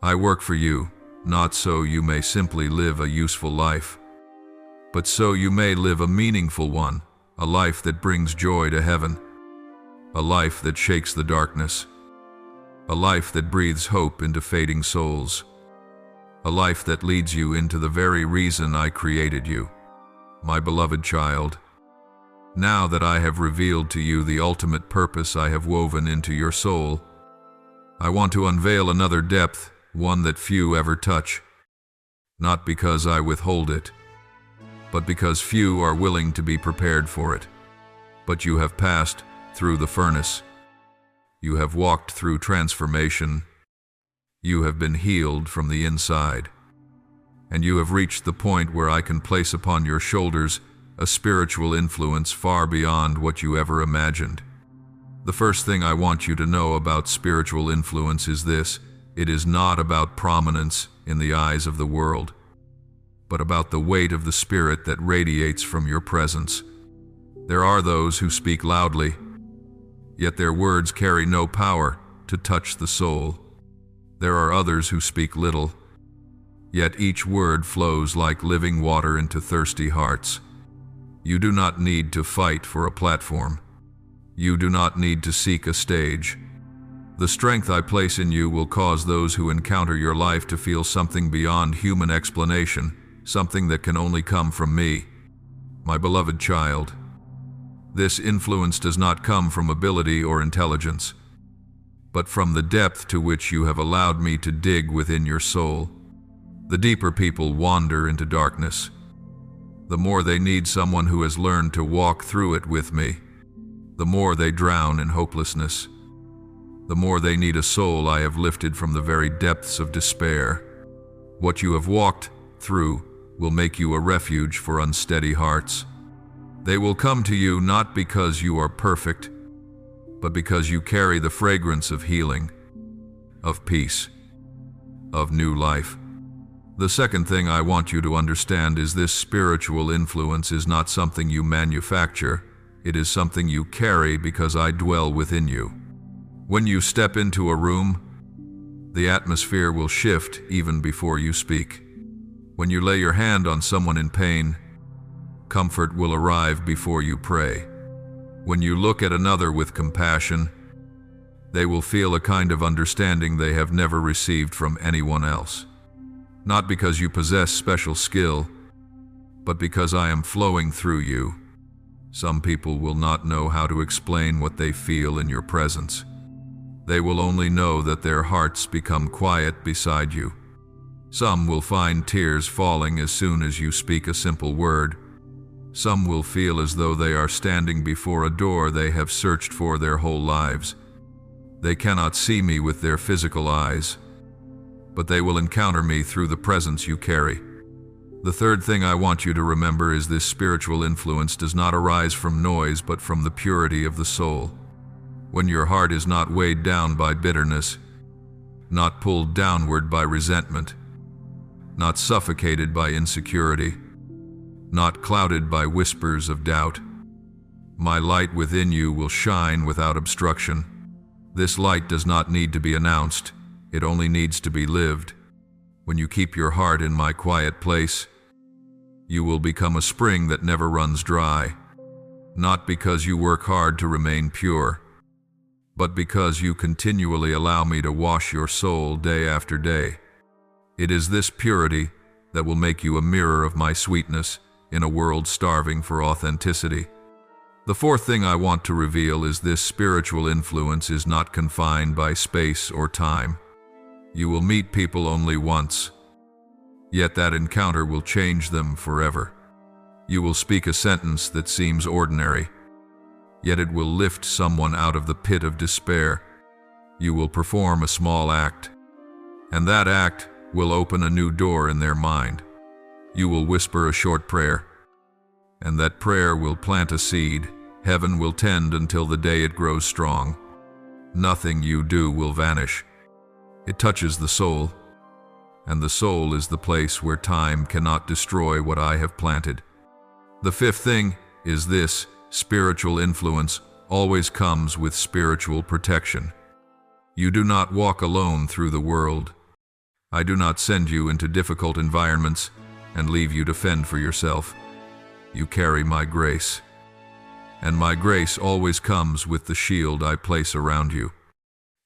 I work for you, not so you may simply live a useful life, but so you may live a meaningful one, a life that brings joy to heaven, a life that shakes the darkness, a life that breathes hope into fading souls, a life that leads you into the very reason I created you. My beloved child, now that I have revealed to you the ultimate purpose I have woven into your soul, I want to unveil another depth, one that few ever touch, not because I withhold it, but because few are willing to be prepared for it. But you have passed through the furnace. You have walked through transformation. You have been healed from the inside. And you have reached the point where I can place upon your shoulders a spiritual influence far beyond what you ever imagined. The first thing I want you to know about spiritual influence is this: it is not about prominence in the eyes of the world, but about the weight of the Spirit that radiates from your presence. There are those who speak loudly, yet their words carry no power to touch the soul. There are others who speak little, yet each word flows like living water into thirsty hearts. You do not need to fight for a platform. You do not need to seek a stage. The strength I place in you will cause those who encounter your life to feel something beyond human explanation, something that can only come from me. My beloved child, this influence does not come from ability or intelligence, but from the depth to which you have allowed me to dig within your soul. The deeper people wander into darkness, the more they need someone who has learned to walk through it with me. The more they drown in hopelessness, the more they need a soul I have lifted from the very depths of despair. What you have walked through will make you a refuge for unsteady hearts. They will come to you not because you are perfect, but because you carry the fragrance of healing, of peace, of new life. The second thing I want you to understand is this: spiritual influence is not something you manufacture. It is something you carry because I dwell within you. When you step into a room, the atmosphere will shift even before you speak. When you lay your hand on someone in pain, comfort will arrive before you pray. When you look at another with compassion, they will feel a kind of understanding they have never received from anyone else. Not because you possess special skill, but because I am flowing through you. Some people will not know how to explain what they feel in your presence. They will only know that their hearts become quiet beside you. Some will find tears falling as soon as you speak a simple word. Some will feel as though they are standing before a door they have searched for their whole lives. They cannot see me with their physical eyes, but they will encounter me through the presence you carry. The third thing I want you to remember is this: spiritual influence does not arise from noise, but from the purity of the soul. when your heart is not weighed down by bitterness, not pulled downward by resentment, not suffocated by insecurity, not clouded by whispers of doubt. My light within you will shine without obstruction. This light does not need to be announced, it only needs to be lived. When you keep your heart in my quiet place, you will become a spring that never runs dry, not because you work hard to remain pure, but because you continually allow me to wash your soul day after day. It is this purity that will make you a mirror of my sweetness in a world starving for authenticity. The fourth thing I want to reveal is this spiritual influence is not confined by space or time. You will meet people only once, yet that encounter will change them forever. You will speak a sentence that seems ordinary, yet it will lift someone out of the pit of despair. You will perform a small act, and that act will open a new door in their mind. You will whisper a short prayer, and that prayer will plant a seed. Heaven will tend until the day it grows strong. Nothing you do will vanish. It touches the soul, and the soul is the place where time cannot destroy what I have planted. The fifth thing is this: spiritual influence always comes with spiritual protection. You do not walk alone through the world. I do not send you into difficult environments and leave you to fend for yourself. You carry my grace, and my grace always comes with the shield I place around you.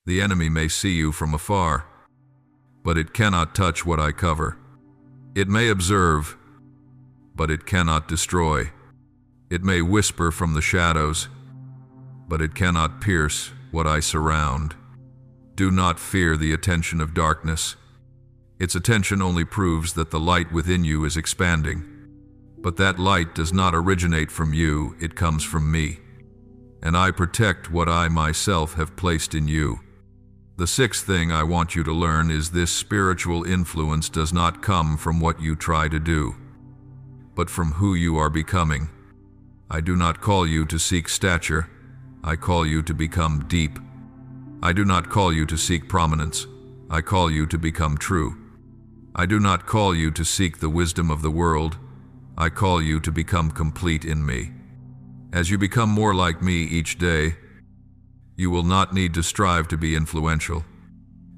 The enemy may see you from afar, but it cannot touch what I cover. It may observe, but it cannot destroy. It may whisper from the shadows, but it cannot pierce what I surround. Do not fear the attention of darkness. Its attention only proves that the light within you is expanding. But that light does not originate from you, it comes from me. And I protect what I myself have placed in you. The sixth thing I want you to learn is this: spiritual influence does not come from what you try to do, but from who you are becoming. I do not call you to seek stature, I call you to become deep. I do not call you to seek prominence, I call you to become true. I do not call you to seek the wisdom of the world, I call you to become complete in me. As you become more like me each day, you will not need to strive to be influential.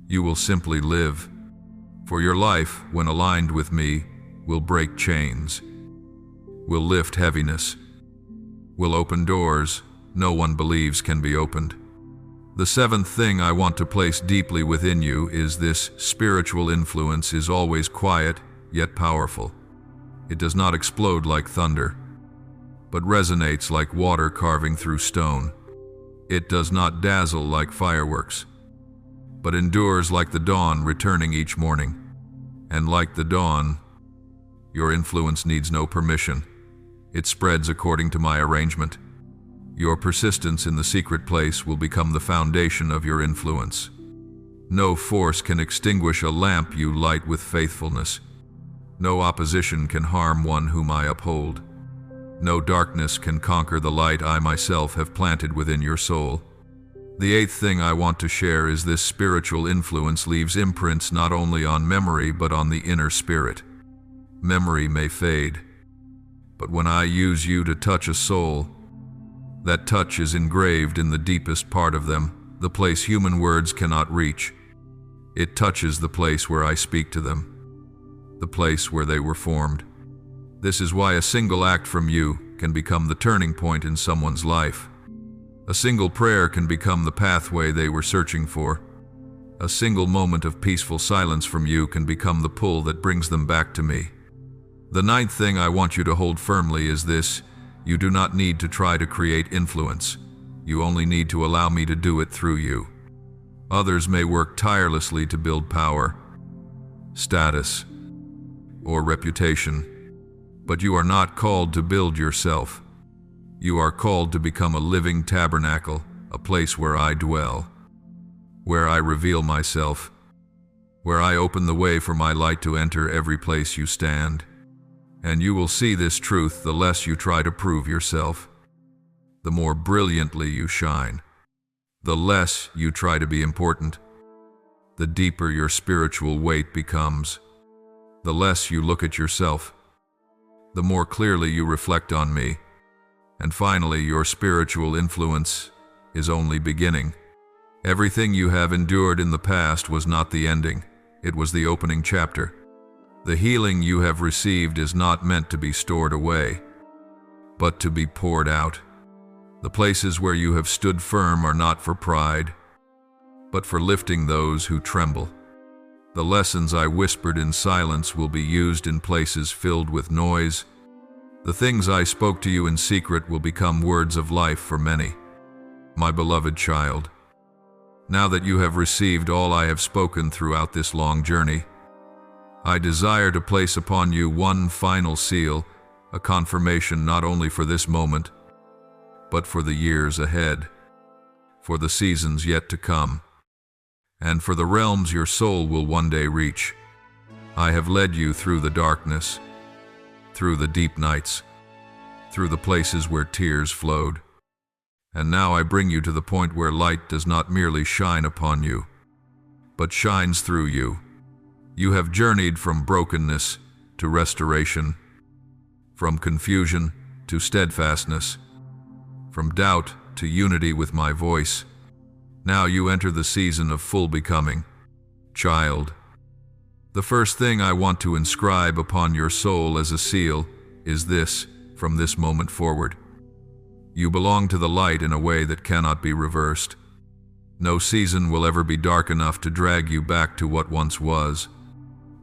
You will simply live. For your life, when aligned with me, will break chains, will lift heaviness, will open doors no one believes can be opened. The seventh thing I want to place deeply within you is this: spiritual influence is always quiet, yet powerful. It does not explode like thunder, but resonates like water carving through stone. It does not dazzle like fireworks, but endures like the dawn returning each morning. And like the dawn, your influence needs no permission. It spreads according to my arrangement. Your persistence in the secret place will become the foundation of your influence. No force can extinguish a lamp you light with faithfulness. No opposition can harm one whom I uphold. No darkness can conquer the light I myself have planted within your soul. The eighth thing I want to share is this: spiritual influence leaves imprints not only on memory but on the inner spirit. Memory may fade, but when I use you to touch a soul, that touch is engraved in the deepest part of them, the place human words cannot reach. It touches the place where I speak to them, the place where they were formed. This is why a single act from you can become the turning point in someone's life. A single prayer can become the pathway they were searching for. A single moment of peaceful silence from you can become the pull that brings them back to me. The ninth thing I want you to hold firmly is this: you do not need to try to create influence. You only need to allow me to do it through you. Others may work tirelessly to build power, status, or reputation, but you are not called to build yourself. You are called to become a living tabernacle, a place where I dwell, where I reveal myself, where I open the way for my light to enter every place you stand. And you will see this truth: the less you try to prove yourself, the more brilliantly you shine. The less you try to be important, the deeper your spiritual weight becomes. The less you look at yourself, the more clearly you reflect on me. And finally, your spiritual influence is only beginning. Everything you have endured in the past was not the ending, it was the opening chapter. The healing you have received is not meant to be stored away, but to be poured out. The places where you have stood firm are not for pride, but for lifting those who tremble. The lessons I whispered in silence will be used in places filled with noise. The things I spoke to you in secret will become words of life for many. My beloved child, now that you have received all I have spoken throughout this long journey, I desire to place upon you one final seal, a confirmation not only for this moment, but for the years ahead, for the seasons yet to come, and for the realms your soul will one day reach. I have led you through the darkness, through the deep nights, through the places where tears flowed. And now I bring you to the point where light does not merely shine upon you, but shines through you. You have journeyed from brokenness to restoration, from confusion to steadfastness, from doubt to unity with my voice. Now you enter the season of full becoming. Child, the first thing I want to inscribe upon your soul as a seal is this: from this moment forward, you belong to the light in a way that cannot be reversed. No season will ever be dark enough to drag you back to what once was.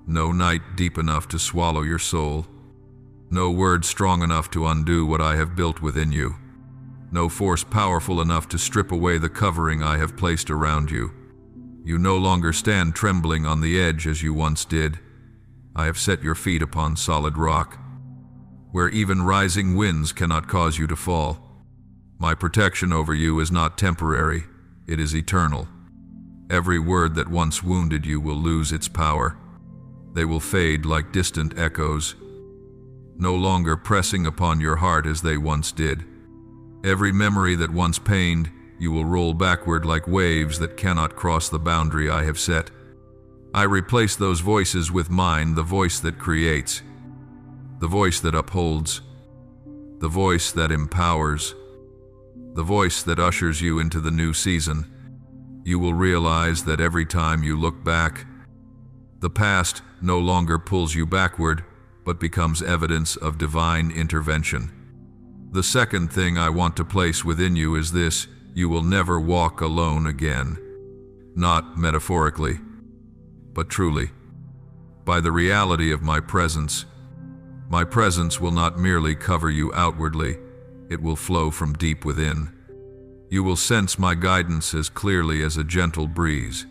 No night deep enough to swallow your soul. No word strong enough to undo what I have built within you. No force powerful enough to strip away the covering I have placed around you. You no longer stand trembling on the edge as you once did. I have set your feet upon solid rock, where even rising winds cannot cause you to fall. My protection over you is not temporary, it is eternal. Every word that once wounded you will lose its power. They will fade like distant echoes, no longer pressing upon your heart as they once did. Every memory that once pained, you will roll backward like waves that cannot cross the boundary I have set. I replace those voices with mine, the voice that creates, the voice that upholds, the voice that empowers, the voice that ushers you into the new season. You will realize that every time you look back, the past no longer pulls you backward, but becomes evidence of divine intervention. The second thing I want to place within you is this: you will never walk alone again. Not metaphorically, but truly. By the reality of my presence will not merely cover you outwardly, it will flow from deep within. You will sense my guidance as clearly as a gentle breeze,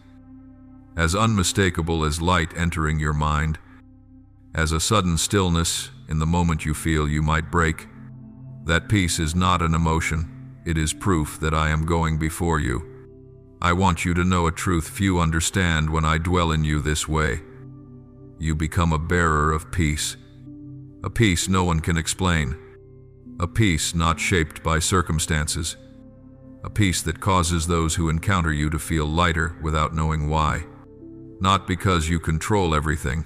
as unmistakable as light entering your mind, as a sudden stillness in the moment you feel you might break. That peace is not an emotion, it is proof that I am going before you. I want you to know a truth few understand when I dwell in you this way. You become a bearer of peace, a peace no one can explain, a peace not shaped by circumstances, a peace that causes those who encounter you to feel lighter without knowing why. Not because you control everything,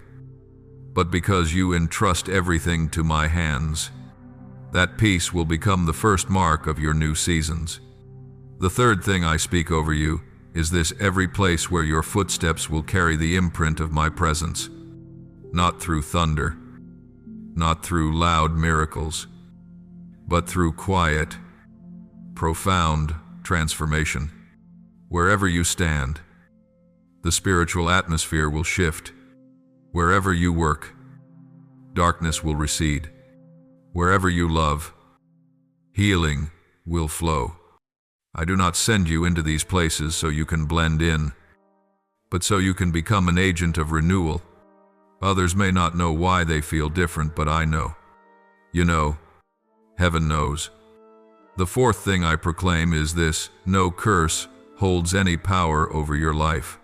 but because you entrust everything to my hands. That peace will become the first mark of your new seasons. The third thing I speak over you is this: every place where your footsteps will carry the imprint of my presence. Not through thunder, not through loud miracles, but through quiet, profound transformation. Wherever you stand, the spiritual atmosphere will shift. Wherever you work, darkness will recede. Wherever you love, healing will flow. I do not send you into these places so you can blend in, but so you can become an agent of renewal. Others may not know why they feel different, but I know. You know, heaven knows. The fourth thing I proclaim is this: no curse holds any power over your life.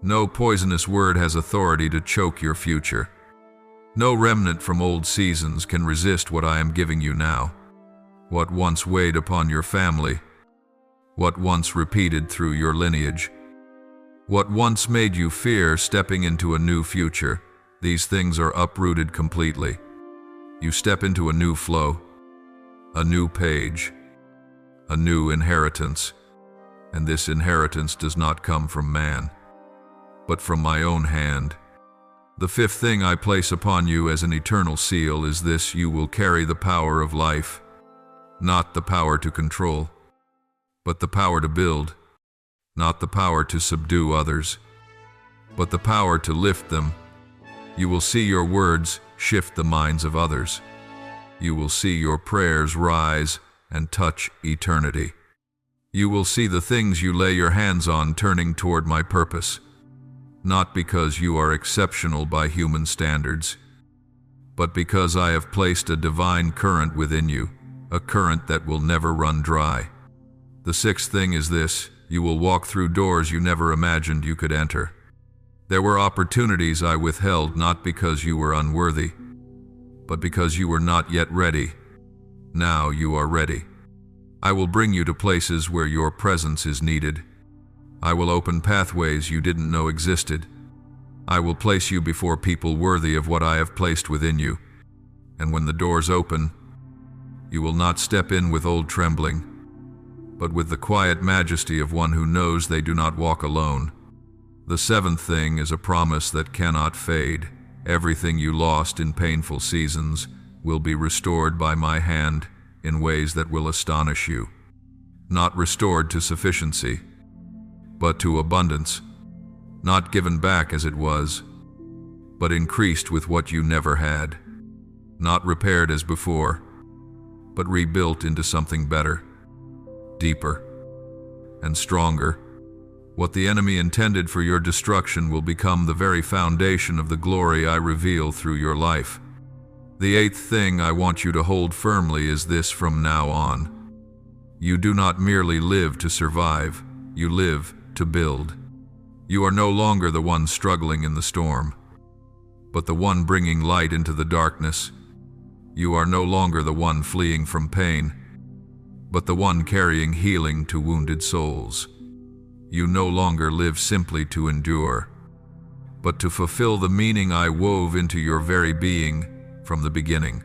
No poisonous word has authority to choke your future. No remnant from old seasons can resist what I am giving you now. What once weighed upon your family, what once repeated through your lineage, what once made you fear stepping into a new future, these things are uprooted completely. You step into a new flow, a new page, a new inheritance, and this inheritance does not come from man, but from my own hand. The fifth thing I place upon you as an eternal seal is this: you will carry the power of life, not the power to control, but the power to build, not the power to subdue others, but the power to lift them. You will see your words shift the minds of others. You will see your prayers rise and touch eternity. You will see the things you lay your hands on turning toward my purpose, not because you are exceptional by human standards, but because I have placed a divine current within you, a current that will never run dry. The sixth thing is this: you will walk through doors you never imagined you could enter. There were opportunities I withheld not because you were unworthy, but because you were not yet ready. Now you are ready. I will bring you to places where your presence is needed. I will open pathways you didn't know existed. I will place you before people worthy of what I have placed within you. And when the doors open, you will not step in with old trembling, but with the quiet majesty of one who knows they do not walk alone. The seventh thing is a promise that cannot fade. Everything you lost in painful seasons will be restored by my hand in ways that will astonish you. Not restored to sufficiency, but to abundance. Not given back as it was, but increased with what you never had. Not repaired as before, but rebuilt into something better, deeper, and stronger. What the enemy intended for your destruction will become the very foundation of the glory I reveal through your life. The eighth thing I want you to hold firmly is this: from now on, you do not merely live to survive, you live to build. You are no longer the one struggling in the storm, but the one bringing light into the darkness. You are no longer the one fleeing from pain, but the one carrying healing to wounded souls. You no longer live simply to endure, but to fulfill the meaning I wove into your very being from the beginning.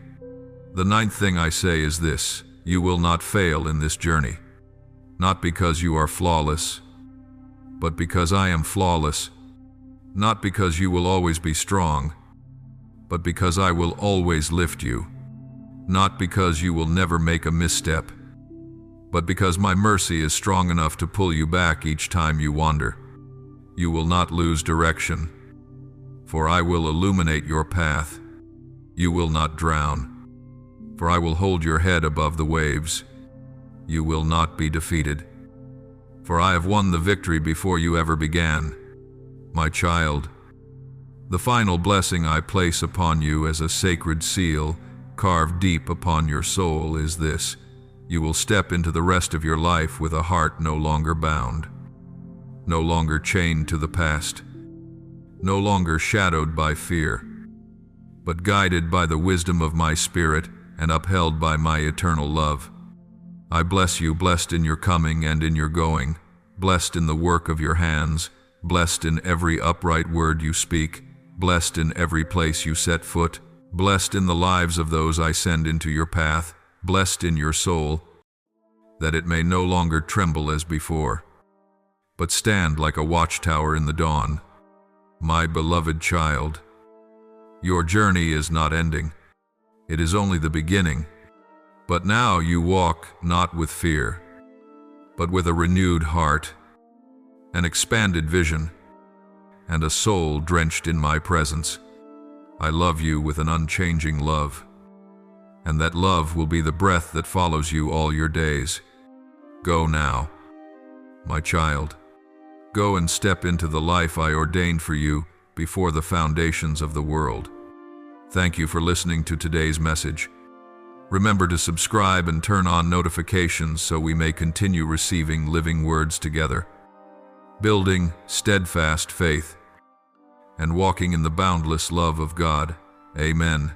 The ninth thing I say is this: you will not fail in this journey, not because you are flawless, but because I am flawless. Not because you will always be strong, but because I will always lift you. Not because you will never make a misstep, but because my mercy is strong enough to pull you back each time you wander. You will not lose direction, for I will illuminate your path. You will not drown, for I will hold your head above the waves. You will not be defeated, for I have won the victory before you ever began. My child, the final blessing I place upon you as a sacred seal carved deep upon your soul is this: you will step into the rest of your life with a heart no longer bound, no longer chained to the past, no longer shadowed by fear, but guided by the wisdom of my Spirit and upheld by my eternal love. I bless you, blessed in your coming and in your going, blessed in the work of your hands, blessed in every upright word you speak, blessed in every place you set foot, blessed in the lives of those I send into your path, blessed in your soul, that it may no longer tremble as before, but stand like a watchtower in the dawn. My beloved child, your journey is not ending. It is only the beginning. But now you walk not with fear, but with a renewed heart, an expanded vision, and a soul drenched in my presence. I love you with an unchanging love, and that love will be the breath that follows you all your days. Go now, my child. Go and step into the life I ordained for you before the foundations of the world. Thank you for listening to today's message. Remember to subscribe and turn on notifications so we may continue receiving living words together, building steadfast faith and walking in the boundless love of God. Amen.